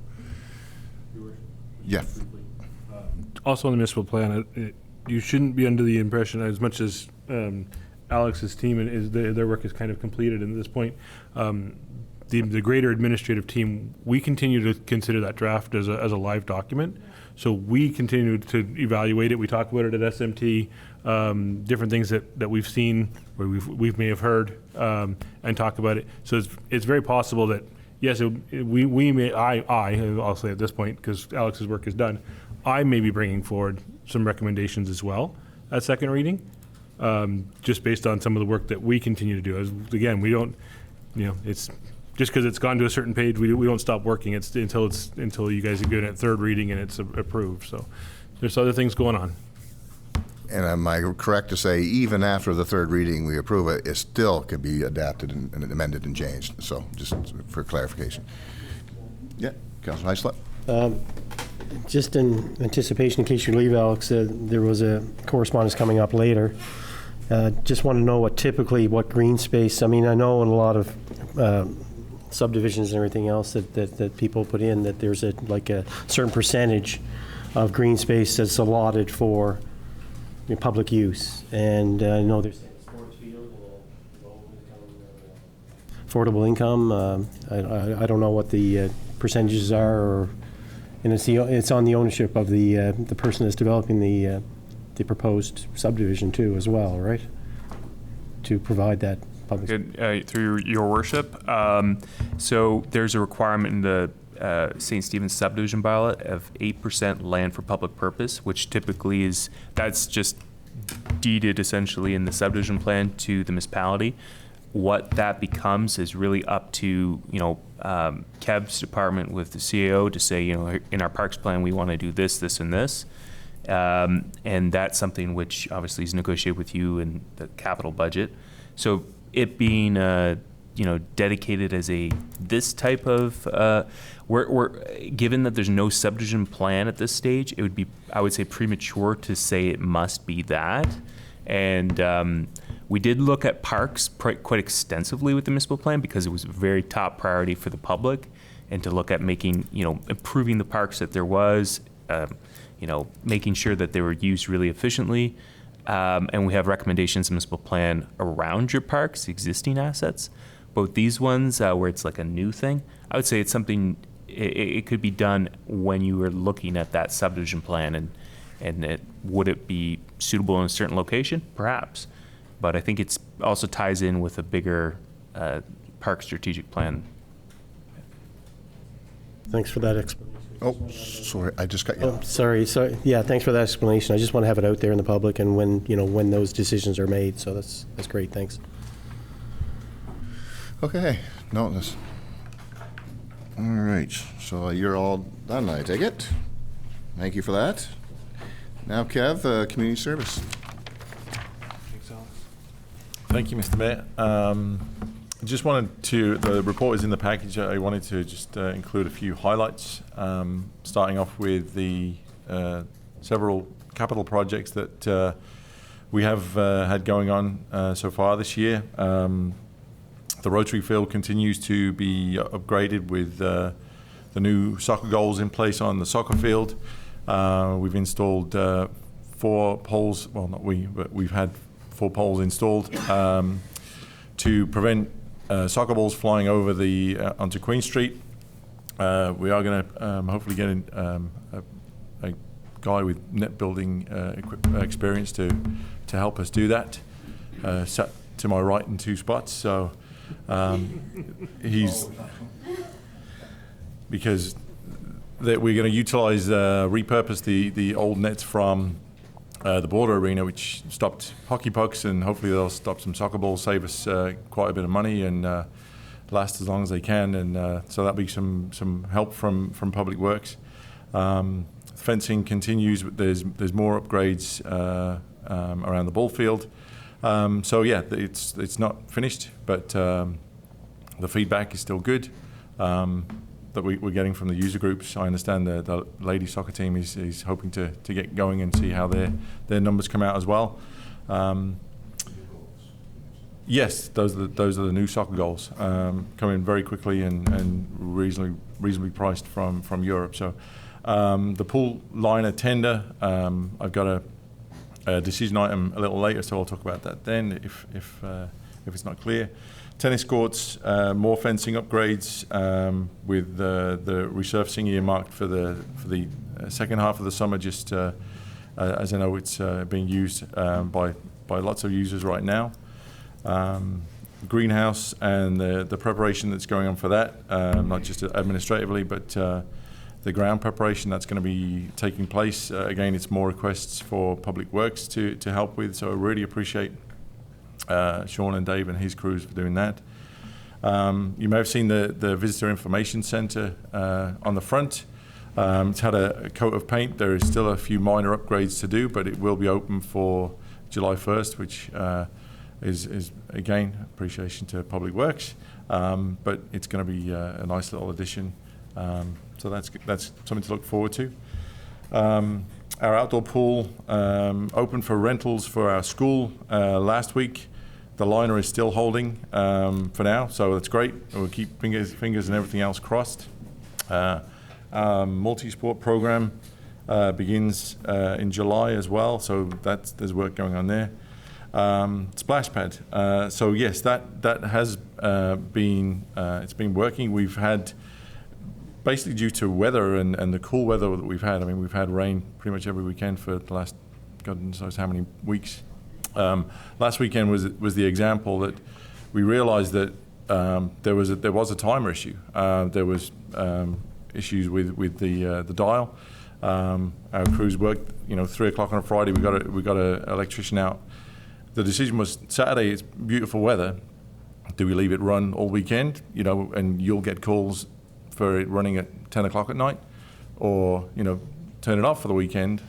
Speaker 2: Yeah.
Speaker 11: Also on the municipal plan, you shouldn't be under the impression, as much as Alex's team and their work is kind of completed at this point, the greater administrative team, we continue to consider that draft as a live document. So we continue to evaluate it. We talk about it at SMT, different things that we've seen or we may have heard, and talk about it. So it's very possible that yes, we may, I'll say at this point, because Alex's work is done, I may be bringing forward some recommendations as well at second reading, just based on some of the work that we continue to do. Again, we don't, it's just because it's gone to a certain page, we don't stop working. Until you guys are good at third reading and it's approved. So there's other things going on.
Speaker 2: And am I correct to say, even after the third reading, we approve it, it still could be adapted and amended and changed? So just for clarification. Yeah, Councilor Heislip.
Speaker 12: Just in anticipation, in case you leave, Alex, there was a correspondence coming up later. Just want to know what green space, I mean, I know in a lot of subdivisions and everything else that people put in, that there's a certain percentage of green space that's allotted for public use. And I know there's sports field, affordable income. I don't know what the percentages are, and it's on the ownership of the person that's developing the proposed subdivision too, as well, right? To provide that public.
Speaker 18: Through your worship, so there's a requirement in the St. Stephen's subdivision bylaw of 8% land for public purpose, which typically that's just deeded essentially in the subdivision plan to the municipality. What that becomes is really up to Kev's department with the CAO to say, in our parks plan we want to do this, this, and this, and that's something which obviously is negotiated with you in the capital budget. So it being dedicated as this type of we're given that there's no subdivision plan at this stage, it would be, I would say, premature to say it must be that. And we did look at parks quite extensively with the municipal plan because it was a very top priority for the public, and to look at making, improving the parks that there was, making sure that they were used really efficiently. And we have recommendations in the municipal plan around your parks, existing assets. Both these ones where it's like a new thing, I would say it's something, it could be done when you were looking at that subdivision plan, and would it be suitable in a certain location? Perhaps. But I think it's also ties in with a bigger park strategic plan.
Speaker 12: Thanks for that explanation.
Speaker 2: Oh, sorry, I just got you.
Speaker 12: Oh, sorry. Yeah, thanks for that explanation. I just want to have it out there in the public and when those decisions are made. So that's great. Thanks.
Speaker 2: Okay, all right, so you're all done, I take it. Thank you for that. Now, Kev, community service.
Speaker 19: Thanks, Alex. Thank you, Mr. Mayor. Just wanted to, the report is in the package. I wanted to just include a few highlights, starting off with the several capital projects that we have had going on so far this year. The Rotary Field continues to be upgraded with the new soccer goals in place on the soccer field. We've installed 4 poles, well, not we, but we've had 4 poles installed to prevent soccer balls flying over onto Queen Street. We are going to hopefully get a guy with net building experience to help us do that. Sat to my right in 2 spots, so because that we're going to utilize, repurpose the old nets from the Border Arena, which stopped hockey pucks, and hopefully they'll stop some soccer balls, save us quite a bit of money, and last as long as they can. And so that'll be some help from Public Works. Fencing continues. There's more upgrades around the ball field. So yeah, it's not finished, but the feedback is still good that we're getting from the user groups. I understand the ladies soccer team is hoping to get going and see how their numbers come out as well. Yes, those are the new soccer goals, coming very quickly and reasonably priced from Europe. So the pool liner tender, I've got a decision item a little later, so I'll talk about that then if it's not clear. Tennis courts, more fencing upgrades with the resurfacing earmarked for the second half of the summer. Just as I know, it's being used by lots of users right now. greenhouse and the preparation that's going on for that, not just administratively, but the ground preparation that's going to be taking place. Again, it's more requests for Public Works to help with, so I really appreciate Sean and Dave and his crews for doing that. You may have seen the Visitor Information Centre on the front. It's had a coat of paint. There is still a few minor upgrades to do, but it will be open for July 1st, which is again, appreciation to Public Works. But it's going to be a nice little addition. So that's something to look forward to. Our outdoor pool opened for rentals for our school last week. The liner is still holding for now, so that's great. We'll keep fingers and everything else crossed. Our multi-sport program begins in July as well, so there's work going on there. Splash pad. So yes, that has been it's been working. We've had, basically due to weather and the cool weather that we've had. I mean, we've had rain pretty much every weekend for the last God knows how many weeks. Last weekend was the example that we realized that there was a timer issue. There was issues with the dial. Our crews worked, 3 o'clock on a Friday. We got an electrician out. The decision was Saturday. It's beautiful weather. Do we leave it run all weekend? And you'll get calls for it running at 10 o'clock at night, or turn it off for the weekend.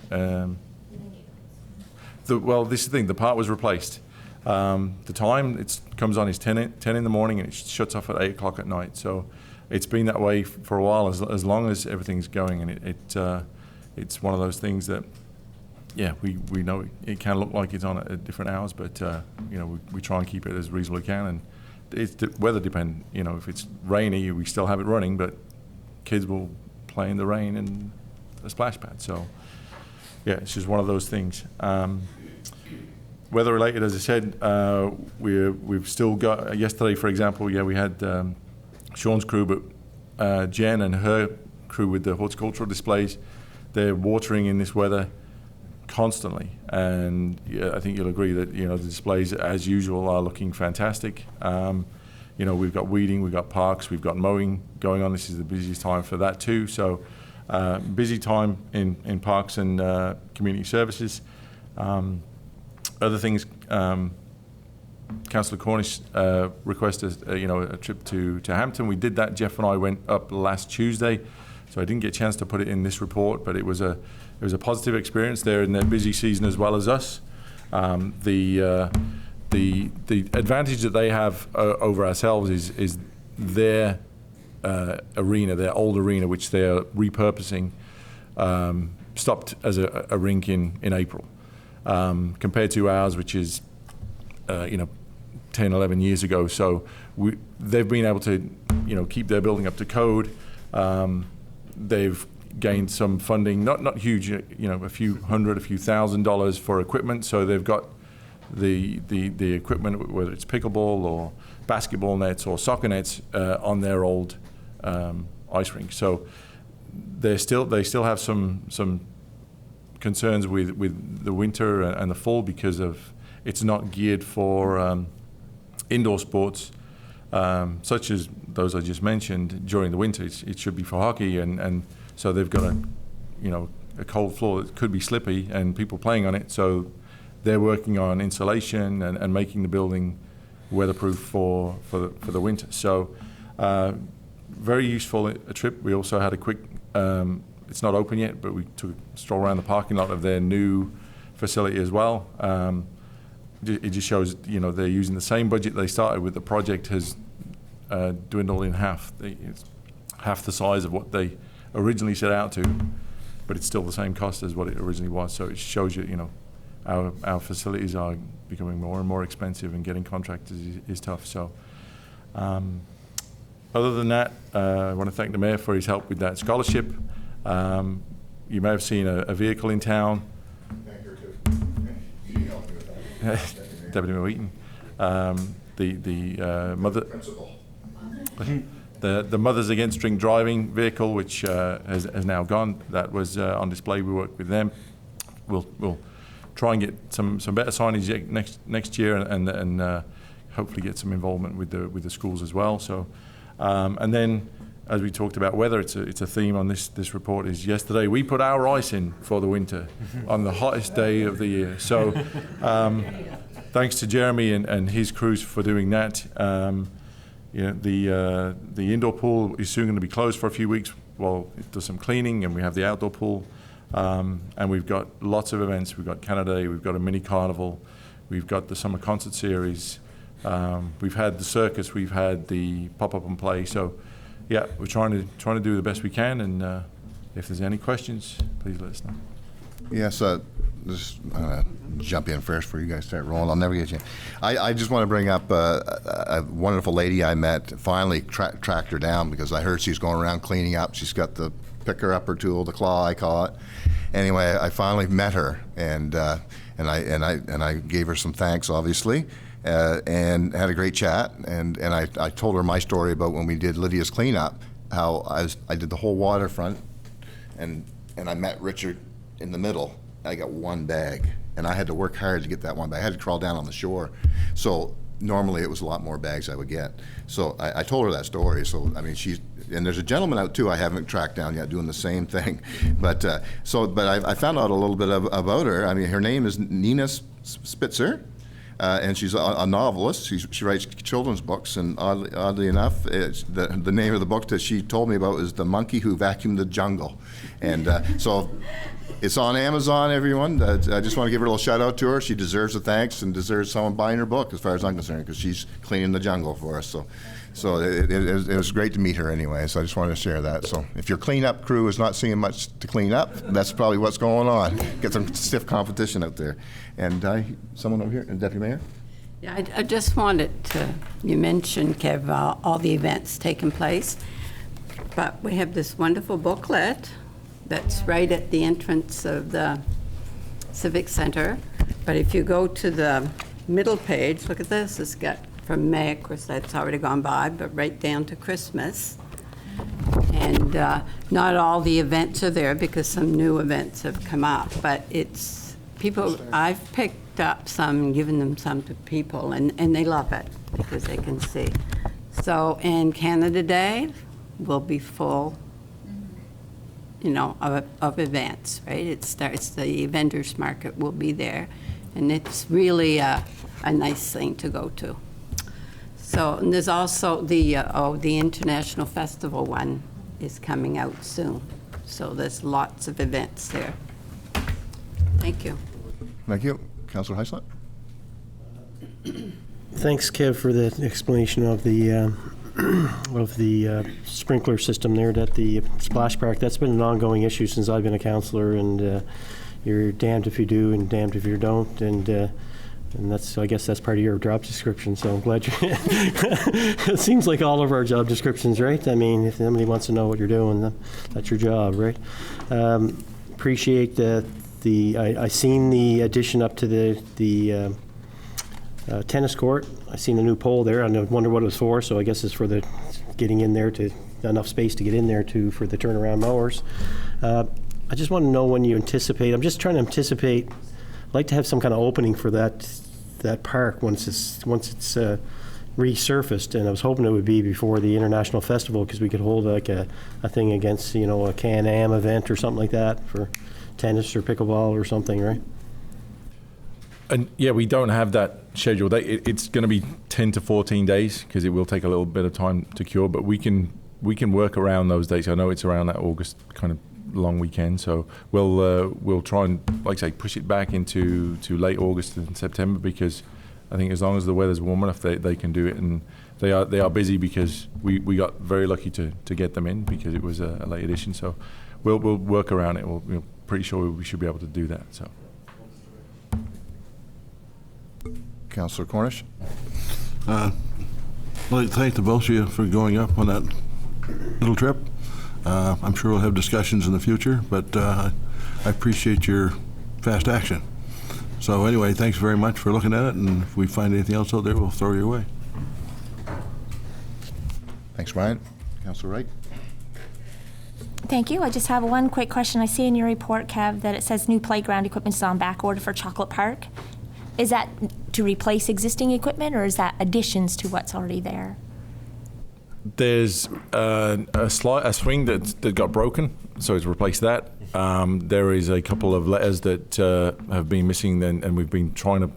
Speaker 19: Well, this is the thing. The part was replaced. The time it comes on is 10 in the morning, and it shuts off at 8 o'clock at night. So it's been that way for a while, as long as everything's going, and it's one of those things that, yeah, we know it can look like it's on at different hours, but we try and keep it as reasonable as we can, and it's weather dependent. If it's rainy, we still have it running, but kids will play in the rain and a splash pad. So yeah, it's just one of those things. Weather related, as I said, we've still got, yesterday, for example, we had Sean's crew, but Jen and her crew with the horticultural displays, they're watering in this weather constantly, and I think you'll agree that the displays, as usual, are looking fantastic. We've got weeding, we've got parks, we've got mowing going on. This is the busiest time for that too. So busy time in parks and community services. Other things, Councillor Cornish requested a trip to Hampton. We did that. Jeff and I went up last Tuesday, so I didn't get a chance to put it in this report, but it was a positive experience there in their busy season as well as us. The advantage that they have over ourselves is their arena, their old arena, which they're repurposing, stopped as a rink in April, compared to ours, which is 10, 11 years ago. So they've been able to keep their building up to code. They've gained some funding, not huge, a few hundred, a few $1,000s for equipment. So they've got the equipment, whether it's pickleball or basketball nets or soccer nets, on their old ice rink. So they still have some concerns with the winter and the fall, because of it's not geared for indoor sports, such as those I just mentioned. During the winter, it should be for hockey, and so they've got a cold floor that could be slippy and people playing on it. So they're working on insulation and making the building weatherproof for the winter. So very useful a trip. We also had a quick, it's not open yet, but we took a stroll around the parking lot of their new facility as well. It just shows, they're using the same budget they started with. The project has dwindled in half. It's half the size of what they originally set out to, but it's still the same cost as what it originally was. So it shows you, our facilities are becoming more and more expensive, and getting contractors is tough. So other than that, I want to thank the Mayor for his help with that scholarship. You may have seen a vehicle in town.
Speaker 2: Thank her too.
Speaker 19: Deputy Mayor Wheaton. The mother.
Speaker 2: Principal.
Speaker 19: The Mothers Against Drink Driving vehicle, which has now gone. That was on display. We worked with them. We'll try and get some better signage next year, and hopefully get some involvement with the schools as well. So, and then, as we talked about weather, it's a theme on this report. Is yesterday we put our ice in for the winter on the hottest day of the year. So, thanks to Jeremy and his crews for doing that. The indoor pool is soon going to be closed for a few weeks while it does some cleaning, and we have the outdoor pool. And we've got lots of events. We've got Canada Day, we've got a mini carnival, we've got the summer concert series, we've had the circus, we've had the pop-up and play. So, yeah, we're trying to do the best we can. And if there's any questions, please let us know.
Speaker 2: Yes, I'm gonna jump in first before you guys start rolling. I'll never get you. I just want to bring up a wonderful lady I met. Finally tracked her down because I heard she's going around cleaning up. She's got the picker-upper tool, the claw, I call it. Anyway, I finally met her, and I gave her some thanks, obviously, and had a great chat. And I told her my story about when we did Lydia's cleanup, how I did the whole waterfront, and I met Richard in the middle. I got one bag, and I had to work hard to get that one bag. I had to crawl down on the shore. So normally it was a lot more bags I would get. So I told her that story. So, I mean, and there's a gentleman out too I haven't tracked down yet doing the same thing. But I found out a little bit about her. I mean, her name is Nina Spitzer. And she's a novelist. She writes children's books, and oddly enough, the name of the book that she told me about is The Monkey Who Vacuumed the Jungle. And so it's on Amazon, everyone. I just want to give her a little shout out to her. She deserves a thanks and deserves someone buying her book, as far as I'm concerned, because she's cleaning the jungle for us. So it was great to meet her anyway, so I just wanted to share that. So if your cleanup crew is not seeing much to clean up, that's probably what's going on. Get some stiff competition out there. And someone over here, Deputy Mayor?
Speaker 8: Yeah, I just wanted to, you mentioned, Kev, all the events taking place, but we have this wonderful booklet that's right at the entrance of the Civic Center. But if you go to the middle page, look at this, it's got from May, of course that's already gone by, but right down to Christmas. And not all the events are there because some new events have come up, but it's people, I've picked up some, given them some to people, and they love it because they can see. So, and Canada Day will be full, of events, right? It starts, the vendors market will be there, and it's really a nice thing to go to. So, and there's also the International Festival one is coming out soon. So there's lots of events there. Thank you.
Speaker 2: Thank you. Councillor Heislett?
Speaker 12: Thanks, Kev, for the explanation of the sprinkler system there at the splash park. That's been an ongoing issue since I've been a councillor, and you're damned if you do and damned if you don't, and that's, I guess that's part of your job description, so I'm glad you it seems like all of our job descriptions, right? I mean, if somebody wants to know what you're doing, that's your job, right? Appreciate I seen the addition up to the tennis court. I seen a new pole there. I wonder what it was for, so I guess it's for the getting in there to enough space to get in there for the turnaround mowers. I just want to know when you anticipate. I'm just trying to anticipate. I'd like to have some kind of opening for that park once it's resurfaced, and I was hoping it would be before the International Festival because we could hold like a thing against a Can-Am event or something like that for tennis or pickleball or something, right?
Speaker 19: And yeah, we don't have that scheduled. It's going to be 10 to 14 days because it will take a little bit of time to cure, but we can work around those dates. I know it's around that August kind of long weekend, so we'll try and, like I say, push it back into late August and September, because I think as long as the weather's warm enough, they can do it, and they are busy because we got very lucky to get them in because it was a late edition. So we'll work around it. We're pretty sure we should be able to do that. So.
Speaker 2: Councillor Cornish.
Speaker 9: I'd like to thank the both of you for going up on that little trip. I'm sure we'll have discussions in the future, but I appreciate your fast action. So anyway, thanks very much for looking at it, and if we find anything else out there, we'll throw your way.
Speaker 2: Thanks, Brian. Councillor Wright.
Speaker 7: Thank you. I just have one quick question. I see in your report, Kev, that it says new playground equipment is on back order for Chocolate Park. Is that to replace existing equipment, or is that additions to what's already there?
Speaker 19: There's a swing that got broken, so it's replaced that. There is a couple of letters that have been missing, and we've been trying to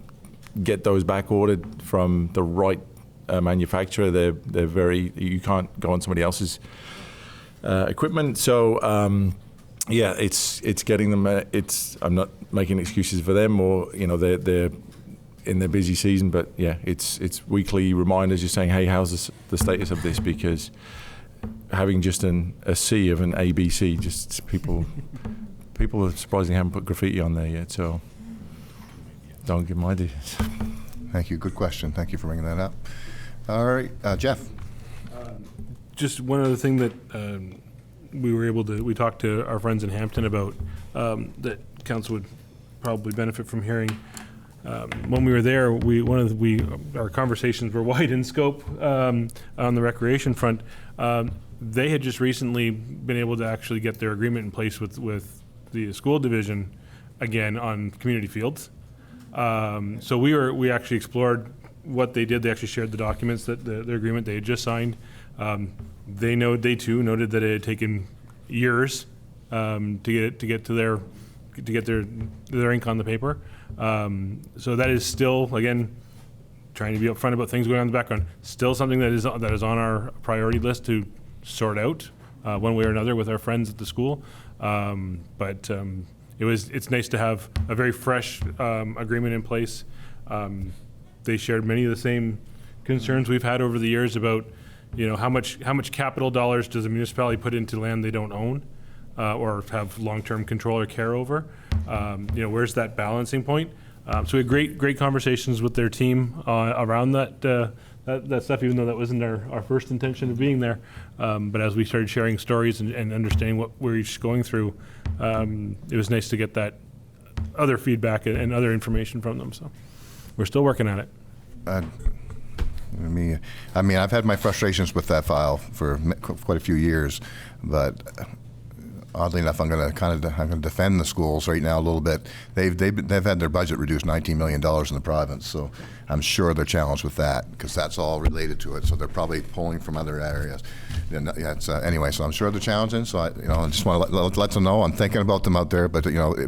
Speaker 19: get those back ordered from the right manufacturer. They're very, you can't go on somebody else's equipment. So yeah, it's getting them. I'm not making excuses for them, or they're in their busy season, but yeah, it's weekly reminders just saying, hey, how's the status of this? Because having just a C of an ABC, just people are surprisingly haven't put graffiti on there yet, so don't give them ideas.
Speaker 2: Thank you. Good question. Thank you for bringing that up. All right, Jeff.
Speaker 11: Just one other thing that we talked to our friends in Hampton about that council would probably benefit from hearing. When we were there, our conversations were wide in scope on the recreation front. They had just recently been able to actually get their agreement in place with the school division again on community fields. So we actually explored what they did. They actually shared the documents that the agreement they had just signed. They too noted that it had taken years to get their ink on the paper. So that is still, again, trying to be upfront about things going on in the background, still something that is on our priority list to sort out one way or another with our friends at the school. But it's nice to have a very fresh agreement in place. They shared many of the same concerns we've had over the years about, how much capital dollars does a municipality put into land they don't own or have long-term control or care over. Where's that balancing point? So we had great conversations with their team around that stuff, even though that wasn't our first intention of being there. But as we started sharing stories and understanding what we're each going through, it was nice to get that other feedback and other information from them. So we're still working at it.
Speaker 2: I've had my frustrations with that file for quite a few years, but oddly enough, I'm going to defend the schools right now a little bit. They've had their budget reduced $19 million in the province, so I'm sure they're challenged with that because that's all related to it. So they're probably pulling from other areas. And anyway, so I'm sure they're challenging. So I just want to let them know I'm thinking about them out there. But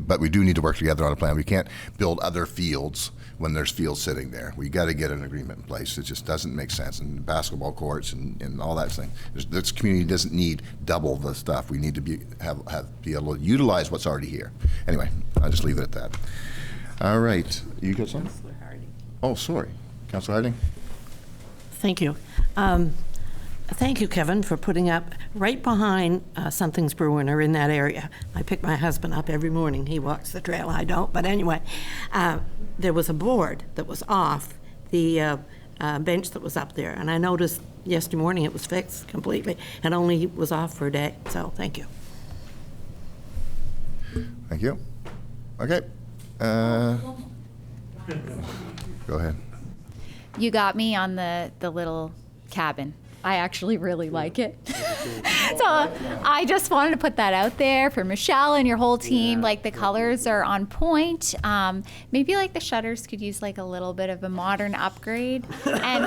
Speaker 2: but we do need to work together on a plan. We can't build other fields when there's fields sitting there. We got to get an agreement in place. It just doesn't make sense. And basketball courts and all that thing. This community doesn't need double the stuff. We need to be able to utilize what's already here. Anyway, I'll just leave it at that. All right, you got something?
Speaker 8: Councillor Harding.
Speaker 2: Oh, sorry, Councillor Harding.
Speaker 10: Thank you. Thank you, Kevin, for putting up right behind Something's Brewing or in that area. I pick my husband up every morning. He walks the trail, I don't. But anyway, there was a board that was off the bench that was up there. And I noticed yesterday morning it was fixed completely and only was off for a day. So thank you.
Speaker 2: Thank you. Okay. Go ahead.
Speaker 6: You got me on the little cabin. I actually really like it. So I just wanted to put that out there for Michelle and your whole team. Like the colors are on point. Maybe like the shutters could use like a little bit of a modern upgrade. And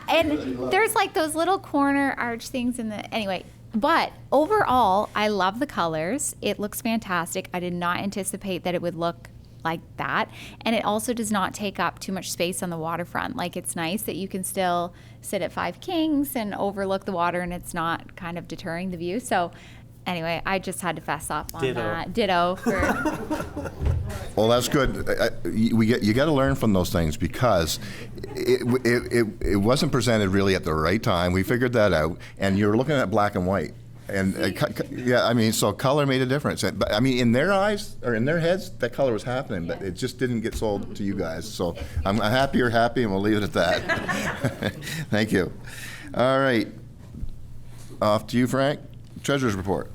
Speaker 6: and there's like those little corner arch things in the, anyway. But overall, I love the colors. It looks fantastic. I did not anticipate that it would look like that. And it also does not take up too much space on the waterfront. Like it's nice that you can still sit at Five Kings and overlook the water and it's not kind of deterring the view. So anyway, I just had to fess up on that. Ditto.
Speaker 2: Well, that's good. You got to learn from those things because it wasn't presented really at the right time. We figured that out, and you're looking at black and white. And so color made a difference. But in their eyes or in their heads, that color was happening, but it just didn't get sold to you guys. So I'm happy you're happy, and we'll leave it at that. Thank you. All right, off to you, Frank. Treasurer's report.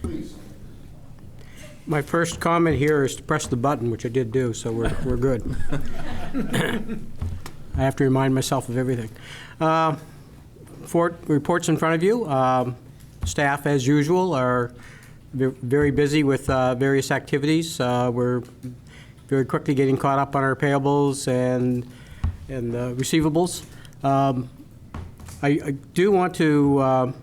Speaker 2: Please.
Speaker 20: My first comment here is to press the button, which I did do, so we're good. I have to remind myself of everything. Reports in front of you. Staff, as usual, are very busy with various activities. We're very quickly getting caught up on our payables and receivables. I do want to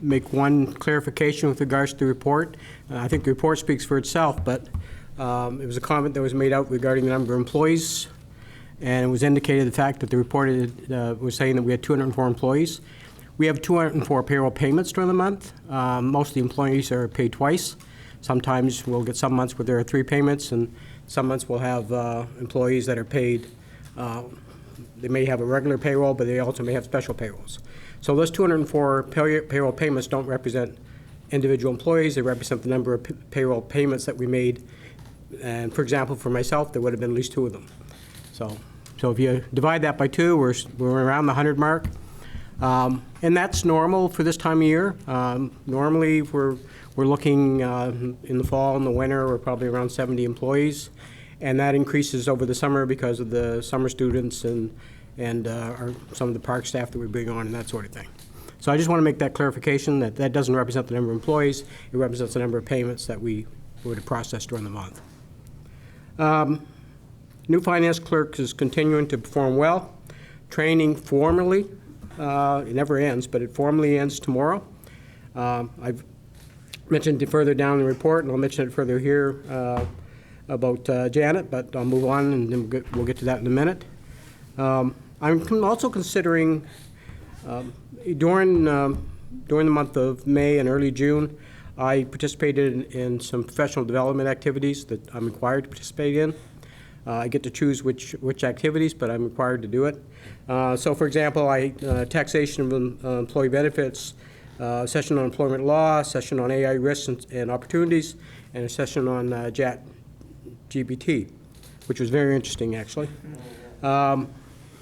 Speaker 20: make one clarification with regards to the report. I think the report speaks for itself, but it was a comment that was made out regarding the number of employees, and it was indicated the fact that the report was saying that we had 204 employees. We have 204 payroll payments during the month. Most of the employees are paid twice. Sometimes we'll get some months where there are 3 payments, and some months we'll have employees that are paid. They may have a regular payroll, but they also may have special payrolls. So those 204 payroll payments don't represent individual employees. They represent the number of payroll payments that we made. And for example, for myself, there would have been at least 2 of them. So if you divide that by 2, we're around the 100 mark. And that's normal for this time of year. Normally, we're looking in the fall and the winter, we're probably around 70 employees. And that increases over the summer because of the summer students and some of the park staff that we bring on and that sort of thing. So I just want to make that clarification that that doesn't represent the number of employees. It represents the number of payments that we would have processed during the month. New finance clerk is continuing to perform well. Training formally, it never ends, but it formally ends tomorrow. I've mentioned it further down in the report, and I'll mention it further here about Janet, but I'll move on and then we'll get to that in a minute. I'm also considering during the month of May and early June, I participated in some professional development activities that I'm required to participate in. I get to choose which activities, but I'm required to do it. So, for example, taxation of employee benefits, session on employment law, session on AI risks and opportunities, and a session on ChatGPT, which was very interesting, actually. I'm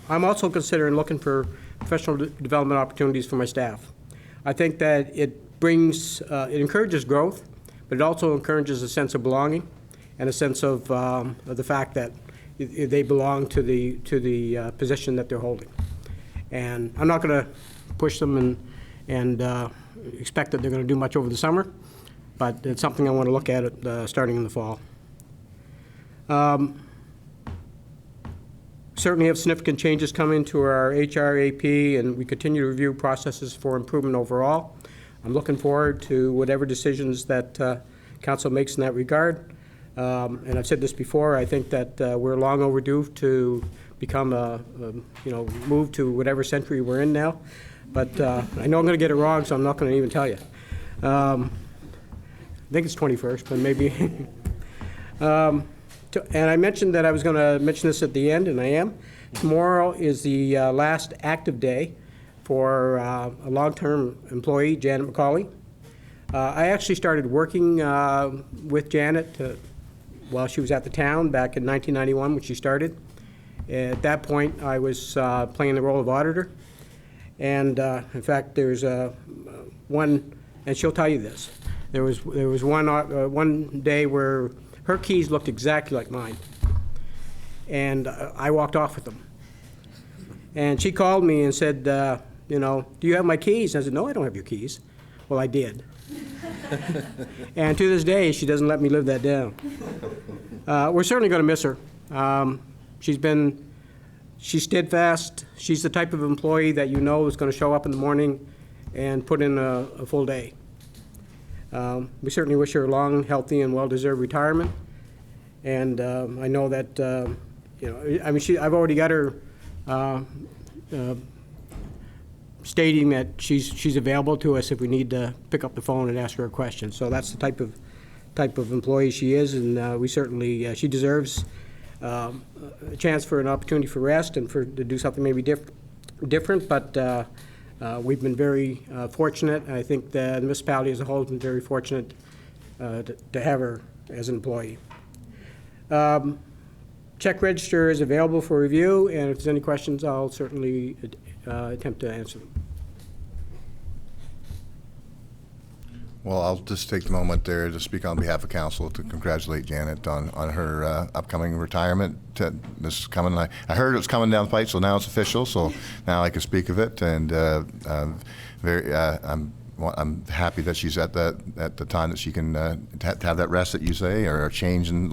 Speaker 20: also considering looking for professional development opportunities for my staff. I think that it encourages growth, but it also encourages a sense of belonging and a sense of the fact that they belong to the position that they're holding. And I'm not going to push them and expect that they're going to do much over the summer, but it's something I want to look at starting in the fall. Certainly have significant changes coming to our HR, AP, and we continue to review processes for improvement overall. I'm looking forward to whatever decisions that Council makes in that regard. And I've said this before, I think that we're long overdue to become move to whatever century we're in now. But I know I'm going to get it wrong, so I'm not going to even tell you. I think it's 21st, but maybe. And I mentioned that I was going to mention this at the end, and I am. Tomorrow is the last active day for a long-term employee, Janet McCauley. I actually started working with Janet while she was at the town back in 1991 when she started. At that point, I was playing the role of auditor. And in fact, there's one, and she'll tell you this, there was one day where her keys looked exactly like mine. And I walked off with them. And she called me and said, do you have my keys? And I said, no, I don't have your keys. Well, I did. And to this day, she doesn't let me live that down. We're certainly going to miss her. She's steadfast. She's the type of employee that you know is going to show up in the morning and put in a full day. We certainly wish her a long, healthy, and well-deserved retirement. And I know that, I've already got her stating that she's available to us if we need to pick up the phone and ask her a question. So that's the type of employee she is, and we certainly she deserves a chance for an opportunity for rest and to do something maybe different. But we've been very fortunate. I think the municipality as a whole has been very fortunate to have her as an employee. Check register is available for review, and if there's any questions, I'll certainly attempt to answer them.
Speaker 2: Well, I'll just take the moment there to speak on behalf of council to congratulate Janet on her upcoming retirement. This is coming. I heard it was coming down the pipe, so now it's official. So now I can speak of it, and I'm I'm happy that she's at the time that she can have that rest that you say, or a change in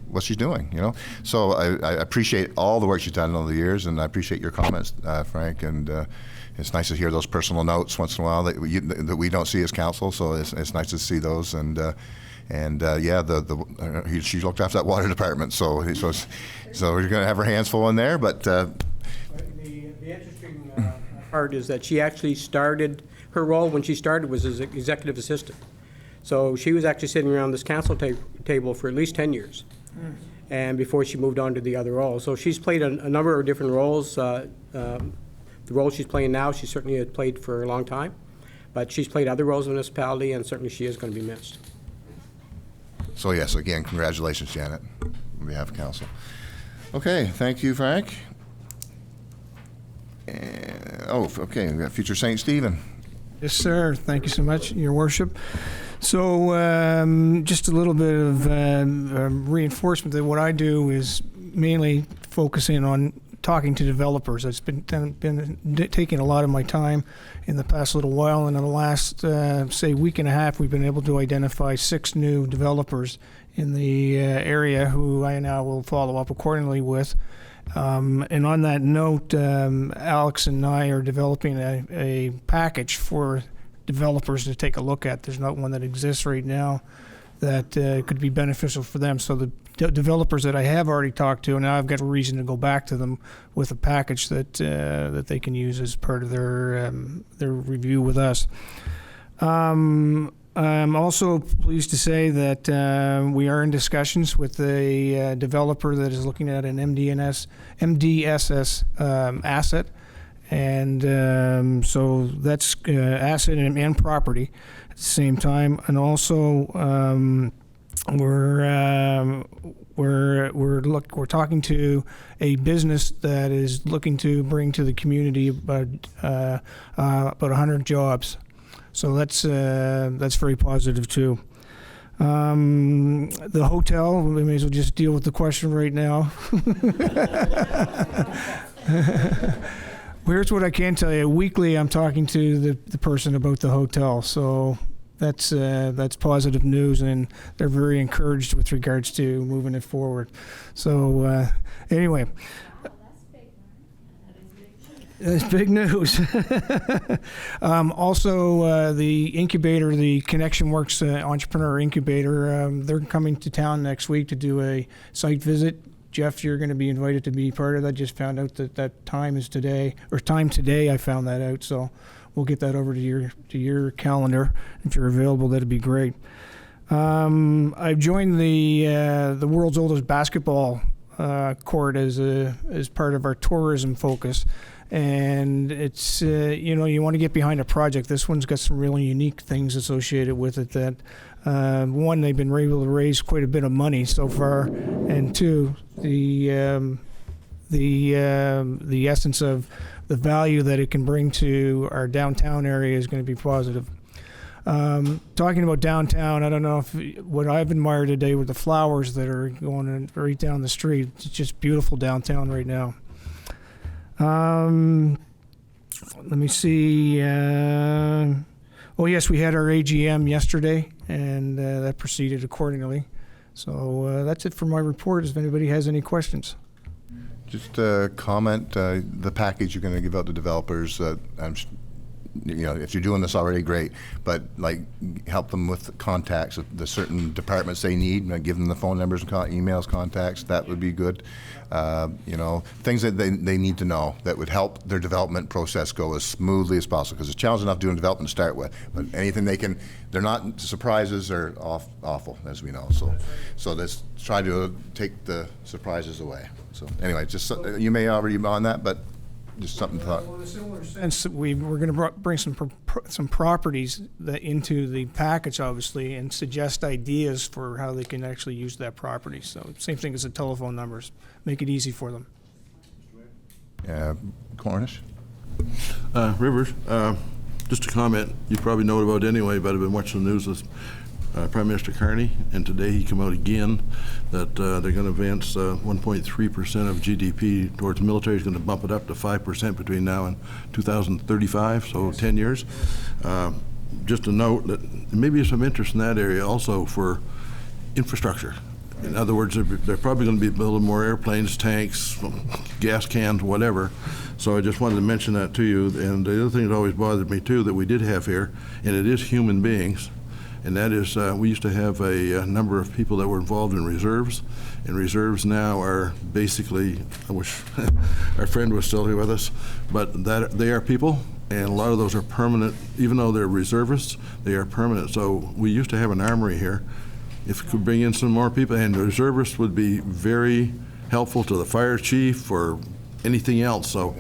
Speaker 2: what she's doing. So I appreciate all the work she's done over the years, and I appreciate your comments, Frank. And it's nice to hear those personal notes once in a while that we don't see as council. So it's nice to see those. And she looked after that water department. So we're going to have her hands full in there, but.
Speaker 20: The interesting part is that she actually started, her role when she started was as executive assistant. So she was actually sitting around this council table for at least 10 years, and before she moved on to the other role. So she's played a number of different roles. The role she's playing now, she certainly had played for a long time, but she's played other roles in the municipality, and certainly she is going to be missed.
Speaker 2: So yes, again, congratulations, Janet, on behalf of council. Okay, thank you, Frank. Okay, we got future St. Stephen.
Speaker 21: Yes, sir. Thank you so much, Your Worship. So just a little bit of reinforcement that what I do is mainly focusing on talking to developers. It's been taking a lot of my time in the past little while, and in the last, say, week and a half, we've been able to identify 6 new developers in the area who I now will follow up accordingly with. And on that note, Alex and I are developing a package for developers to take a look at. There's not one that exists right now that could be beneficial for them. So the developers that I have already talked to, and now I've got a reason to go back to them with a package that that they can use as part of their review with us. I'm also pleased to say that we are in discussions with a developer that is looking at an MDSS asset, and so that's asset and property at the same time. And also we're talking to a business that is looking to bring to the community about 100 jobs. So that's very positive too. The hotel, we may as well just deal with the question right now. Here's what I can tell you. Weekly, I'm talking to the person about the hotel. So that's positive news, and they're very encouraged with regards to moving it forward. So anyway. It's big news. Also, the incubator, the Connection Works Entrepreneur Incubator, they're coming to town next week to do a site visit. Jeff, you're going to be invited to be part of that. Just found out that time is today, or time today. I found that out, so we'll get that over to your calendar. If you're available, that'd be great. I've joined the world's oldest basketball court as part of our tourism focus. And it's, you want to get behind a project. This one's got some really unique things associated with it that, one, they've been able to raise quite a bit of money so far, and two, the essence of the value that it can bring to our downtown area is going to be positive. Talking about downtown, I don't know what I've admired today with the flowers that are going right down the street. It's just beautiful downtown right now. Let me see. Oh, yes, we had our AGM yesterday, and that proceeded accordingly. So that's it for my report. If anybody has any questions.
Speaker 2: Just a comment, the package you're going to give out to developers, if you're doing this already, great, but help them with contacts of the certain departments they need, give them the phone numbers and emails, contacts, that would be good. Things that they need to know that would help their development process go as smoothly as possible, because it's challenging enough doing development to start with, but anything they're not, surprises are awful, as we know, so let's try to take the surprises away. So anyway, just you may already be on that, but just something to thought.
Speaker 21: Well, in a similar sense, we're going to bring some properties into the package, obviously, and suggest ideas for how they can actually use that property. So same thing as the telephone numbers. Make it easy for them.
Speaker 2: Cornish?
Speaker 9: Rivers, just a comment. You probably know about it anyway, but I've been watching the news Prime Minister Carney, and today he came out again that they're going to advance 1.3% of GDP towards the military. He's going to bump it up to 5% between now and 2035, so 10 years. Just a note that there may be some interest in that area also for infrastructure. In other words, they're probably going to be building more airplanes, tanks, gas cans, whatever. So I just wanted to mention that to you. And the other thing that always bothered me too that we did have here, and it is human beings, and that is we used to have a number of people that were involved in reserves, and reserves now are basically, I wish our friend was still here with us, but that they are people, and a lot of those are permanent. Even though they're reservists, they are permanent. So we used to have an armory here. If we could bring in some more people, and the reservists would be very helpful to the fire chief or anything else. So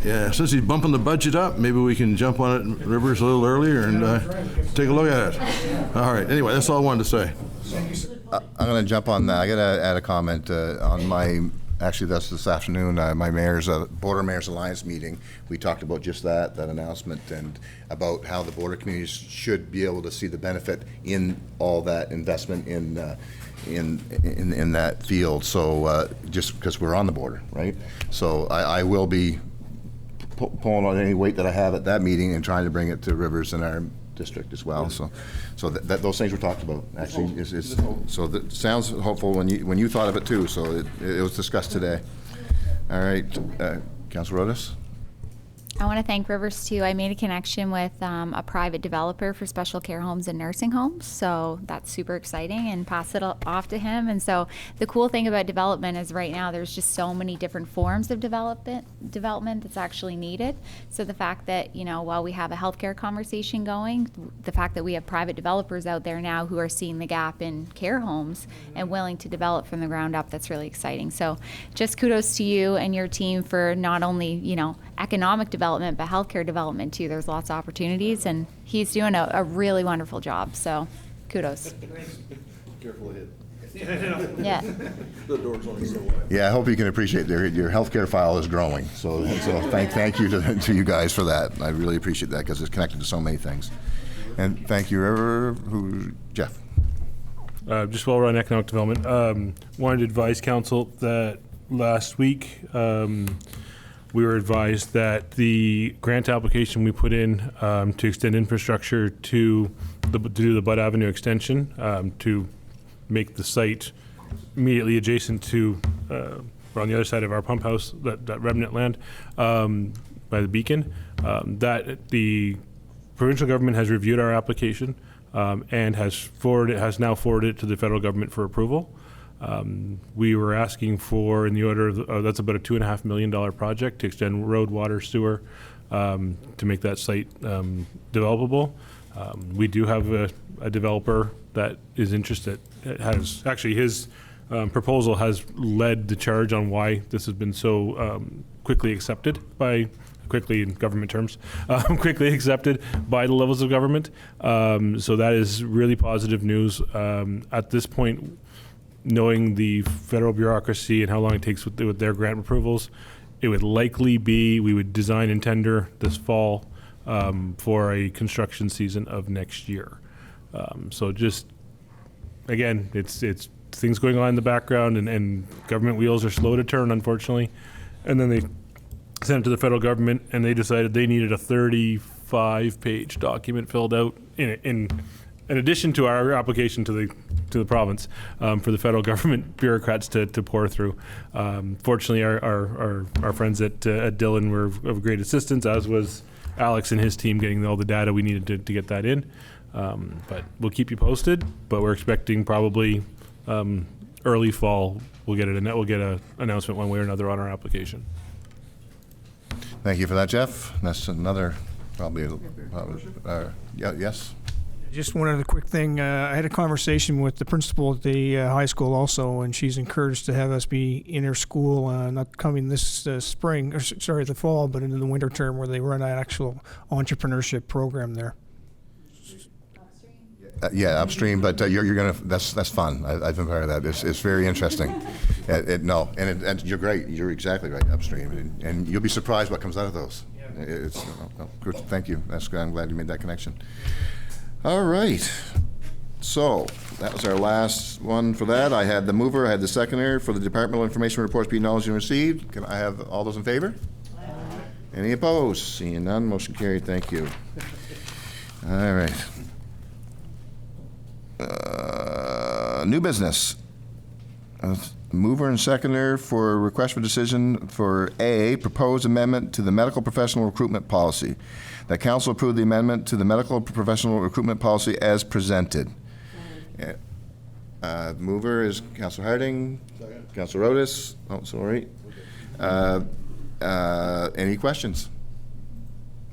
Speaker 9: yeah, since he's bumping the budget up, maybe we can jump on it, Rivers, a little earlier and take a look at it. All right, anyway, that's all I wanted to say.
Speaker 2: I'm going to jump on that. I got to add a comment on my, actually that's this afternoon, my mayor's, Border Mayors Alliance meeting. We talked about just that announcement, and about how the border communities should be able to see the benefit in all that investment in that field. So just because we're on the border, right? So I will be pulling on any weight that I have at that meeting and trying to bring it to Rivers in our district as well. So those things were talked about. Actually, so that sounds hopeful when you thought of it too. So it was discussed today. All right, Councilor Rodas.
Speaker 6: I want to thank Rivers too. I made a connection with a private developer for special care homes and nursing homes, so that's super exciting, and pass it off to him. And so the cool thing about development is right now there's just so many different forms of development that's actually needed. So the fact that, you know, while we have a healthcare conversation going, the fact that we have private developers out there now who are seeing the gap in care homes and willing to develop from the ground up, that's really exciting. So just kudos to you and your team for not only, you know, economic development, but healthcare development too. There's lots of opportunities, and he's doing a really wonderful job. So, kudos.
Speaker 9: Careful hit.
Speaker 6: Yeah.
Speaker 9: The door's only so wide.
Speaker 2: Yeah, I hope you can appreciate your healthcare file is growing. So thank you to you guys for that. I really appreciate that because it's connected to so many things. And thank you, Jeff.
Speaker 11: Just while we're on economic development, wanted to advise council that last week we were advised that the grant application we put in to extend infrastructure to do the Budd Avenue extension to make the site immediately adjacent to, or on the other side of our pump house, that remnant land by the beacon, that the provincial government has reviewed our application and has now forwarded it to the federal government for approval. We were asking for, in the order of, that's about a $2.5 million project to extend road, water, sewer, to make that site developable. We do have a developer that is interested. It has actually his proposal has led the charge on why this has been so quickly accepted by. Quickly in government terms, quickly accepted by the levels of government. So that is really positive news. At this point, knowing the federal bureaucracy and how long it takes with their grant approvals, it would likely be, we would design and tender this fall for a construction season of next year. So just, again, it's things going on in the background, and government wheels are slow to turn, unfortunately. And then they sent it to the federal government, and they decided they needed a 35-page document filled out in addition to our application to the province for the federal government bureaucrats to pour through. Fortunately, our friends at Dillon were of great assistance, as was Alex and his team getting all the data we needed to get that in. But we'll keep you posted. But we're expecting probably early fall we'll get an announcement one way or another on our application.
Speaker 2: Thank you for that, Jeff. That's another yes.
Speaker 21: Just one other quick thing. I had a conversation with the principal at the high school also, and she's encouraged to have us be in her school, not coming this spring, or the fall, but in the winter term where they run an actual entrepreneurship program there.
Speaker 2: Yeah, upstream, but you're gonna. That's fun. I've been part of that. It's very interesting. And you're great. You're exactly right. Upstream, and you'll be surprised what comes out of those. Good. Thank you. I'm glad you made that connection. All right. So, that was our last one for that. I had the mover, I had the seconder for the departmental information reports be acknowledged and received. Can I have all those in favor? Any opposed? Seeing none, motion carried. Thank you. All right. New business. Mover and seconder for request for decision for A, proposed amendment to the medical professional recruitment policy. That council approve the amendment to the medical professional recruitment policy as presented. Mover is Councillor Harding. Councillor Otis. Oh, sorry. Any questions?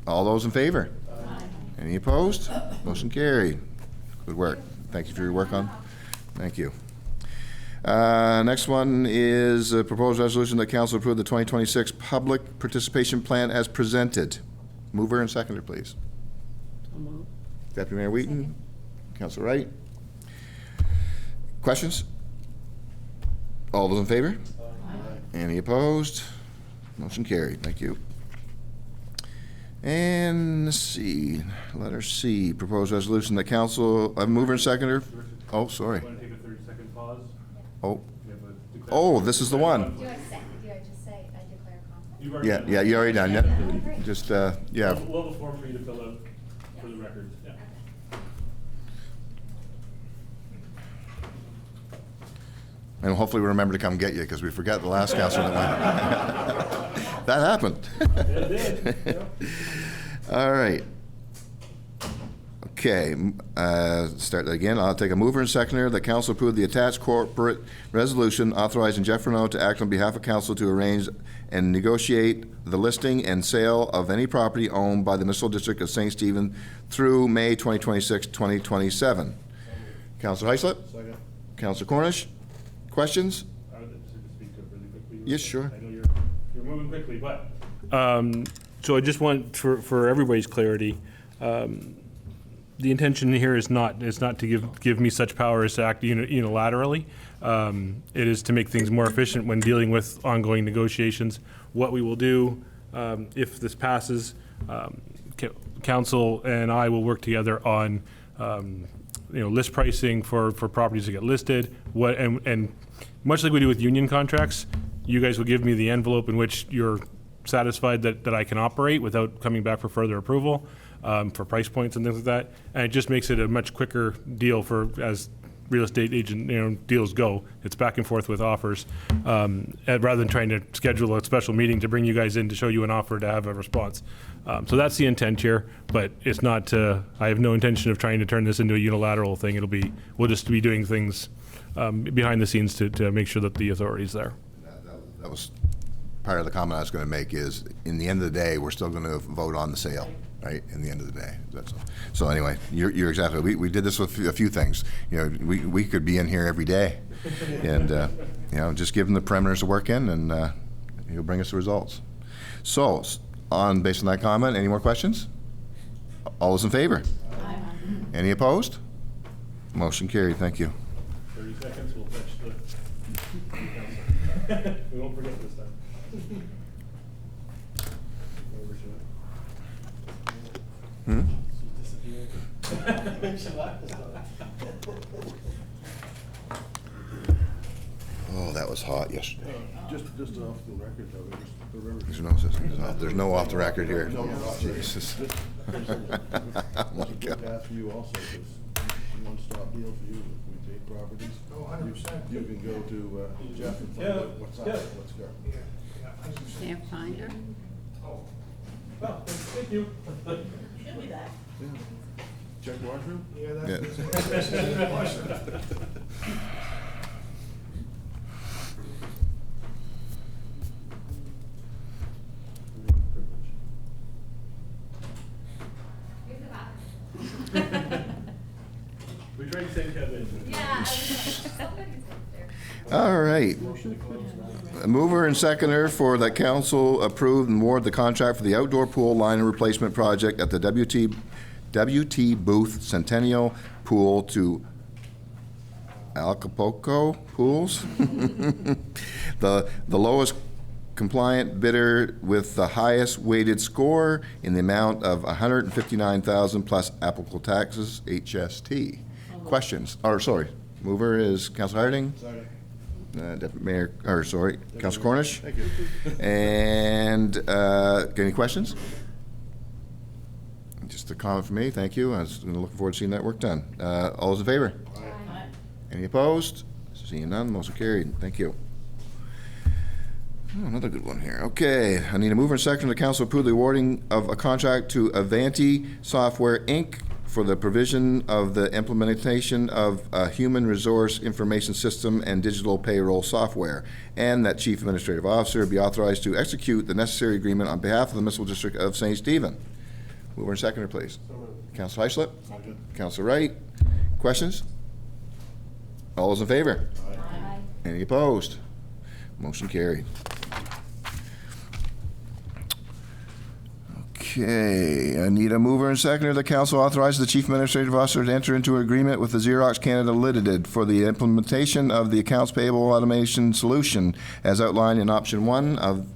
Speaker 2: All those in favor? Any opposed? Motion carried. Good work. Thank you for your work on. Thank you. Next one is a proposed resolution that council approve the 2026 public participation plan as presented. Mover and seconder, please. Deputy Mayor Wheaton. Councillor Wright. Questions? All those in favor? Any opposed? Motion carried. Thank you. And let's see, letter C, proposed resolution that council, mover and seconder. Oh, sorry.
Speaker 11: Want to take a 30-second pause?
Speaker 2: Oh. Oh, this is the one.
Speaker 6: Do I just say I declare conflict?
Speaker 11: You've already
Speaker 2: Yeah,
Speaker 11: done
Speaker 2: yeah,
Speaker 11: it.
Speaker 2: you already done it. Just, yeah.
Speaker 11: We'll have a form for you to fill out for the records. Yeah.
Speaker 2: And hopefully we remember to come get you, because we forgot the last council that went. That happened.
Speaker 11: It did.
Speaker 2: All right. Okay, start that again. I'll take a mover and seconder that council approve the attached corporate resolution authorizing Jeff Renaud to act on behalf of council to arrange and negotiate the listing and sale of any property owned by the Municipal District of St. Stephen through May 2026, 2027. Councillor Heislip? Second. Councillor Cornish? Questions?
Speaker 11: I would just speak to it really quickly.
Speaker 2: Yes, sure.
Speaker 11: I know you're moving quickly, but so I just want for everybody's clarity. The intention here is not to give me such power as to act unilaterally. It is to make things more efficient when dealing with ongoing negotiations. What we will do if this passes, council and I will work together on list pricing for properties that get listed. And much like we do with union contracts, you guys will give me the envelope in which you're satisfied that I can operate without coming back for further approval. For price points and things like that, and it just makes it a much quicker deal for as real estate agent deals go. It's back and forth with offers, rather than trying to schedule a special meeting to bring you guys in to show you an offer to have a response. So that's the intent here, but it's not. I have no intention of trying to turn this into a unilateral thing. We'll just be doing things behind the scenes to make sure that the authority's there.
Speaker 2: That was part of the comment I was going to make. Is in the end of the day, we're still going to vote on the sale. Right, in the end of the day. That's all. So anyway, you're exactly. We did this with a few things. We could be in here every day, and just give him the parameters to work in, and he'll bring us the results. So, based on that comment, any more questions? All those in favor? Aye. Any opposed? Motion carried. Thank you.
Speaker 11: 30 seconds. We'll fetch the council. We won't forget this time.
Speaker 2: Oh, that was hot yesterday.
Speaker 9: Just off the record, though,
Speaker 2: There's no off the record here. Jesus.
Speaker 9: There's a good path for you also, because one-stop deal for you if we take properties. Oh, 100%. You can go to Jeff and find out what's up. Let's go.
Speaker 8: Can't find her?
Speaker 11: Well, thank you.
Speaker 9: She'll be back. Check washroom?
Speaker 2: Yeah.
Speaker 11: We tried to send Kevin.
Speaker 6: Yeah.
Speaker 2: All right. Mover and seconder for that council approved and award the contract for the outdoor pool line and replacement project at the WT Booth Centennial Pool to Acapulco Pools. The lowest compliant bidder with the highest weighted score in the amount of $159,000 plus applicable taxes, HST. Questions? Or, sorry, mover is Councillor Harding.
Speaker 19: Sorry.
Speaker 2: Deputy Mayor, or sorry, Councillor Cornish.
Speaker 19: Thank you.
Speaker 2: And any questions? Just a comment from me, thank you. I was looking forward to seeing that work done. All those in favor?
Speaker 19: Aye.
Speaker 2: Any opposed? Seeing none, motion carried. Thank you. Oh, another good one here. Okay, I need a mover and second. The council approve the awarding of a contract to Avanti Software, Inc. for the provision of the implementation of a human resource information system and digital payroll software, and that Chief Administrative Officer be authorized to execute the necessary agreement on behalf of the Municipal District of St. Stephen. Mover and seconder, please. Councilor Heislip? Councilor Wright? Questions? All those in favor?
Speaker 7: Aye.
Speaker 2: Any opposed? Motion carried. Okay, I need a mover and seconder. The council authorizes the Chief Administrative Officer to enter into an agreement with the Xerox Canada Limited for the implementation of the accounts payable automation solution as outlined in option 1 of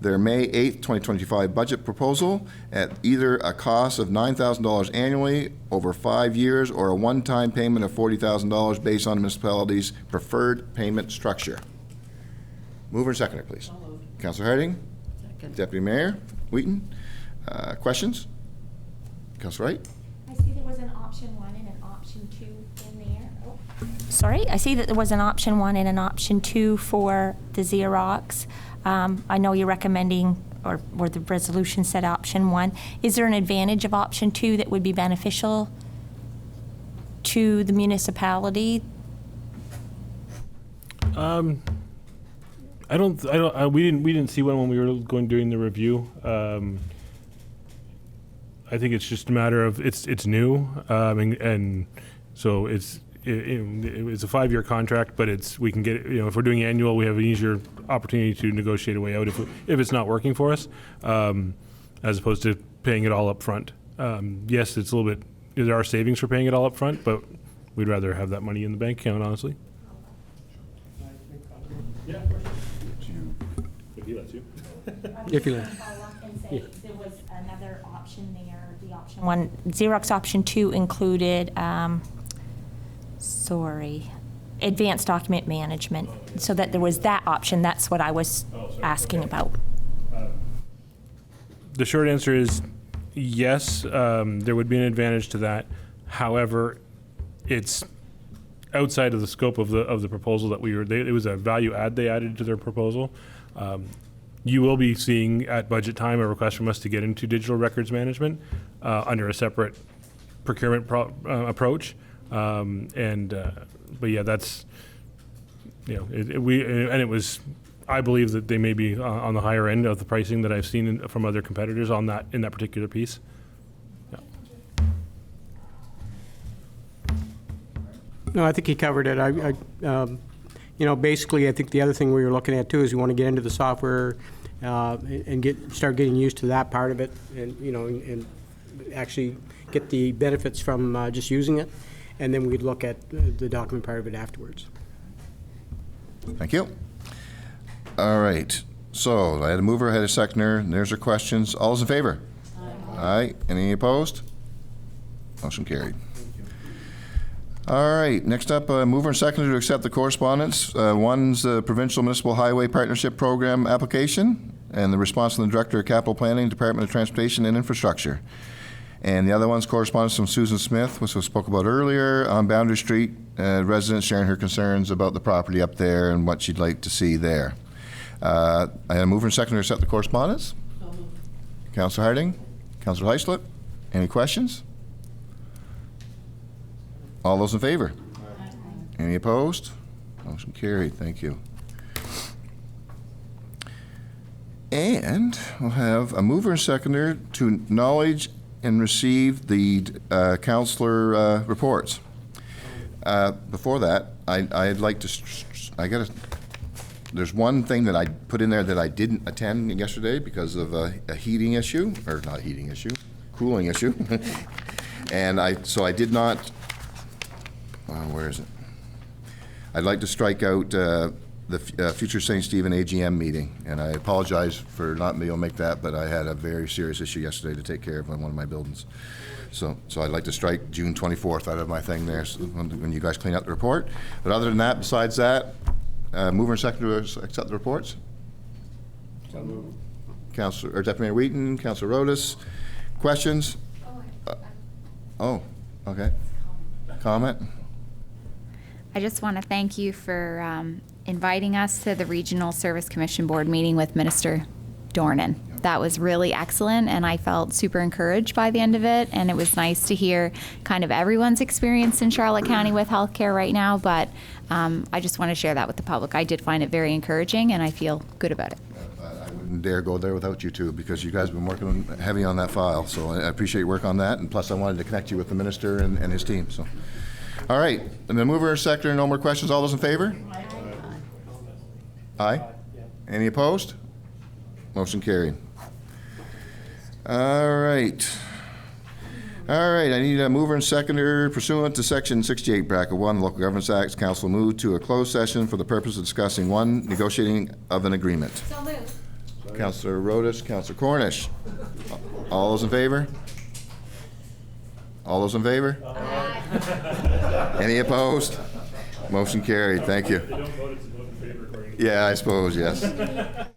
Speaker 2: their May 8th, 2025 budget proposal at either a cost of $9,000 annually over 5 years or a one-time payment of $40,000 based on the municipality's preferred payment structure. Mover and seconder, please. Councillor Harding.
Speaker 8: Second.
Speaker 2: Deputy Mayor Wheaton. Questions? Councillor Wright?
Speaker 7: I see there was an option 1 and an option 2 in there. Oh. Sorry, I see that there was an option 1 and an option 2 for the Xerox. I know you're recommending, or the resolution said option 1. Is there an advantage of option 2 that would be beneficial to the municipality?
Speaker 11: We didn't see one when we were doing the review. I think it's just a matter of it's new, and so it's a 5-year contract, but we can get, if we're doing annual, we have an easier opportunity to negotiate a way out if it's not working for us, as opposed to paying it all up front. Yes, it's a little bit, there are savings for paying it all up front, but we'd rather have that money in the bank account, honestly.
Speaker 4: Yeah. If he lets you.
Speaker 20: If you let.
Speaker 7: There was another option there, the option 1. Xerox option 2 included, advanced document management, so that there was that option. That's what I was asking about.
Speaker 11: The short answer is yes, there would be an advantage to that. However, it's outside of the scope of the proposal that it was a value add they added to their proposal. You will be seeing at budget time a request from us to get into digital records management under a separate procurement approach. But yeah, that's, it was, I believe that they may be on the higher end of the pricing that I've seen from other competitors in that particular piece. Yeah.
Speaker 20: No, I think he covered it. Basically, I think the other thing we were looking at too is you want to get into the software and start getting used to that part of it, and actually get the benefits from just using it, and then we'd look at the document part of it afterwards.
Speaker 2: Thank you. All right. So I had a mover, I had a seconder, and there's your questions. All those in favor? Aye. Any opposed? Motion carried. All right, next up, mover and seconder to accept the correspondence. One's the Provincial Municipal Highway Partnership Program application, and the response from the Director of Capital Planning, Department of Transportation and Infrastructure. And the other one's correspondence from Susan Smith, which we spoke about earlier, on Boundary Street, residents sharing her concerns about the property up there and what she'd like to see there. I had a mover and seconder to accept the correspondence. Councillor Harding, Councillor Heislip, any questions? All those in favor? Aye. Any opposed? Motion carried. Thank you. And we'll have a mover and seconder to acknowledge and receive the councillor reports. Before that, I'd like to, there's one thing that I put in there that I didn't attend yesterday because of a heating issue, or not a heating issue, cooling issue. And so I did not, where is it? I'd like to strike out the the Future St. Stephen AGM meeting, and I apologize for not being able to make that, but I had a very serious issue yesterday to take care of on one of my buildings. So I'd like to strike June 24th out of my thing there, so when you guys clean up the report. But other than that, besides that, mover and seconder to accept the reports. Councilor, or Deputy Mayor Wheaton, Councilor Rodas. Questions? Oh, okay. Comment?
Speaker 6: I just want to thank you for inviting us to the Regional Service Commission Board meeting with Minister Dornan. That was really excellent, and I felt super encouraged by the end of it, and it was nice to hear kind of everyone's experience in Charlotte County with healthcare right now, but I just want to share that with the public. I did find it very encouraging, and I feel good about it.
Speaker 2: I wouldn't dare go there without you two, because you guys have been working heavy on that file, so I appreciate your work on that, and plus I wanted to connect you with the minister and his team. So, all right, and the mover sector, no more questions. All those in favor? Aye. Any opposed? Motion carried. All right. I need a mover and seconder pursuant to Section 68, Bracket 1, Local Governments Act. Council move to a closed session for the purpose of discussing one, negotiating of an agreement.
Speaker 6: So moved.
Speaker 2: Councilor Rodas, Councilor Cornish. All those in favor? All those in favor? Aye. Any opposed? Motion carried. Thank you.
Speaker 4: They don't vote, it's a vote in favor according to.
Speaker 2: Yeah, I suppose, yes.